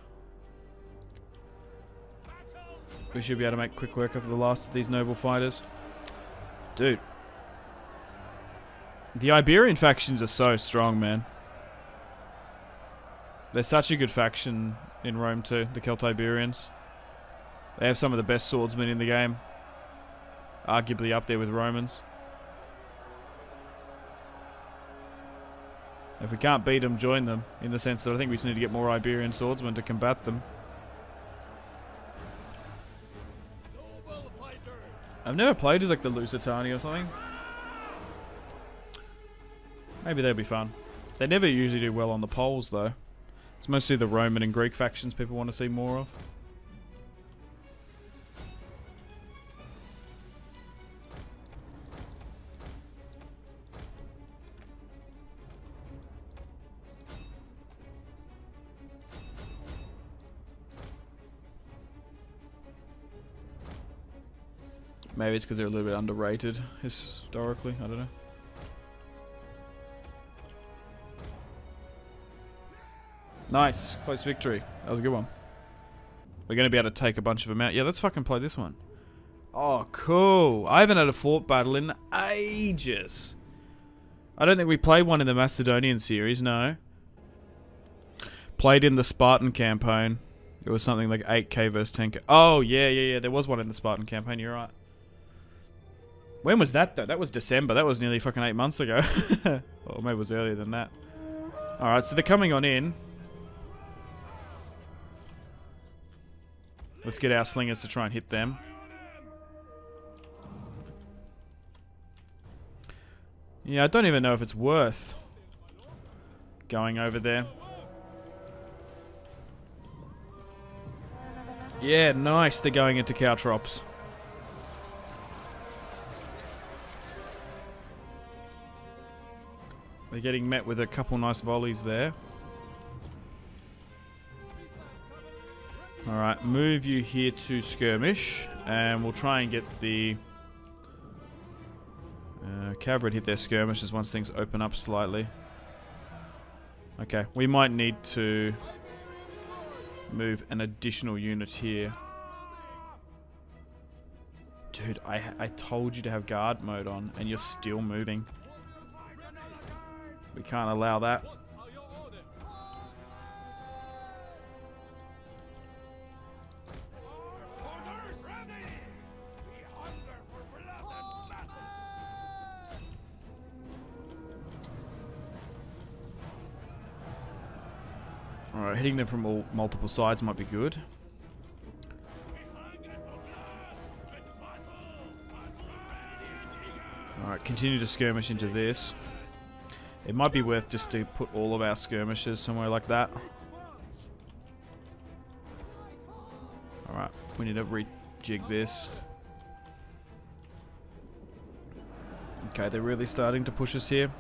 We should be able to make quick work of the last of these noble fighters. Dude. The Iberian factions are so strong, man. They're such a good faction in Rome too, the Celtiberians. They have some of the best swordsmen in the game. Arguably up there with Romans. If we can't beat them, join them. In the sense that I think we just need to get more Iberian swordsmen to combat them. I've never played as like the Lusitani or something. Maybe they'll be fun. They never usually do well on the polls though. It's mostly the Roman and Greek factions people want to see more of. Maybe it's because they're a little bit underrated historically. I don't know. Nice. Close victory. That was a good one. We're going to be able to take a bunch of them out. Yeah, let's fucking play this one. Oh, cool. I haven't had a fort battle in ages. I don't think we played one in the Macedonian series, no. Played in the Spartan campaign. It was something like 8k versus 10k. Oh, yeah. There was one in the Spartan campaign, you're right. When was that, though? That was December. That was nearly fucking 8 months ago. Or maybe it was earlier than that. Alright, so they're coming on in. Let's get our slingers to try and hit them. Yeah, I don't even know if it's worth going over there. Yeah, nice. They're going into caltrops. They're getting met with a couple nice volleys there. Alright, move you here to skirmish. And we'll try and get the cavalry hit their skirmishes once things open up slightly. Okay, we might need to move an additional unit here. Dude, I told you to have guard mode on and you're still moving. We can't allow that. Alright, hitting them from multiple sides might be good. Alright, continue to skirmish into this. It might be worth just to put all of our skirmishes somewhere like that. Alright, we need to rejig this. Okay, they're really starting to push us here.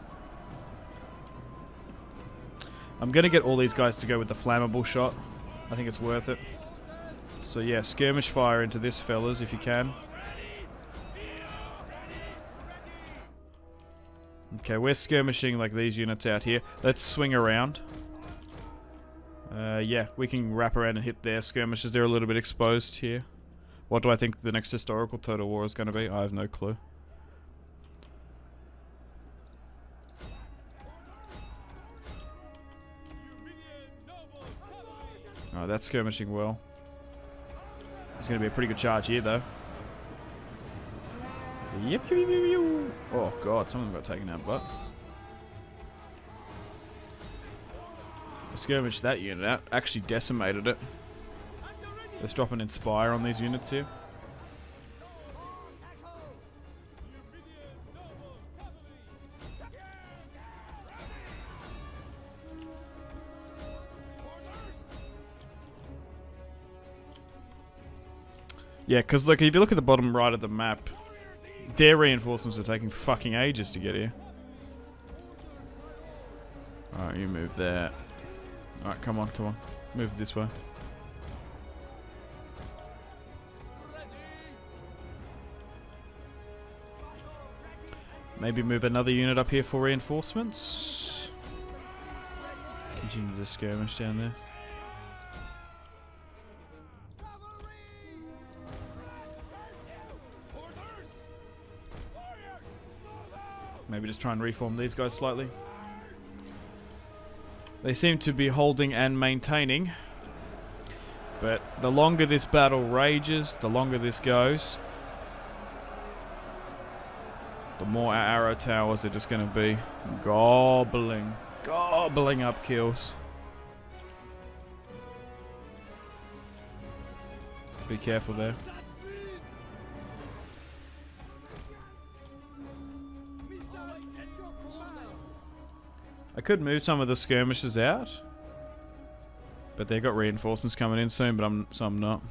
I'm going to get all these guys to go with the flammable shot. I think it's worth it. So yeah, skirmish fire into this, fellas, if you can. Okay, we're skirmishing like these units out here. Let's swing around. Yeah, we can wrap around and hit their skirmishes. They're a little bit exposed here. What do I think the next historical total war is going to be? I have no clue. Alright, that's skirmishing well. There's going to be a pretty good charge here, though. Yep. Oh, God, some of them got taken out, but... skirmished that unit out. Actually decimated it. Let's drop an Inspire on these units here. Yeah, because look, if you look at the bottom right of the map, their reinforcements are taking fucking ages to get here. Alright, you move there. Alright, come on. Move this way. Maybe move another unit up here for reinforcements. Continue to skirmish down there. Maybe just try and reform these guys slightly. They seem to be holding and maintaining. But the longer this battle rages, the longer this goes, the more our arrow towers are just going to be gobbling up kills. Be careful there. I could move some of the skirmishes out, but they've got reinforcements coming in soon, but I'm not.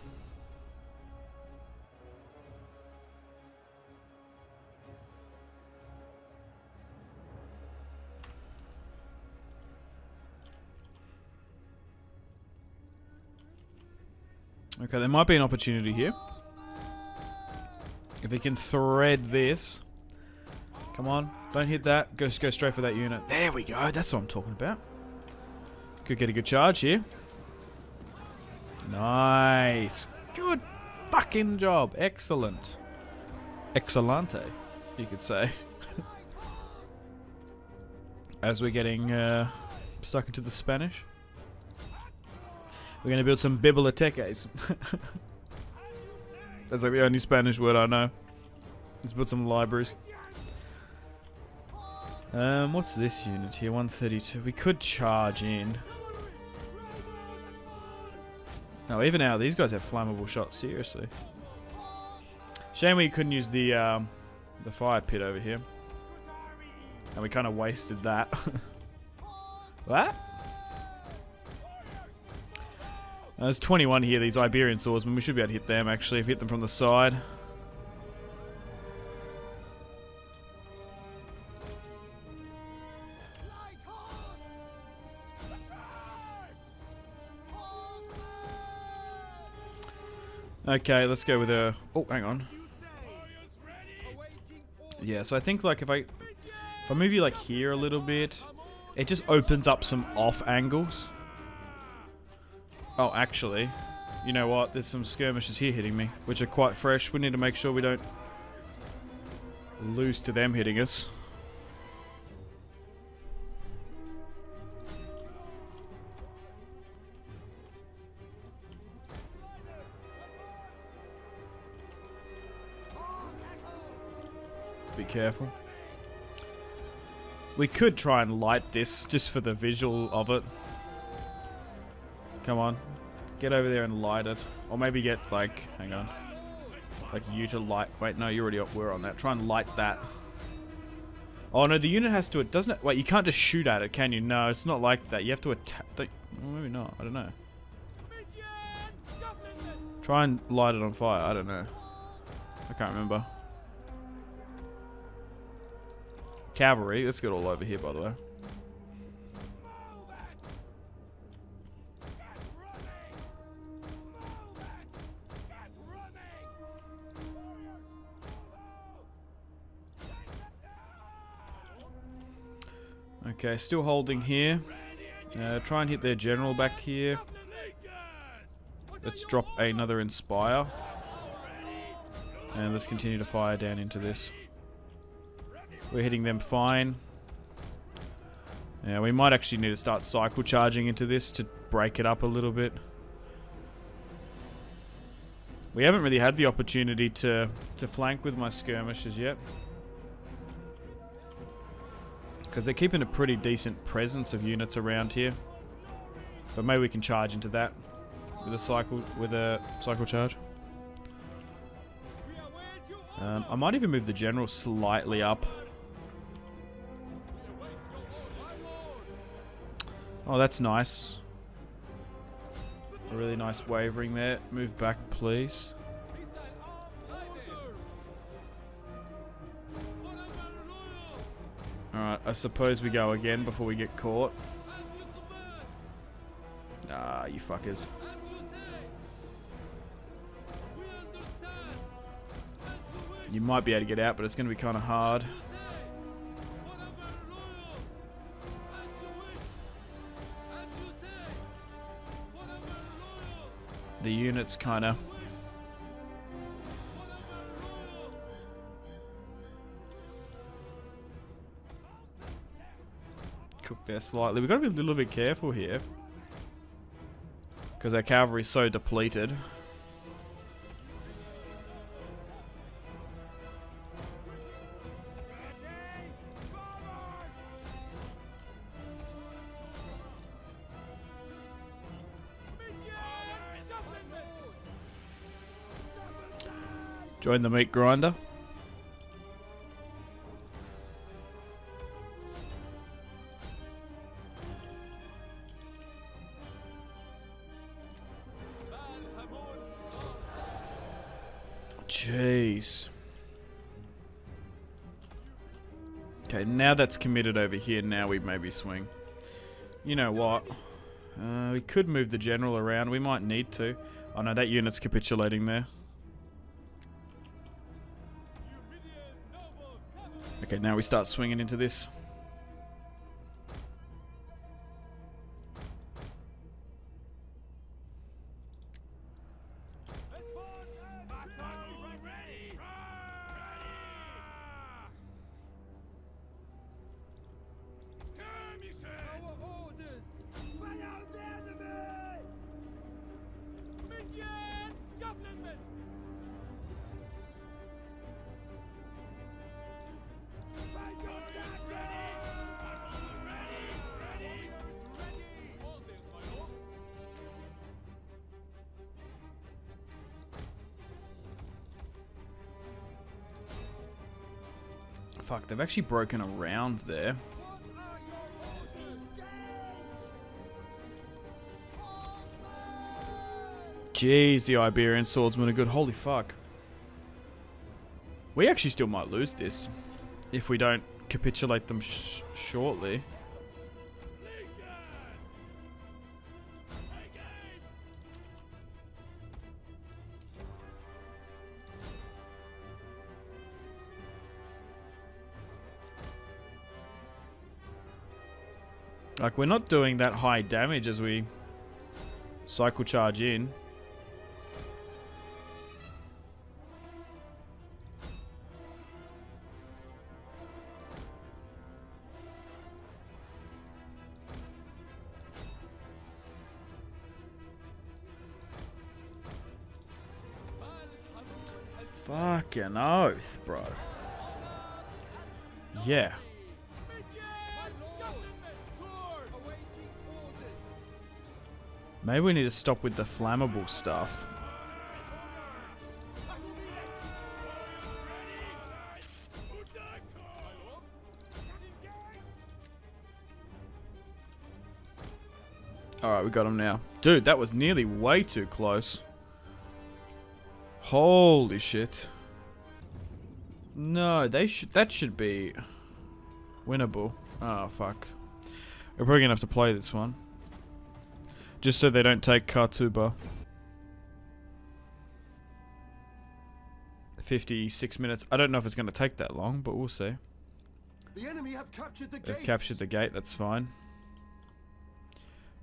Okay, there might be an opportunity here. If we can thread this. Come on, don't hit that. Go straight for that unit. There we go. That's what I'm talking about. Could get a good charge here. Nice. Good fucking job. Excellent. Excellente, you could say. As we're getting stuck into the Spanish. We're going to build some biblioteques. That's like the only Spanish word I know. Let's build some libraries. What's this unit here? 132. We could charge in. No, even now these guys have flammable shots. Seriously. Shame we couldn't use the fire pit over here. And we kind of wasted that. What? There's 21 here, these Iberian swordsmen. We should be able to hit them, actually, if we hit them from the side. Okay, let's go with a... Oh, hang on. Yeah, so I think, like, if I move you, like, here a little bit, it just opens up some off angles. Oh, actually, you know what? There's some skirmishes here hitting me, which are quite fresh. We need to make sure we don't lose to them hitting us. Be careful. We could try and light this just for the visual of it. Come on. Get over there and light it. Or maybe get, like, hang on. Like you to light. Wait, no, you already were on that. Try and light that. Oh, no, the unit has to, doesn't it? Wait, you can't just shoot at it, can you? No, it's not like that. You have to attack. Well, maybe not. I don't know. Try and light it on fire. I don't know. I can't remember. Cavalry. Let's get all over here, by the way. Okay, still holding here. Try and hit their general back here. Let's drop another Inspire. And let's continue to fire down into this. We're hitting them fine. Yeah, we might actually need to start cycle charging into this to break it up a little bit. We haven't really had the opportunity to flank with my skirmishers yet. Because they're keeping a pretty decent presence of units around here. But maybe we can charge into that with a cycle charge. I might even move the general slightly up. Oh, that's nice. A really nice wavering there. Move back, please. Alright, I suppose we go again before we get caught. Ah, you fuckers. You might be able to get out, but it's going to be kind of hard. The unit's kind of... cooked there slightly. We've got to be a little bit careful here. Because our cavalry's so depleted. Join the meat grinder. Jeez. Okay, now that's committed over here. Now we maybe swing. You know what? We could move the general around. We might need to. Oh no, that unit's capitulating there. Okay, now we start swinging into this. Fuck, they've actually broken around there. Jeez, the Iberian swordsmen are good. Holy fuck. We actually still might lose this if we don't capitulate them shortly. Like, we're not doing that high damage as we cycle charge in. Fucking oath, bro. Yeah. Maybe we need to stop with the flammable stuff. Alright, we got him now. Dude, that was nearly way too close. Holy shit. No, that should be winnable. Oh, fuck. We're probably gonna have to play this one. Just so they don't take Cartuba. 56 minutes. I don't know if it's going to take that long, but we'll see. The enemy have captured the gate. They've captured the gate, that's fine.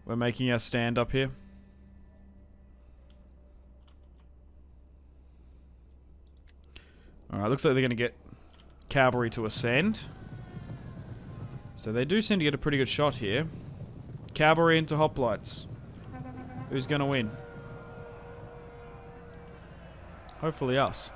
We're making our stand up here. Alright, looks like they're going to get cavalry to ascend. So they do seem to get a pretty good shot here. Cavalry into hoplites. Who's gonna win? Hopefully us.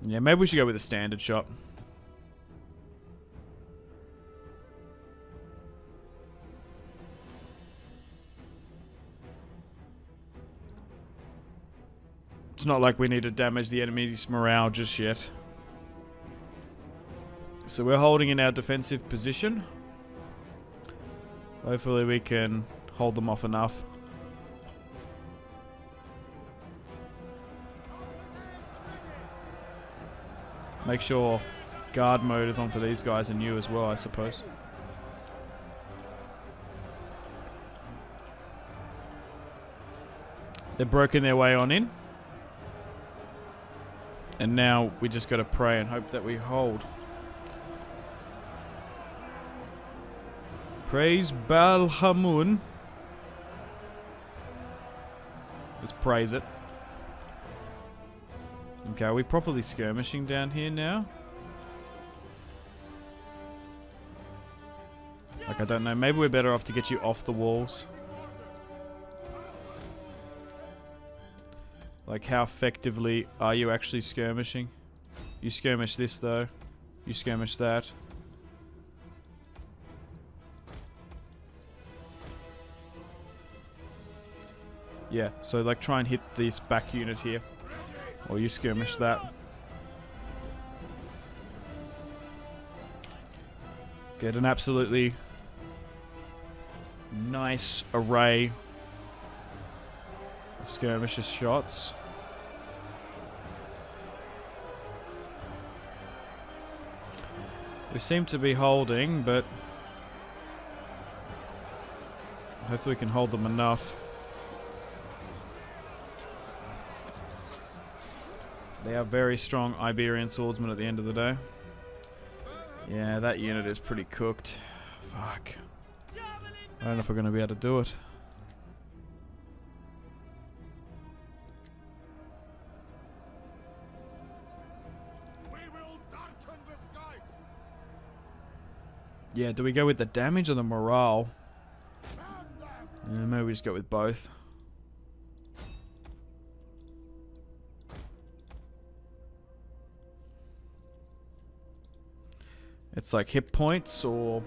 Yeah, maybe we should go with a standard shot. It's not like we need to damage the enemy's morale just yet. So we're holding in our defensive position. Hopefully we can hold them off enough. Make sure guard mode is on for these guys and you as well, I suppose. They've broken their way on in. And now we just got to pray and hope that we hold. Praise Baal Hamun. Let's praise it. Okay, are we properly skirmishing down here now? Like, I don't know. Maybe we're better off to get you off the walls. Like, how effectively are you actually skirmishing? You skirmish this, though. You skirmish that. Yeah, so like try and hit this back unit here. Or you skirmish that. Get an absolutely nice array of skirmishes shots. We seem to be holding, but hopefully we can hold them enough. They are very strong Iberian swordsmen at the end of the day. Yeah, that unit is pretty cooked. Fuck. I don't know if we're going to be able to do it. We will darken the skies. Yeah, do we go with the damage or the morale? Maybe we just go with both. It's like hit points or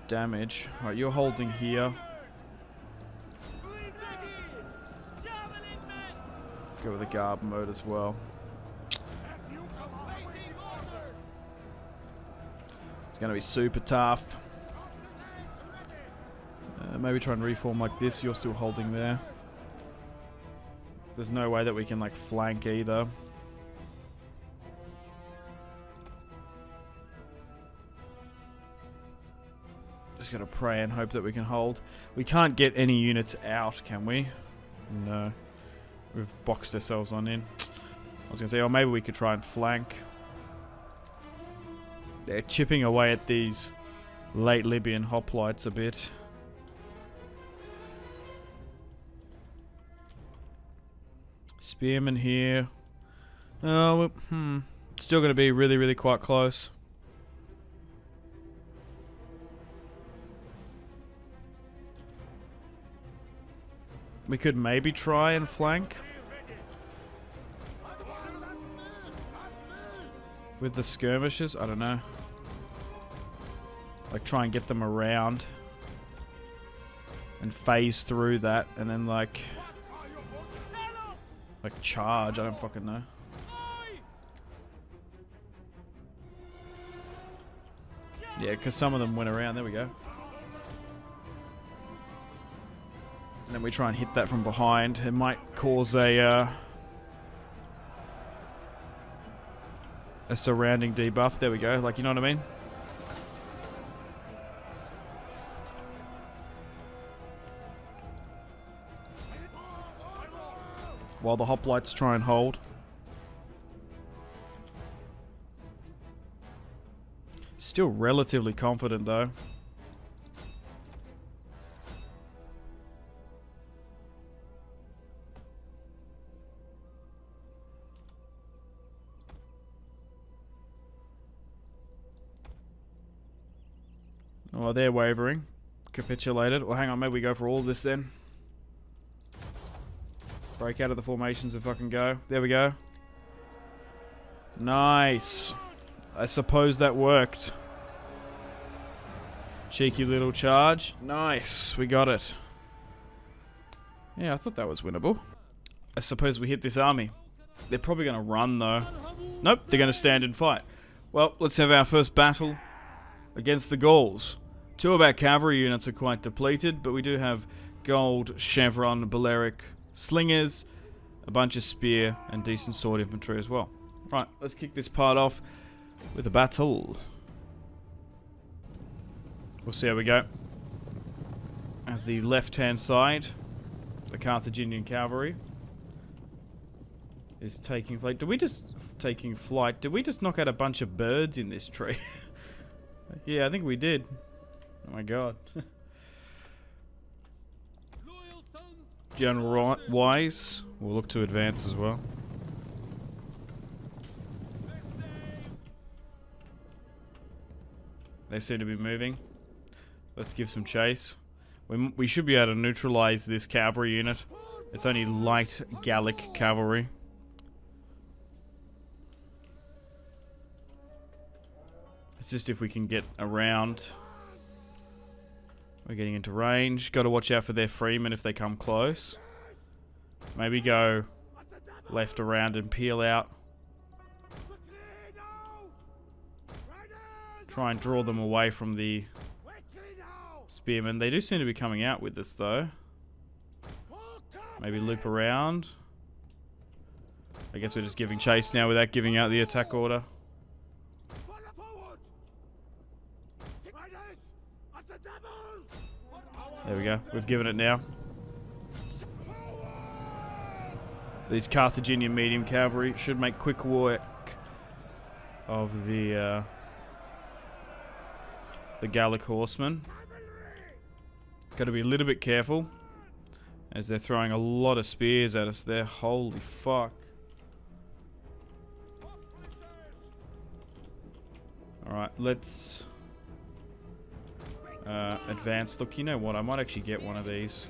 damage. Alright, you're holding here. Go with the guard mode as well. It's going to be super tough. Maybe try and reform like this. You're still holding there. There's no way that we can like flank either. Just gotta pray and hope that we can hold. We can't get any units out, can we? No. We've boxed ourselves on in. I was gonna say, oh, maybe we could try and flank. They're chipping away at these late Libyan hoplites a bit. Spearmen here. Oh, still gonna be really, really quite close. We could maybe try and flank with the skirmishes. I don't know. Like try and get them around and phase through that, and then like charge. I don't fucking know. Yeah, because some of them went around. There we go. And then we try and hit that from behind. It might cause a surrounding debuff. There we go. Like, you know what I mean? While the hoplites try and hold. Still relatively confident though. Oh, they're wavering. Capitulated. Well, hang on, maybe we go for all of this then. Break out of the formations and fucking go. There we go. Nice. I suppose that worked. Cheeky little charge. Nice. We got it. Yeah, I thought that was winnable. I suppose we hit this army. They're probably going to run though. Nope, they're going to stand and fight. Well, let's have our first battle against the Gauls. Two of our cavalry units are quite depleted, but we do have gold, chevron, Balearic slingers, a bunch of spear, and decent sword infantry as well. Right, let's kick this part off with a battle. We'll see how we go. As the left-hand side, the Carthaginian cavalry is taking flight. Did we just knock out a bunch of birds in this tree? Yeah, I think we did. Oh my god. General Wise will look to advance as well. They seem to be moving. Let's give some chase. We should be able to neutralize this cavalry unit. It's only light Gallic cavalry. It's just if we can get around. We're getting into range. Got to watch out for their freemen if they come close. Maybe go left around and peel out. Try and draw them away from the spearmen. They do seem to be coming out with this though. Maybe loop around. I guess we're just giving chase now without giving out the attack order. There we go. We've given it now. These Carthaginian medium cavalry should make quick work of the Gallic horsemen. Got to be a little bit careful as they're throwing a lot of spears at us there. Holy fuck. Alright, let's advance. Look, you know what? I might actually get one of these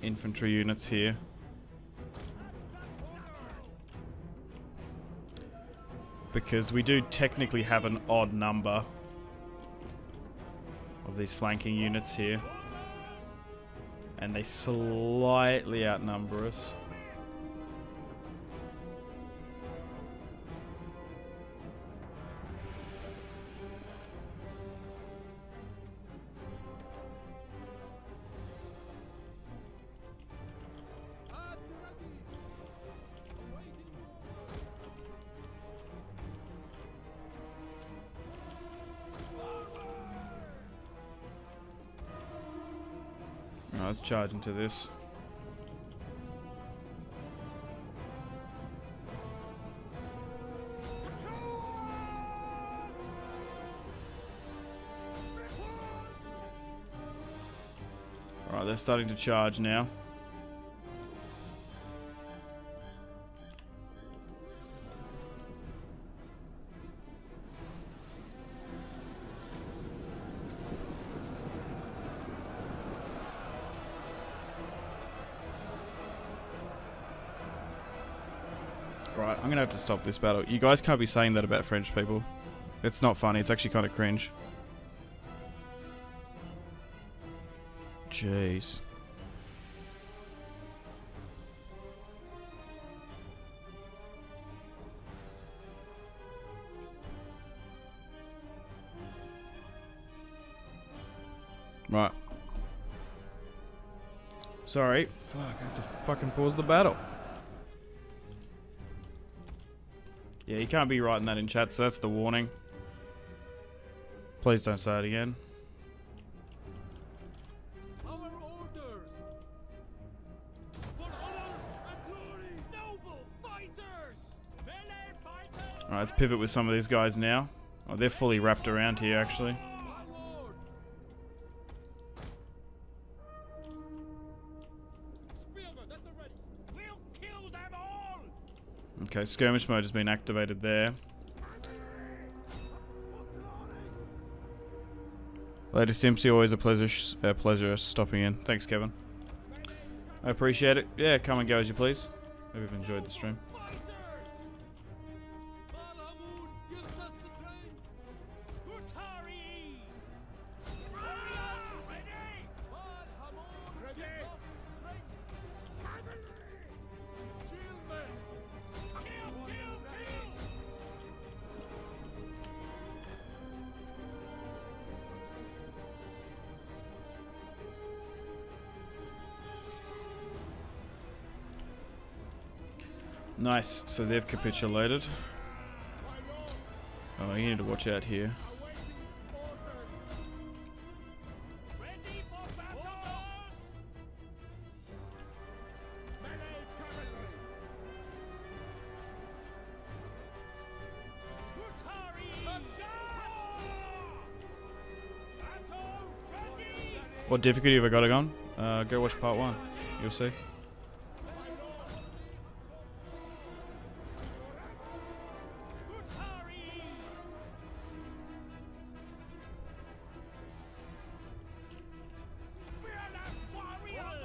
infantry units here. Because we do technically have an odd number of these flanking units here. And they slightly outnumber us. Let's charge into this. Alright, they're starting to charge now. Right, I'm gonna have to stop this battle. You guys can't be saying that about French people. It's not funny, it's actually kind of cringe. Jeez. Right. Sorry. Fuck, I have to fucking pause the battle. Yeah, you can't be writing that in chat, so that's the warning. Please don't say it again. Our orders. For honor and glory, noble fighters. Melee fighters. Alright, let's pivot with some of these guys now. Oh, they're fully wrapped around here, actually. My lord. Spearmen at the ready. We'll kill them all. Okay, skirmish mode has been activated there. Lady Simpsy, always a pleasure stopping in. Thanks, Kevin. I appreciate it. Yeah, come and go as you please. Hope you've enjoyed the stream. Fighters. Balhamun gives us the train. Scutari. Warriors ready. Balhamun gives us strength. Cavalry. Shieldmen. Kill, kill, kill. Nice, so they've capitulated. Oh, you need to watch out here. Ready for battle. Melee cavalry. Scutari. Battle ready. What difficulty have I got it on? Go watch part 1. You'll see. Scutari. Fearless warriors.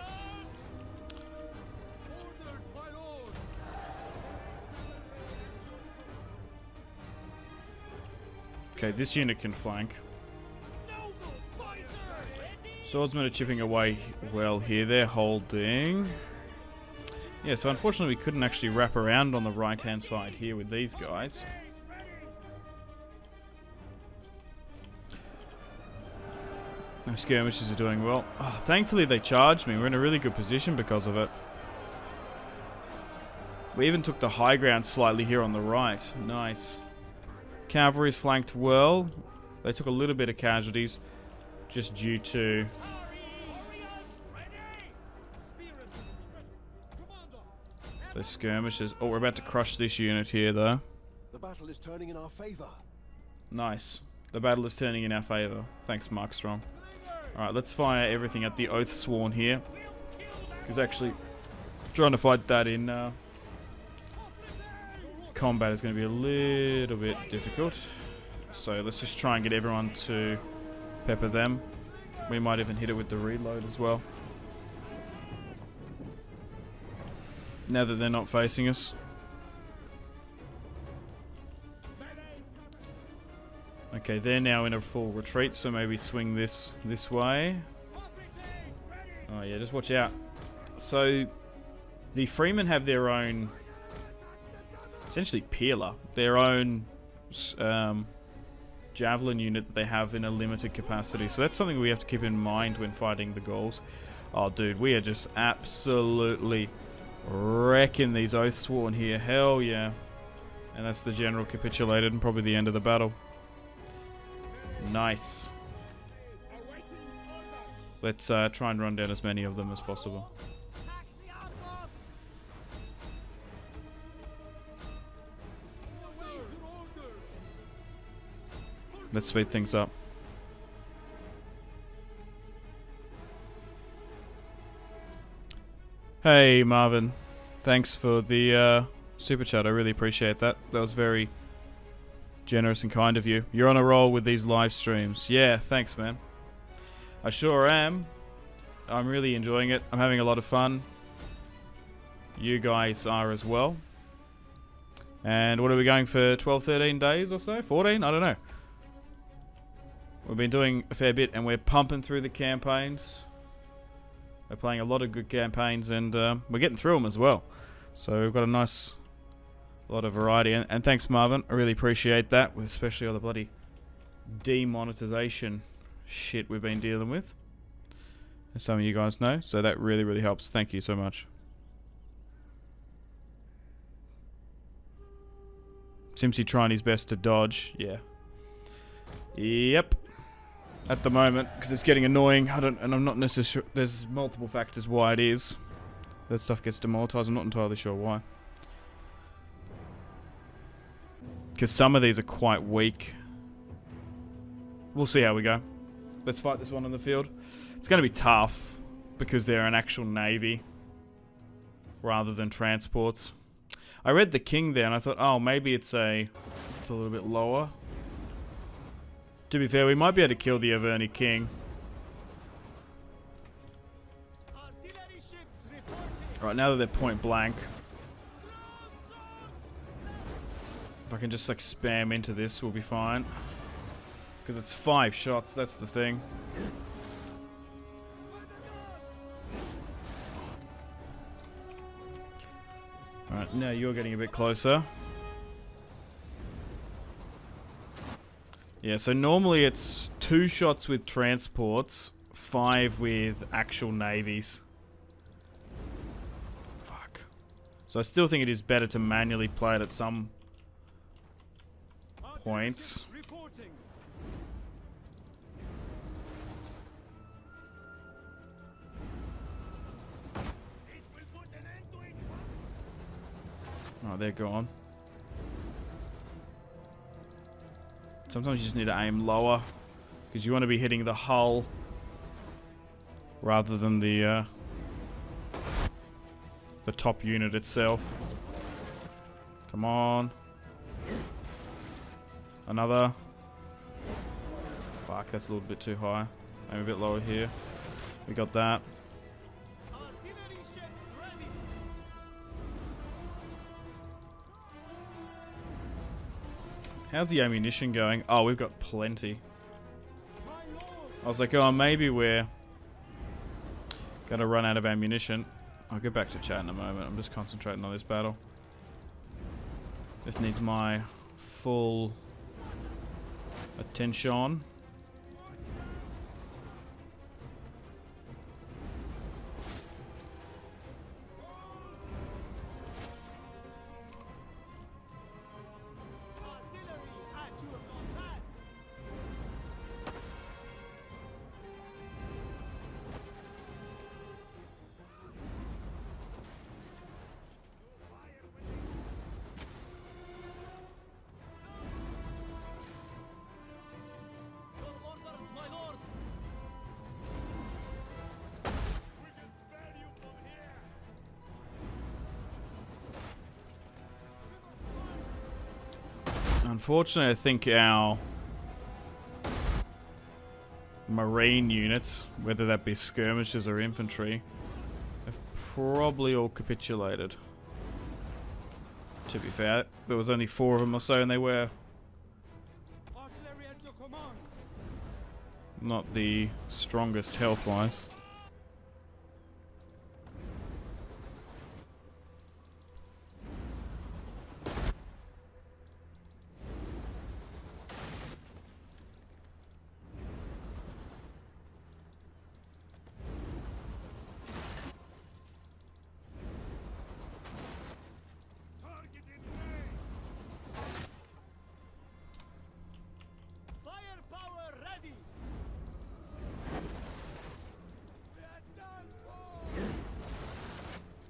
Orders, my lord. Okay, this unit can flank. Noble fighters. Swordsmen are chipping away well here. They're holding. Yeah, so unfortunately we couldn't actually wrap around on the right-hand side here with these guys. No skirmishes are doing well. Oh, thankfully they charged me. We're in a really good position because of it. We even took the high ground slightly here on the right. Nice. Cavalry's flanked well. They took a little bit of casualties just due to the skirmishes. Oh, we're about to crush this unit here though. The battle is turning in our favor. Nice. The battle is turning in our favor. Thanks, Mark Strong. Alright, let's fire everything at the Oathsworn here. Because actually, trying to fight that in combat is going to be a little bit difficult. So let's just try and get everyone to pepper them. We might even hit it with the reload as well. Now that they're not facing us. Okay, they're now in a full retreat, so maybe swing this way. Oh yeah, just watch out. So, the Freemen have their own, essentially peeler, their own javelin unit that they have in a limited capacity. So that's something we have to keep in mind when fighting the Gauls. Oh dude, we are just absolutely wrecking these Oathsworn here. Hell yeah. And that's the general capitulated and probably the end of the battle. Nice. Let's try and run down as many of them as possible. Let's speed things up. Hey Marvin, thanks for the super chat. I really appreciate that. That was very generous and kind of you. You're on a roll with these live streams. Yeah, thanks man. I sure am. I'm really enjoying it. I'm having a lot of fun. You guys are as well. And what are we going for, 12, 13 days or so? 14? I don't know. We've been doing a fair bit and we're pumping through the campaigns. We're playing a lot of good campaigns and we're getting through them as well. So we've got a nice lot of variety. And thanks Marvin, I really appreciate that, with especially all the bloody demonetization shit we've been dealing with. As some of you guys know. So that really, really helps. Thank you so much. Simpsy trying his best to dodge. Yeah. Yep. At the moment, because it's getting annoying. And I'm not necessarily. There's multiple factors why it is that stuff gets demonetized. I'm not entirely sure why. Because some of these are quite weak. We'll see how we go. Let's fight this one on the field. It's going to be tough because they're an actual navy rather than transports. I read the king there and I thought, oh, maybe it's a little bit lower. To be fair, we might be able to kill the Averni king. Right, now that they're point blank. If I can just like spam into this, we'll be fine. Because it's 5 shots, that's the thing. Alright, now you're getting a bit closer. Yeah, so normally it's 2 shots with transports, 5 with actual navies. Fuck. So I still think it is better to manually play it at some points. Oh, they're gone. Sometimes you just need to aim lower because you want to be hitting the hull rather than the top unit itself. Come on. Another. Fuck, that's a little bit too high. Aim a bit lower here. We got that. How's the ammunition going? Oh, we've got plenty. I was like, oh, maybe we're Gonna run out of ammunition. I'll get back to chat in a moment. I'm just concentrating on this battle. This needs my full attention. Unfortunately, I think our marine units, whether that be skirmishers or infantry, have probably all capitulated. To be fair, there was only 4 of them or so, and they were not the strongest health-wise.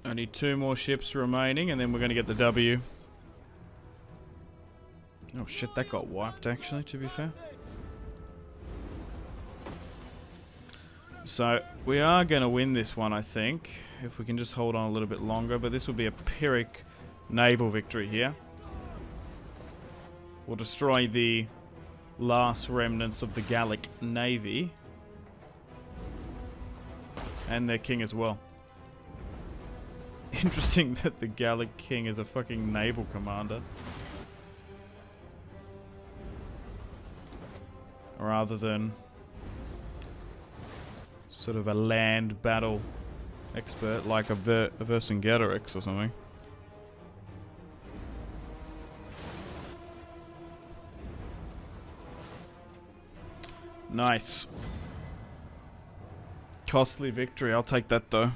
Only 2 more ships remaining, and then we're going to get the W. Oh shit, that got wiped actually, to be fair. So, we are going to win this one, I think, if we can just hold on a little bit longer, but this will be a Pyrrhic naval victory here. We'll destroy the last remnants of the Gallic navy. And their king as well. Interesting that the Gallic king is a fucking naval commander. Rather than sort of a land battle expert like a Vercingetorix or something. Nice. Costly victory. I'll take that though.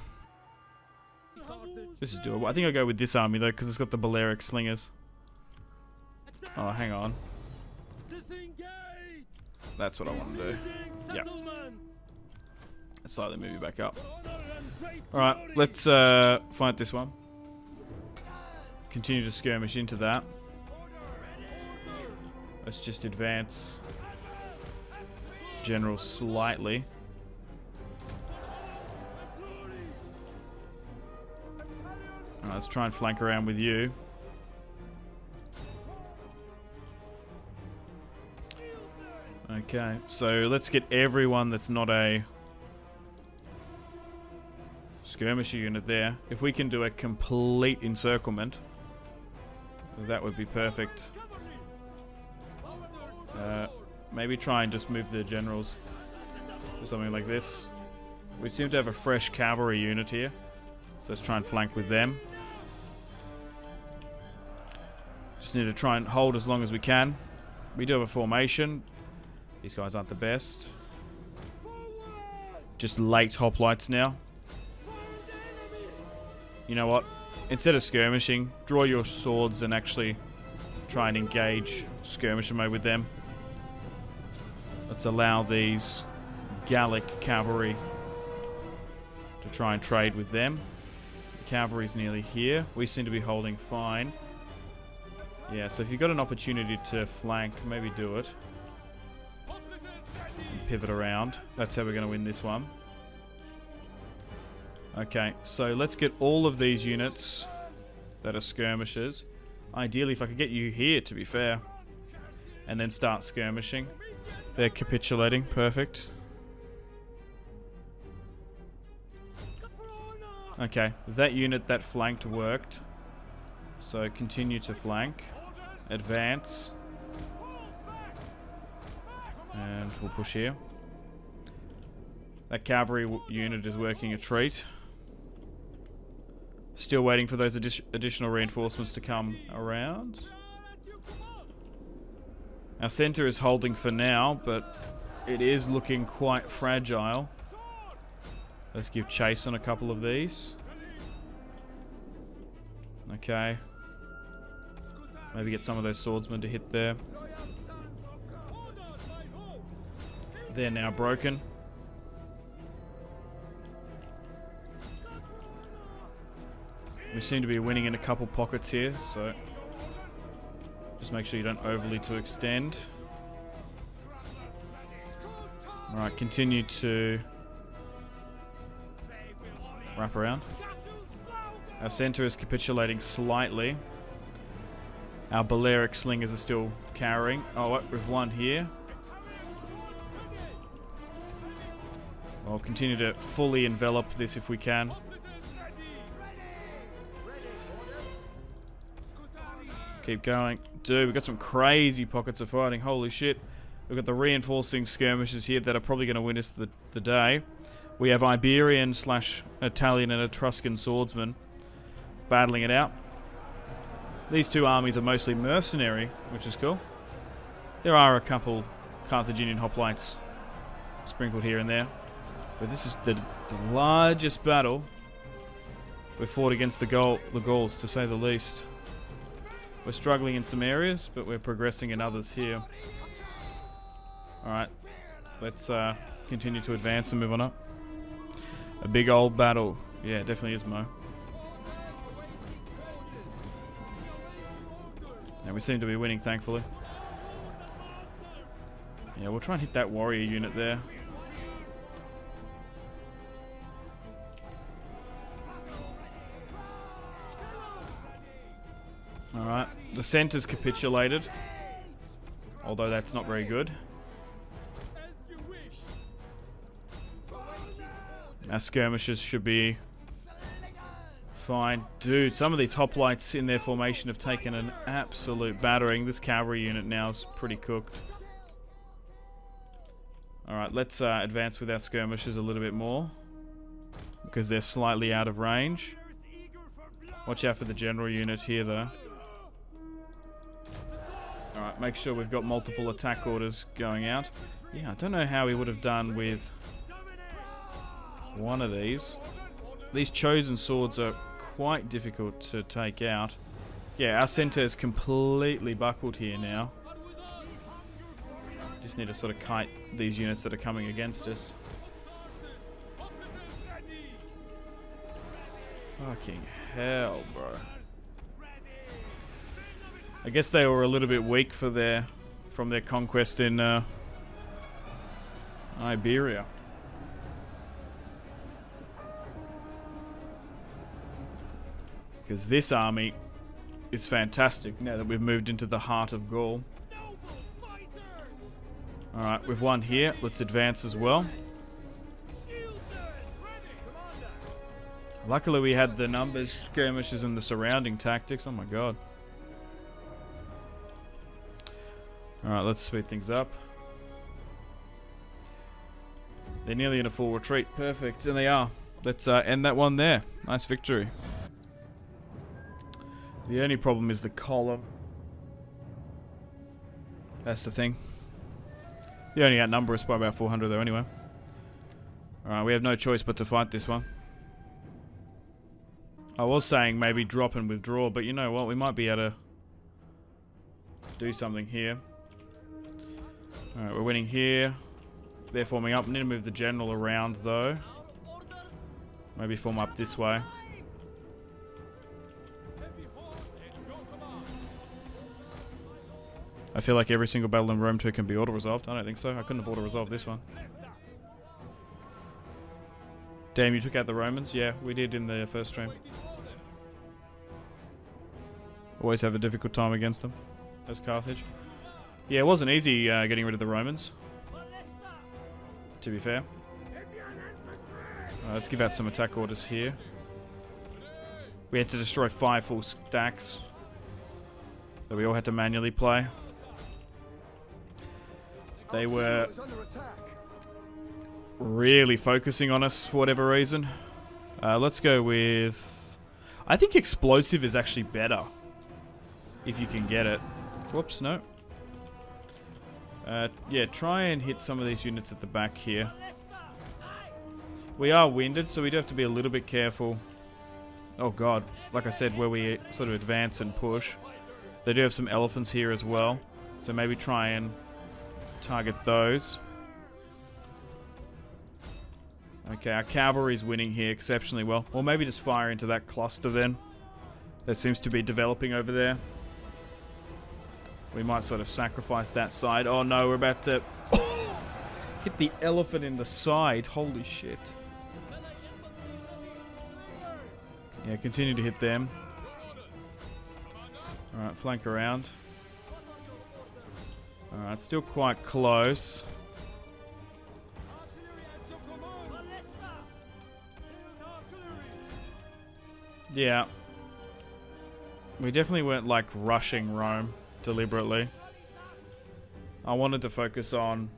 This is doable. I think I'll go with this army though, because it's got the Balearic slingers. Oh, hang on. That's what I want to do. Yep. Slightly move you back up. Alright, let's fight this one. Continue to skirmish into that. Let's just advance General slightly. Let's try and flank around with you. Okay, so let's get everyone that's not a skirmisher unit there. If we can do a complete encirclement, that would be perfect. Maybe try and just move the generals or something like this. We seem to have a fresh cavalry unit here, so let's try and flank with them. Just need to try and hold as long as we can. We do have a formation. These guys aren't the best. Just late hoplites now. You know what? Instead of skirmishing, draw your swords and actually try and engage skirmisher mode with them. Let's allow these Gallic cavalry to try and trade with them. The cavalry's nearly here. We seem to be holding fine. Yeah, so if you've got an opportunity to flank, maybe do it. And pivot around. That's how we're going to win this one. Okay, so let's get all of these units that are skirmishers. Ideally, if I could get you here, to be fair. And then start skirmishing. They're capitulating. Perfect. Okay, that unit that flanked worked. So continue to flank. Advance. And we'll push here. That cavalry unit is working a treat. Still waiting for those additional reinforcements to come around. Our centre is holding for now, but it is looking quite fragile. Let's give chase on a couple of these. Okay. Maybe get some of those swordsmen to hit there. They're now broken. We seem to be winning in a couple pockets here, so just make sure you don't overly to extend. Alright, continue to wrap around. Our centre is capitulating slightly. Our Balearic slingers are still carrying. Oh, we've won here. We'll continue to fully envelop this if we can. Keep going. Dude, we've got some crazy pockets of fighting. Holy shit. We've got the reinforcing skirmishes here that are probably going to win us the day. We have Iberian / Italian and Etruscan swordsmen battling it out. These two armies are mostly mercenary, which is cool. There are a couple Carthaginian hoplites sprinkled here and there. But this is the largest battle we've fought against the Gauls, to say the least. We're struggling in some areas, but we're progressing in others here. Alright, let's continue to advance and move on up. A big old battle. Yeah, it definitely is, Mo. And we seem to be winning, thankfully. Yeah, we'll try and hit that warrior unit there. Alright, the centre's capitulated. Although that's not very good. Our skirmishes should be fine. Dude, some of these hoplites in their formation have taken an absolute battering. This cavalry unit now is pretty cooked. Alright, let's advance with our skirmishes a little bit more, because they're slightly out of range. Watch out for the general unit here, though. Alright, make sure we've got multiple attack orders going out. Yeah, I don't know how we would have done with one of these. These chosen swords are quite difficult to take out. Yeah, our centre is completely buckled here now. Just need to sort of kite these units that are coming against us. Fucking hell, bro. I guess they were a little bit weak for from their conquest in Iberia. Because this army is fantastic now that we've moved into the heart of Gaul. Alright, we've won here. Let's advance as well. Luckily we had the numbers, skirmishes and the surrounding tactics. Oh my god. Alright, let's speed things up. They're nearly in a full retreat. Perfect. And they are. Let's end that one there. Nice victory. The only problem is the column. That's the thing. They only outnumber us by about 400 though anyway. Alright, we have no choice but to fight this one. I was saying maybe drop and withdraw, but you know what? We might be able to do something here. Alright, we're winning here. They're forming up. We need to move the general around though. Maybe form up this way. I feel like every single battle in Rome 2 can be auto-resolved. I don't think so. I couldn't have auto-resolved this one. Damn, you took out the Romans? Yeah, we did in the first stream. Always have a difficult time against them. As Carthage. Yeah, it wasn't easy getting rid of the Romans. To be fair. Let's give out some attack orders here. We had to destroy 5 full stacks that we all had to manually play. really focusing on us for whatever reason. Let's go with... I think explosive is actually better. If you can get it. Whoops, no. Yeah, try and hit some of these units at the back here. We are winded, so we do have to be a little bit careful. Oh god, like I said, where we sort of advance and push. They do have some elephants here as well, so maybe try and target those. Okay, our cavalry's winning here exceptionally well. Or maybe just fire into that cluster then. That seems to be developing over there. We might sort of sacrifice that side. Oh no, we're about to hit the elephant in the side. Holy shit. Yeah, continue to hit them. Alright, flank around. Alright, still quite close. Yeah. We definitely weren't like rushing Rome deliberately. I wanted to focus on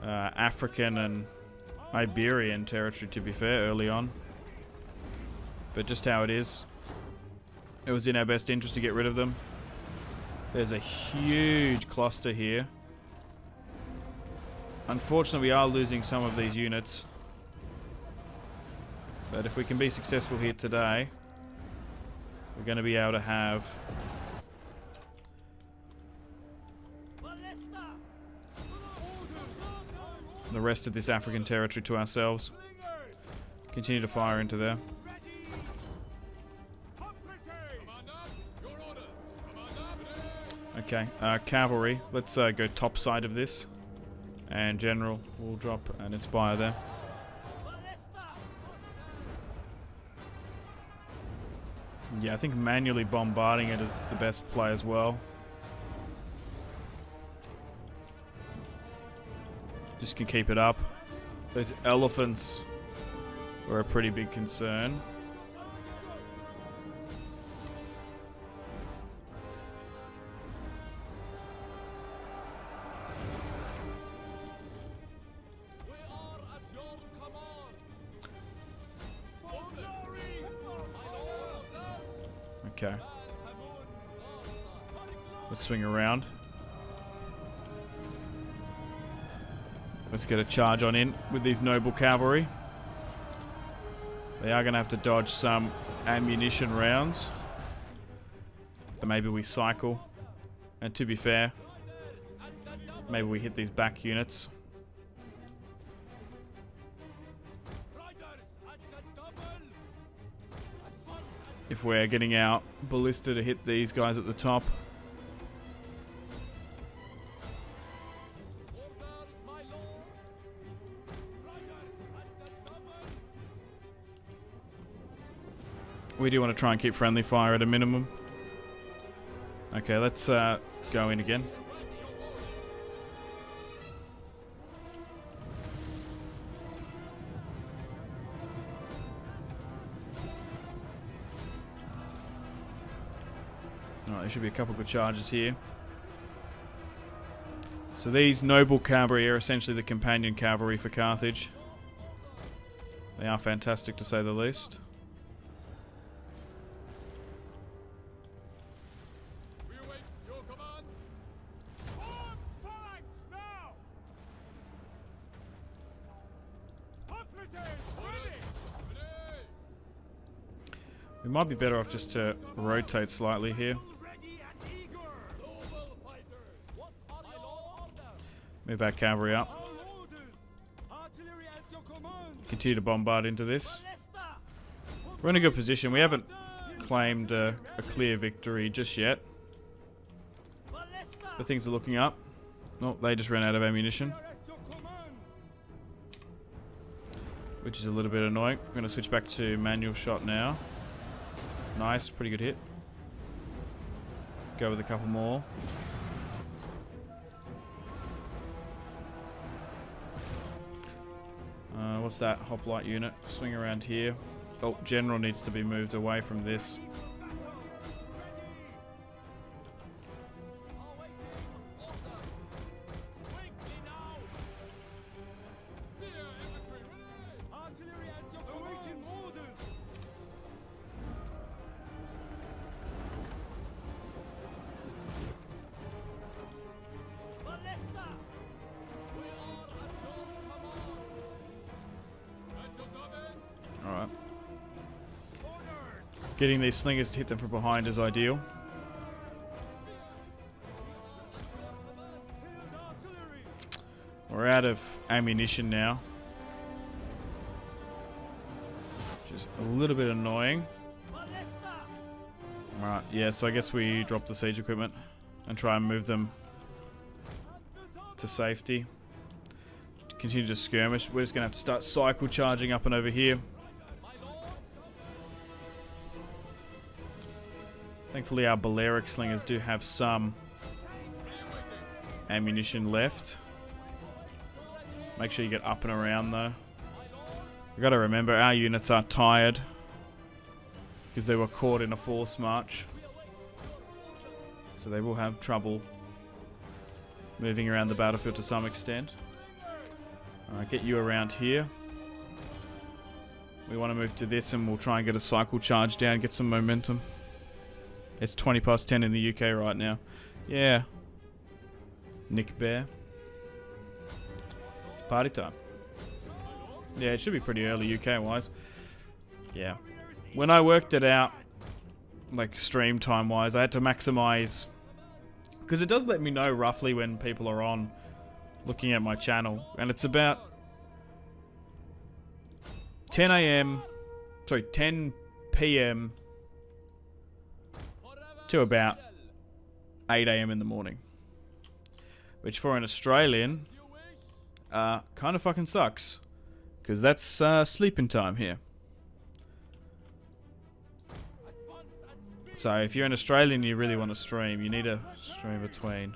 African and Iberian territory, to be fair, early on. But just how it is. It was in our best interest to get rid of them. There's a huge cluster here. Unfortunately, we are losing some of these units. But if we can be successful here today, we're going to be able to have the rest of this African territory to ourselves. Continue to fire into there. Okay, cavalry. Let's go top side of this. And general will drop and inspire there. Yeah, I think manually bombarding it is the best play as well. Just can keep it up. Those elephants were a pretty big concern. Okay. Let's swing around. Let's get a charge on in with these noble cavalry. They are going to have to dodge some ammunition rounds. But maybe we cycle. And to be fair, maybe we hit these back units. If we're getting out ballista to hit these guys at the top. We do want to try and keep friendly fire at a minimum. Okay, let's go in again. Alright, there should be a couple good charges here. So these noble cavalry are essentially the companion cavalry for Carthage. They are fantastic to say the least. We might be better off just to rotate slightly here. Move our cavalry up. Continue to bombard into this. We're in a good position. We haven't claimed a clear victory just yet. But things are looking up. Oh, they just ran out of ammunition. Which is a little bit annoying. I'm going to switch back to manual shot now. Nice, pretty good hit. Go with a couple more. What's that? Hoplite unit. Swing around here. Oh, general needs to be moved away from this. Getting these slingers to hit them from behind is ideal. We're out of ammunition now. Which is a little bit annoying. Alright, yeah, so I guess we drop the siege equipment and try and move them to safety. Continue to skirmish. We're just going to have to start cycle charging up and over here. Thankfully our Balearic slingers do have some ammunition left. Make sure you get up and around though. You got to remember our units are tired because they were caught in a force march, so they will have trouble moving around the battlefield to some extent. Alright, get you around here. We want to move to this and we'll try and get a cycle charge down, get some momentum. It's 20 past 10 in the UK right now. Yeah. Nick Bear. It's party time. Yeah, it should be pretty early UK wise. Yeah. When I worked it out, like stream time wise, I had to maximize, because it does let me know roughly when people are on looking at my channel, and it's about 10 p.m. to about 8 a.m. in the morning, which for an Australian kind of fucking sucks, because that's sleeping time here. So if you're an Australian and you really want to stream, you need to stream between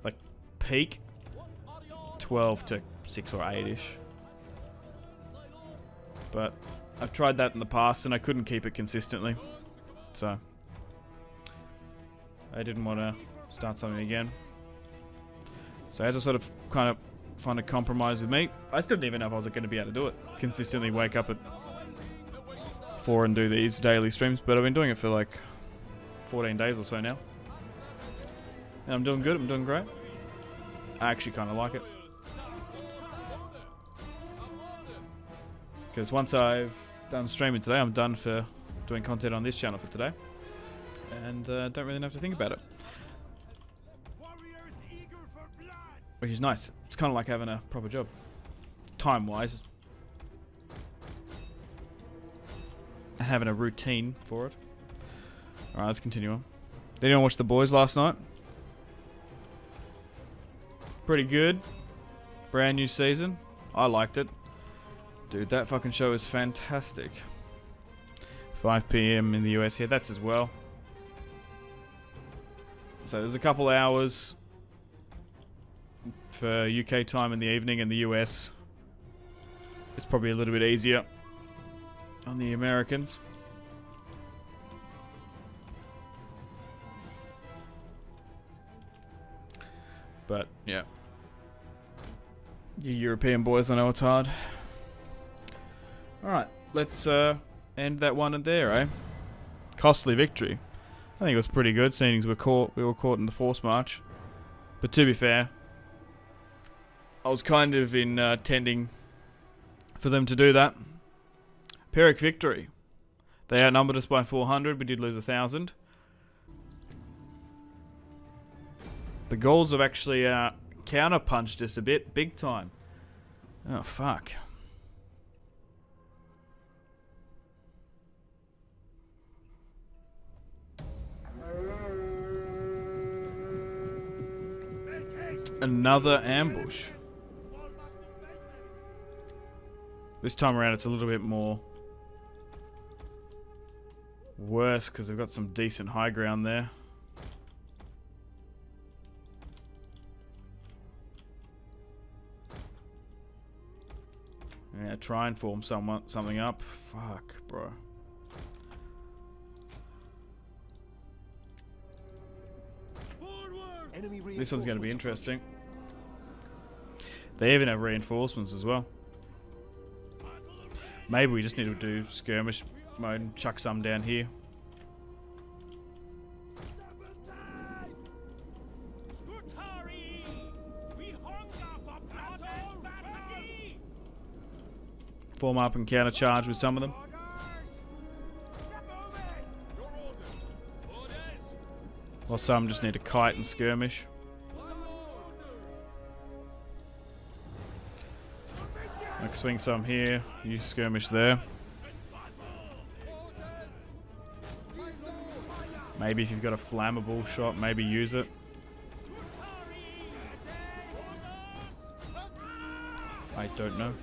like peak 12 to 6 or 8ish. But I've tried that in the past and I couldn't keep it consistently, so I didn't want to start something again. So I had to sort of kind of find a compromise with me. I still didn't even know if I was going to be able to do it. Consistently wake up at 4 and do these daily streams, but I've been doing it for like 14 days or so now. And I'm doing good, I'm doing great. I actually kind of like it. Because once I've done streaming today, I'm done for doing content on this channel for today. And don't really have to think about it. Which is nice. It's kind of like having a proper job. Time-wise. And having a routine for it. Alright, let's continue on. Did anyone watch The Boys last night? Pretty good. Brand new season. I liked it. Dude, that fucking show is fantastic. 5 p.m. in the US here. That's as well. So there's a couple hours for UK time in the evening, and the US it's probably a little bit easier on the Americans. But yeah, you European boys, I know it's hard. Alright, let's end that one there, eh? Costly victory. I think it was pretty good, seeing as we were caught in the force march. But to be fair, I was kind of intending for them to do that. Pyrrhic victory. They outnumbered us by 400. We did lose 1,000. The Gauls have actually counter-punched us a bit, big time. Oh, fuck. Another ambush. This time around it's a little bit more worse because they've got some decent high ground there. Yeah, try and form something up. Fuck, bro. This one's going to be interesting. They even have reinforcements as well. Maybe we just need to do skirmish mode and chuck some down here. Form up and counter charge with some of them. While some just need to kite and skirmish. Like swing some here, you skirmish there. Maybe if you've got a flammable shot, maybe use it. I don't know.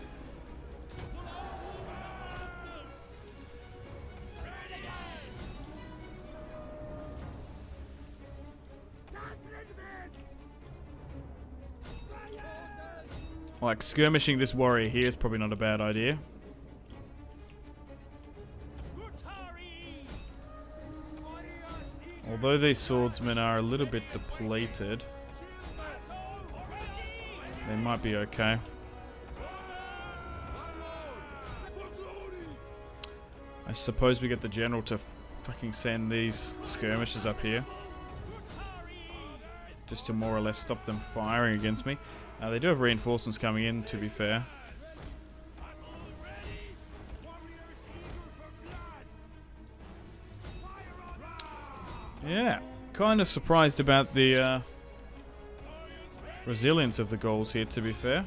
Like, skirmishing this warrior here is probably not a bad idea. Although these swordsmen are a little bit depleted, they might be okay. I suppose we get the general to fucking send these skirmishers up here. Just to more or less stop them firing against me. They do have reinforcements coming in, to be fair. Yeah, kind of surprised about the resilience of the Gauls here, to be fair.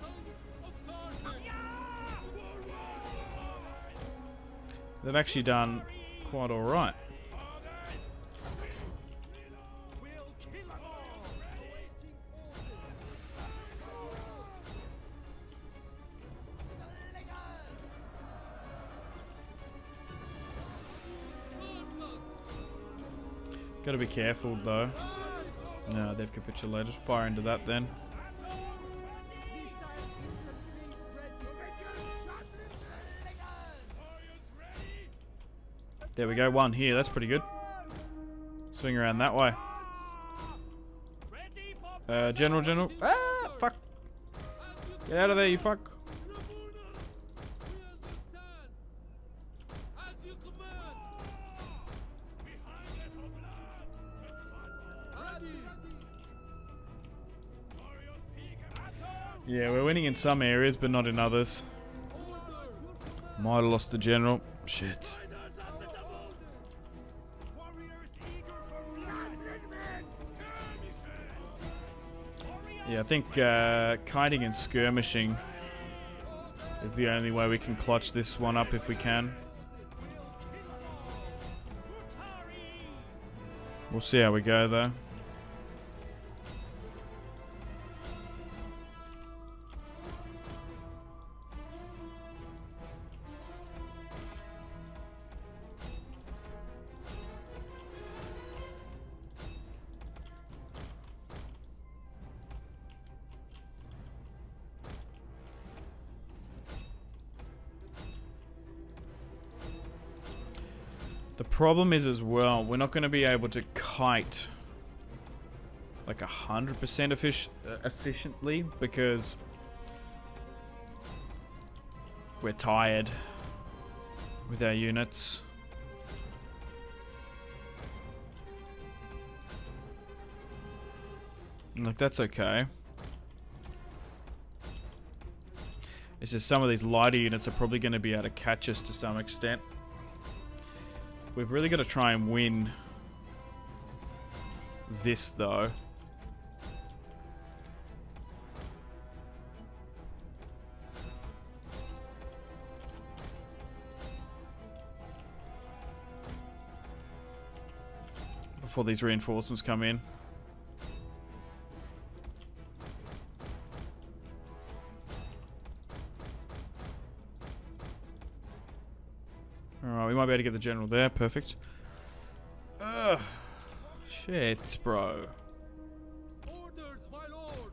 They've actually done quite alright. Gotta be careful though. No, they've capitulated. Fire into that then. There we go, one here, that's pretty good. Swing around that way. General. Ah, fuck. Get out of there, you fuck. Yeah, we're winning in some areas, but not in others. Might have lost the general. Shit. Yeah, I think kiting and skirmishing is the only way we can clutch this one up if we can. We'll see how we go though. The problem is as well, we're not going to be able to kite like 100% efficiently because we're tired with our units. Like, that's okay. It's just some of these lighter units are probably going to be able to catch us to some extent. We've really got to try and win this, though. Before these reinforcements come in. Alright, we might be able to get the general there. Perfect. Ugh. Shit, bro. Orders, my lord.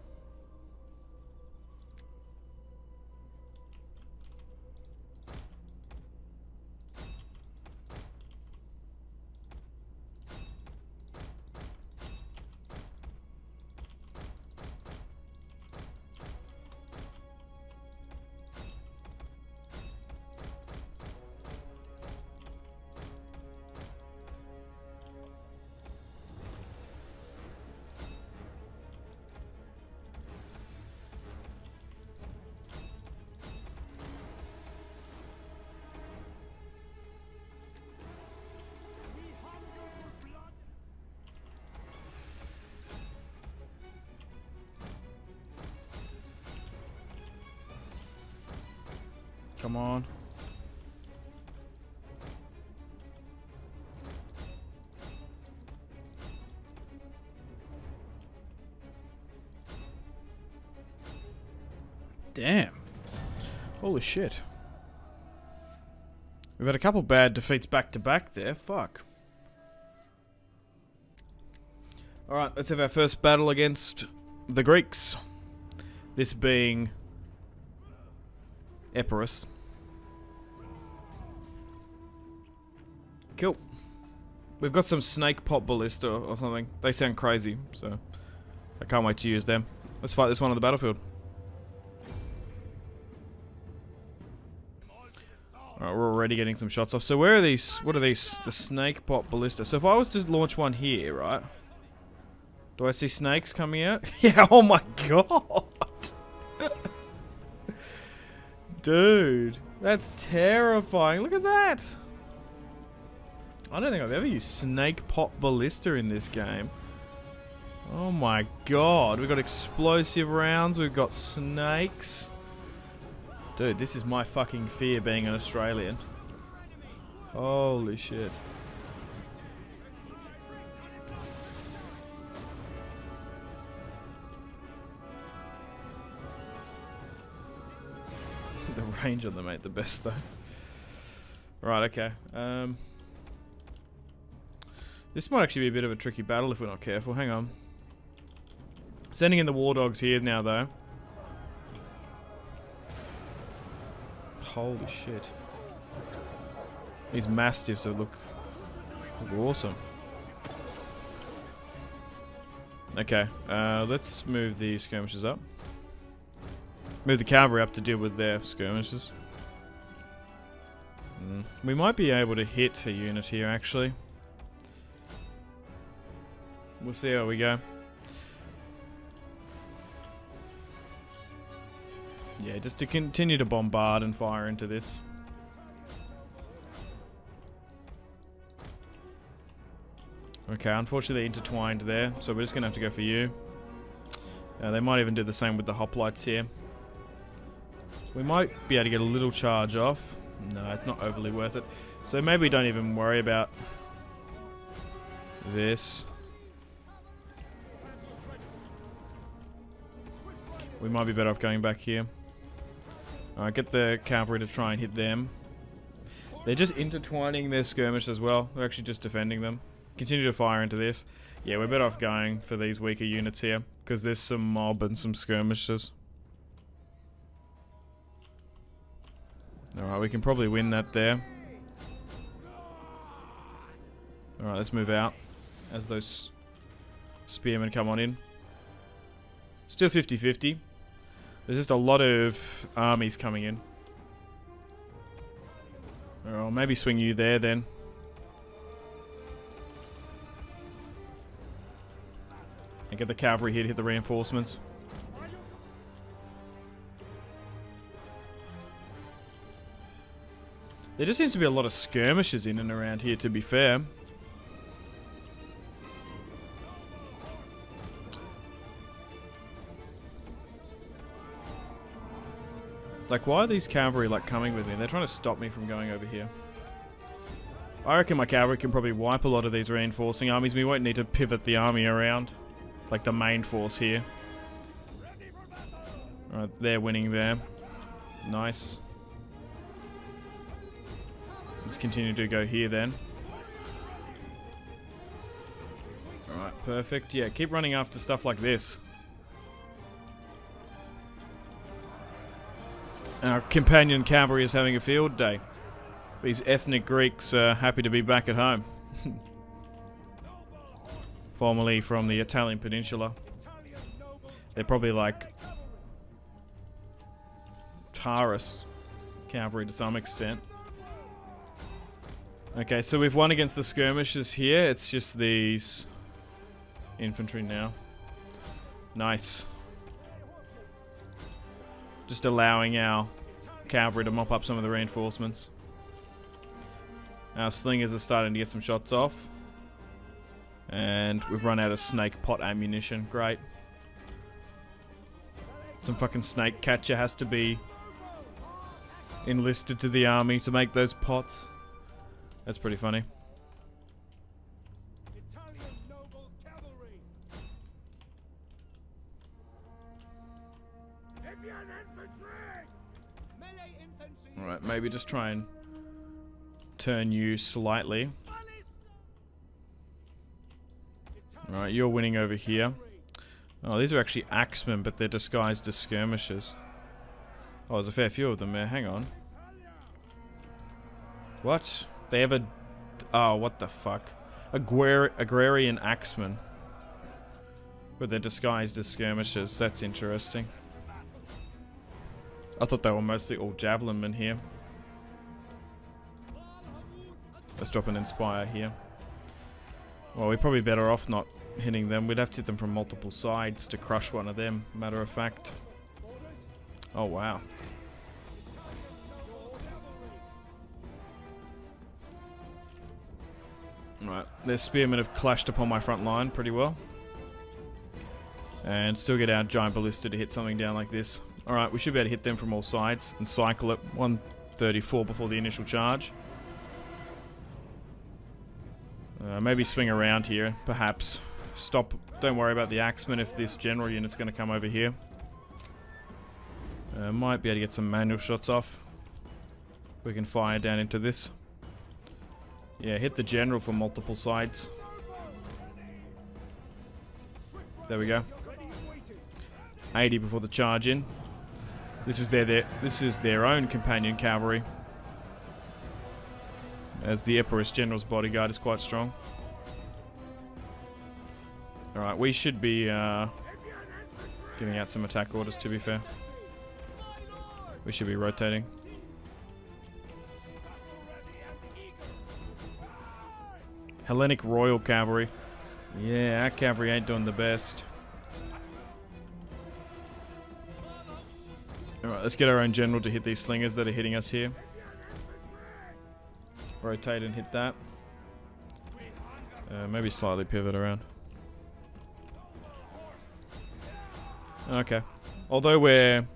Come on. Damn. Holy shit. We've had a couple bad defeats back to back there. Fuck. Alright, let's have our first battle against the Greeks. This being Eperus. Cool. We've got some snake pot ballista or something. They sound crazy, so I can't wait to use them. Let's fight this one on the battlefield. Alright, we're already getting some shots off. So where are these? What are these? The snake pot ballista. So if I was to launch one here, right? Do I see snakes coming out? Yeah, oh my god! Dude, that's terrifying. Look at that! I don't think I've ever used snake pot ballista in this game. Oh my god, we've got explosive rounds, we've got snakes. Dude, this is my fucking fear being an Australian. Holy shit. The range on them ain't the best though. Right, okay. This might actually be a bit of a tricky battle if we're not careful. Hang on. Sending in the war dogs here now though. Holy shit. These mastiffs look awesome. Okay, let's move the skirmishes up. Move the cavalry up to deal with their skirmishes. We might be able to hit a unit here actually. We'll see how we go. Yeah, just to continue to bombard and fire into this. Okay, unfortunately they're intertwined there, so we're just going to have to go for you. They might even do the same with the hoplites here. We might be able to get a little charge off. No, it's not overly worth it. So maybe don't even worry about this. We might be better off going back here. Alright, get the cavalry to try and hit them. They're just intertwining their skirmish as well. They're actually just defending them. Continue to fire into this. Yeah, we're better off going for these weaker units here, because there's some mob and some skirmishes. Alright, we can probably win that there. Alright, let's move out as those spearmen come on in. Still 50-50. There's just a lot of armies coming in. Or maybe swing you there then. And get the cavalry here to hit the reinforcements. There just seems to be a lot of skirmishes in and around here, to be fair. Like, why are these cavalry, like, coming with me? They're trying to stop me from going over here. I reckon my cavalry can probably wipe a lot of these reinforcing armies. We won't need to pivot the army around. Like, the main force here. Alright, they're winning there. Nice. Let's continue to go here then. Alright, perfect. Yeah, keep running after stuff like this. Our companion cavalry is having a field day. These ethnic Greeks are happy to be back at home. Formerly from the Italian peninsula. They're probably like Taurus cavalry to some extent. Okay, so we've won against the skirmishers here. It's just these infantry now. Nice. Just allowing our cavalry to mop up some of the reinforcements. Our slingers are starting to get some shots off. And we've run out of snake pot ammunition. Great. Some fucking snake catcher has to be enlisted to the army to make those pots. That's pretty funny. Italian noble cavalry. Libyan infantry! Melee infantry. Alright, maybe just try and turn you slightly. Alright, you're winning over here. Oh, these are actually axemen, but they're disguised as skirmishes. Oh, there's a fair few of them there. Hang on. What? They have a... Oh, what the fuck? Agrarian axemen. But they're disguised as skirmishes. That's interesting. I thought they were mostly all javelin men here. Let's drop an inspire here. Well, we're probably better off not hitting them. We'd have to hit them from multiple sides to crush one of them, matter of fact. Oh, wow. Right, their spearmen have clashed upon my front line pretty well. And still get our giant ballista to hit something down like this. Alright, we should be able to hit them from all sides and cycle at 134 before the initial charge. Maybe swing around here, perhaps. Stop. Don't worry about the axemen if this general unit's going to come over here. Might be able to get some manual shots off. We can fire down into this. Yeah, hit the general from multiple sides. There we go. 80 before the charge in. This is their own companion cavalry, as the Eperus general's bodyguard is quite strong. Alright, we should be giving out some attack orders, to be fair. We should be rotating. Hellenic Royal Cavalry. Yeah, our cavalry ain't doing the best. Alright, let's get our own general to hit these slingers that are hitting us here. Rotate and hit that. Maybe slightly pivot around. Okay. Although we're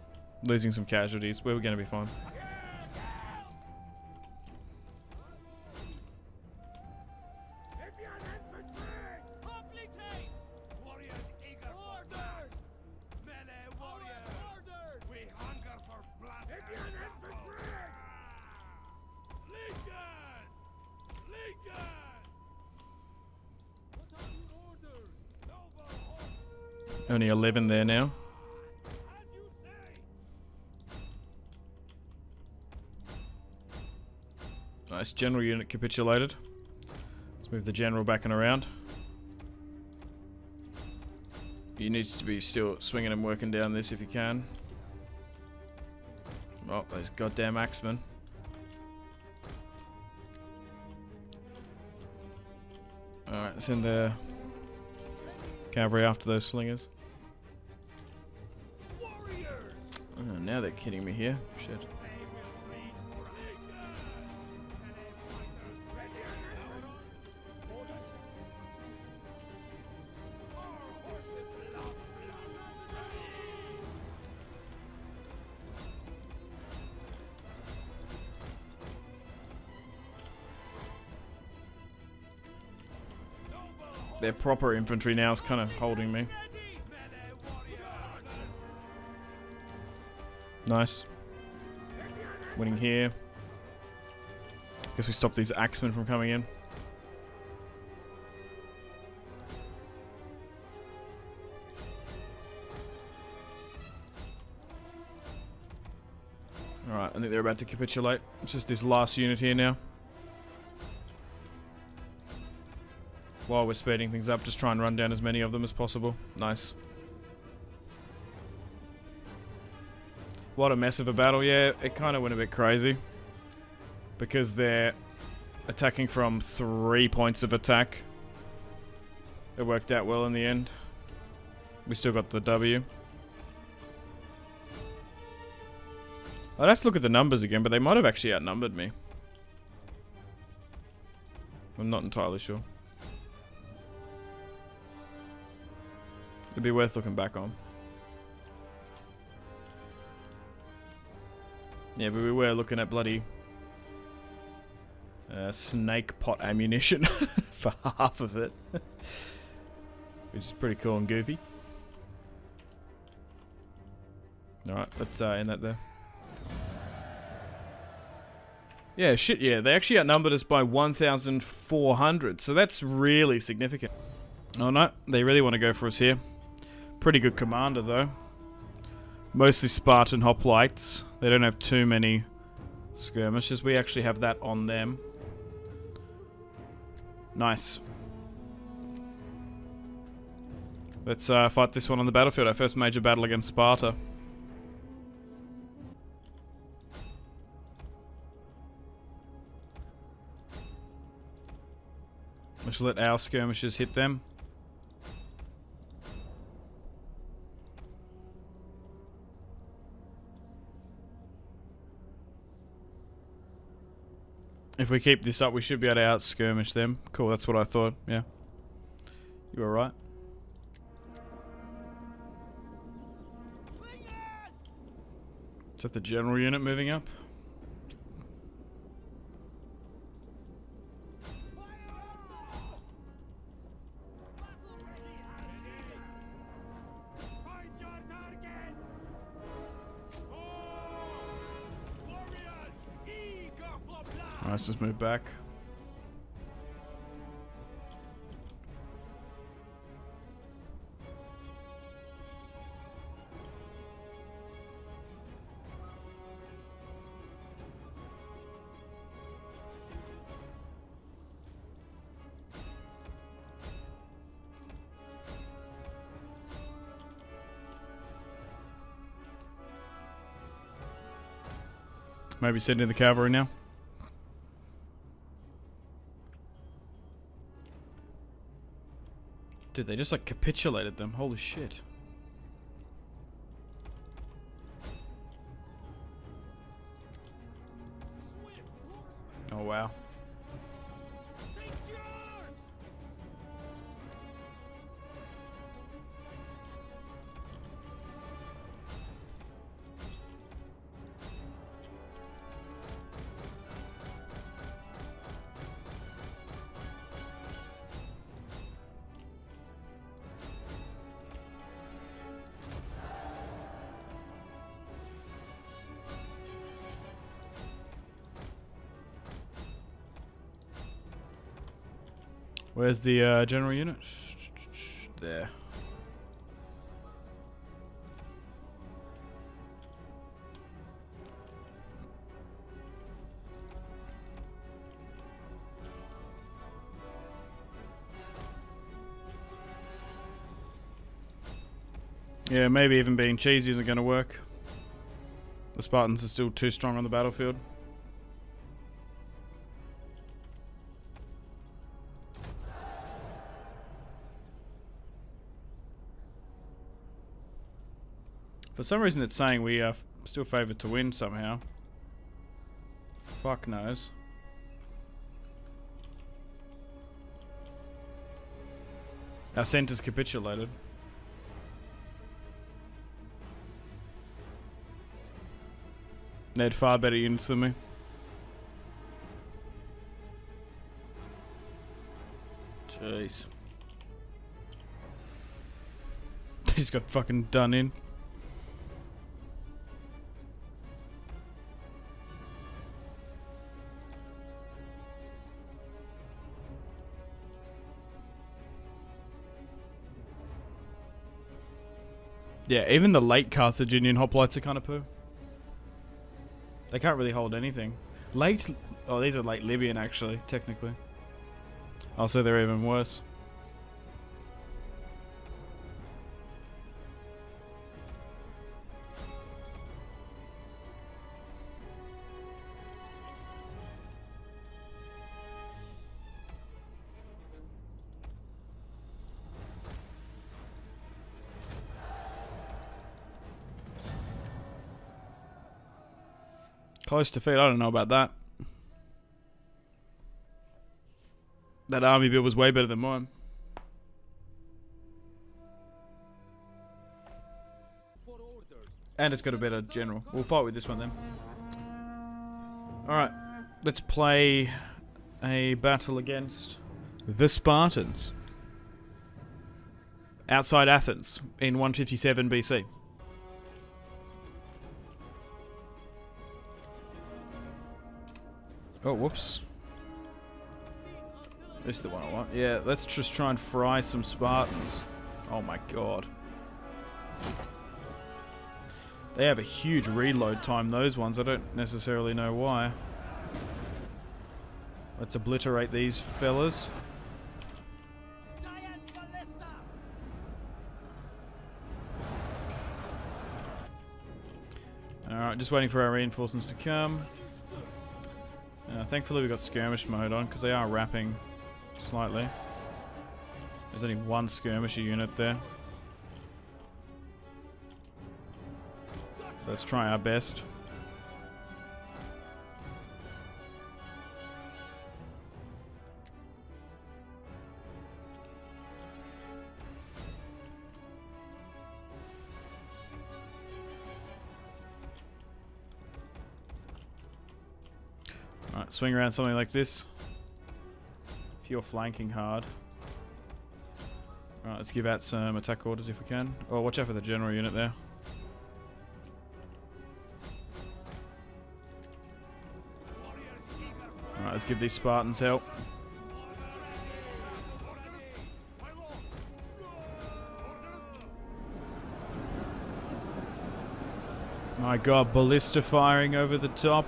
losing some casualties, we're going to be fine. Only 11 there now. Nice, general unit capitulated. Let's move the general back and around. You need to be still swinging and working down this if you can. Oh, those goddamn axemen. Alright, send the cavalry after those slingers. Oh, now they're kidding me here. Shit. Their proper infantry now is kind of holding me. Nice. Winning here. Guess we stopped these axemen from coming in. Alright, I think they're about to capitulate. It's just this last unit here now. While we're speeding things up, just try and run down as many of them as possible. Nice. What a mess of a battle. Yeah, it kind of went a bit crazy. Because they're attacking from 3 points of attack. It worked out well in the end. We still got the W. I'd have to look at the numbers again, but they might have actually outnumbered me. I'm not entirely sure. It'd be worth looking back on. Yeah, but we were looking at bloody snake pot ammunition for half of it. Which is pretty cool and goofy. Alright, let's end that there. Yeah, shit, yeah. They actually outnumbered us by 1,400. So that's really significant. Oh no, they really want to go for us here. Pretty good commander, though. Mostly Spartan hoplites. They don't have too many skirmishes. We actually have that on them. Nice. Let's fight this one on the battlefield. Our first major battle against Sparta. Let's let our skirmishers hit them. If we keep this up, we should be able to out-skirmish them. Cool, that's what I thought, yeah. You were right. Is that the general unit moving up? Find your targets! Warriors, eager for blood. Alright, let's just move back. Maybe send in the cavalry now. Dude, they just like capitulated them. Holy shit. Oh wow. Take charge. Where's the general unit? There. Yeah, maybe even being cheesy isn't going to work. The Spartans are still too strong on the battlefield. For some reason it's saying we are still favoured to win somehow. Fuck knows. Our centre's capitulated. They had far better units than me. Jeez. He's got fucking done in. Yeah, even the late Carthaginian hoplites are kind of poo. They can't really hold anything. Late... Oh, these are late Libyan, actually, technically. Oh, so they're even worse. Close defeat, I don't know about that. That army build was way better than mine. And it's got a better general. We'll fight with this one then. Alright, let's play a battle against the Spartans. Outside Athens in 157 BC. Oh, whoops. This is the one I want. Yeah, let's just try and fry some Spartans. Oh my god. They have a huge reload time, those ones. I don't necessarily know why. Let's obliterate these fellas. Alright, just waiting for our reinforcements to come. Thankfully we got skirmish mode on, because they are wrapping slightly. There's only one skirmisher unit there. Let's try our best. Alright, swing around something like this. If you're flanking hard. Alright, let's give out some attack orders if we can. Oh, watch out for the general unit there. Alright, let's give these Spartans help. My god, ballista firing over the top.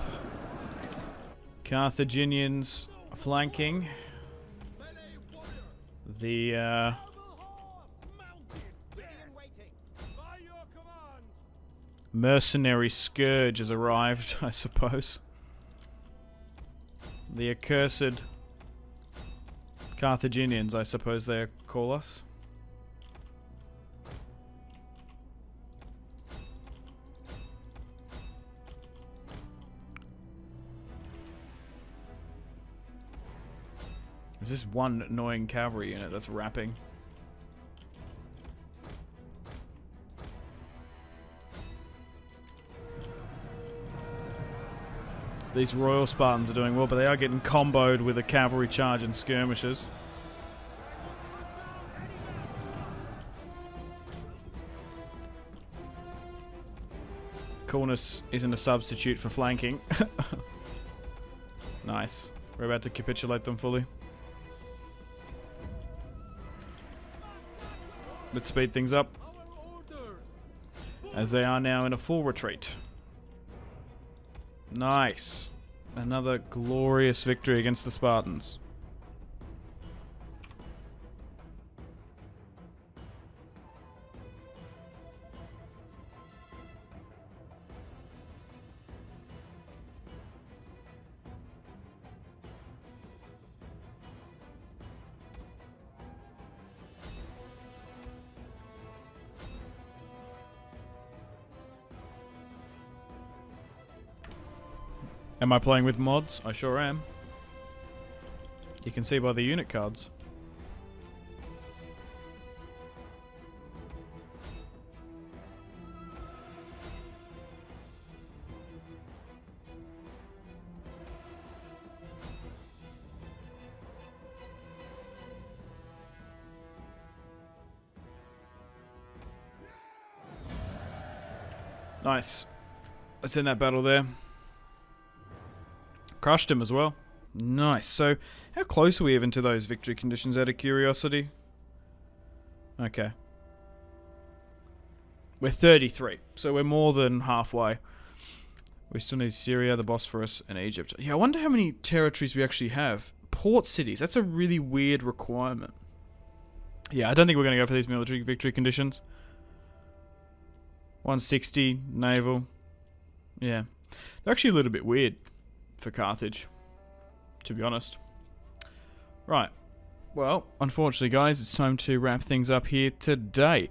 Carthaginians flanking. The mercenary scourge has arrived, I suppose. The accursed Carthaginians, I suppose they call us. There's this one annoying cavalry unit that's wrapping. These Royal Spartans are doing well, but they are getting comboed with a cavalry charge and skirmishes. Coolness isn't a substitute for flanking. Nice. We're about to capitulate them fully. Let's speed things up, as they are now in a full retreat. Nice. Another glorious victory against the Spartans. Am I playing with mods? I sure am. You can see by the unit cards. Nice. Let's end that battle there. Crushed him as well. Nice. So, how close are we even to those victory conditions out of curiosity? Okay. We're 33, so we're more than halfway. We still need Syria, the Bosphorus, and Egypt. Yeah, I wonder how many territories we actually have. Port cities, that's a really weird requirement. Yeah, I don't think we're going to go for these military victory conditions. 160, naval. Yeah. They're actually a little bit weird for Carthage, to be honest. Right. Well, unfortunately, guys, it's time to wrap things up here today.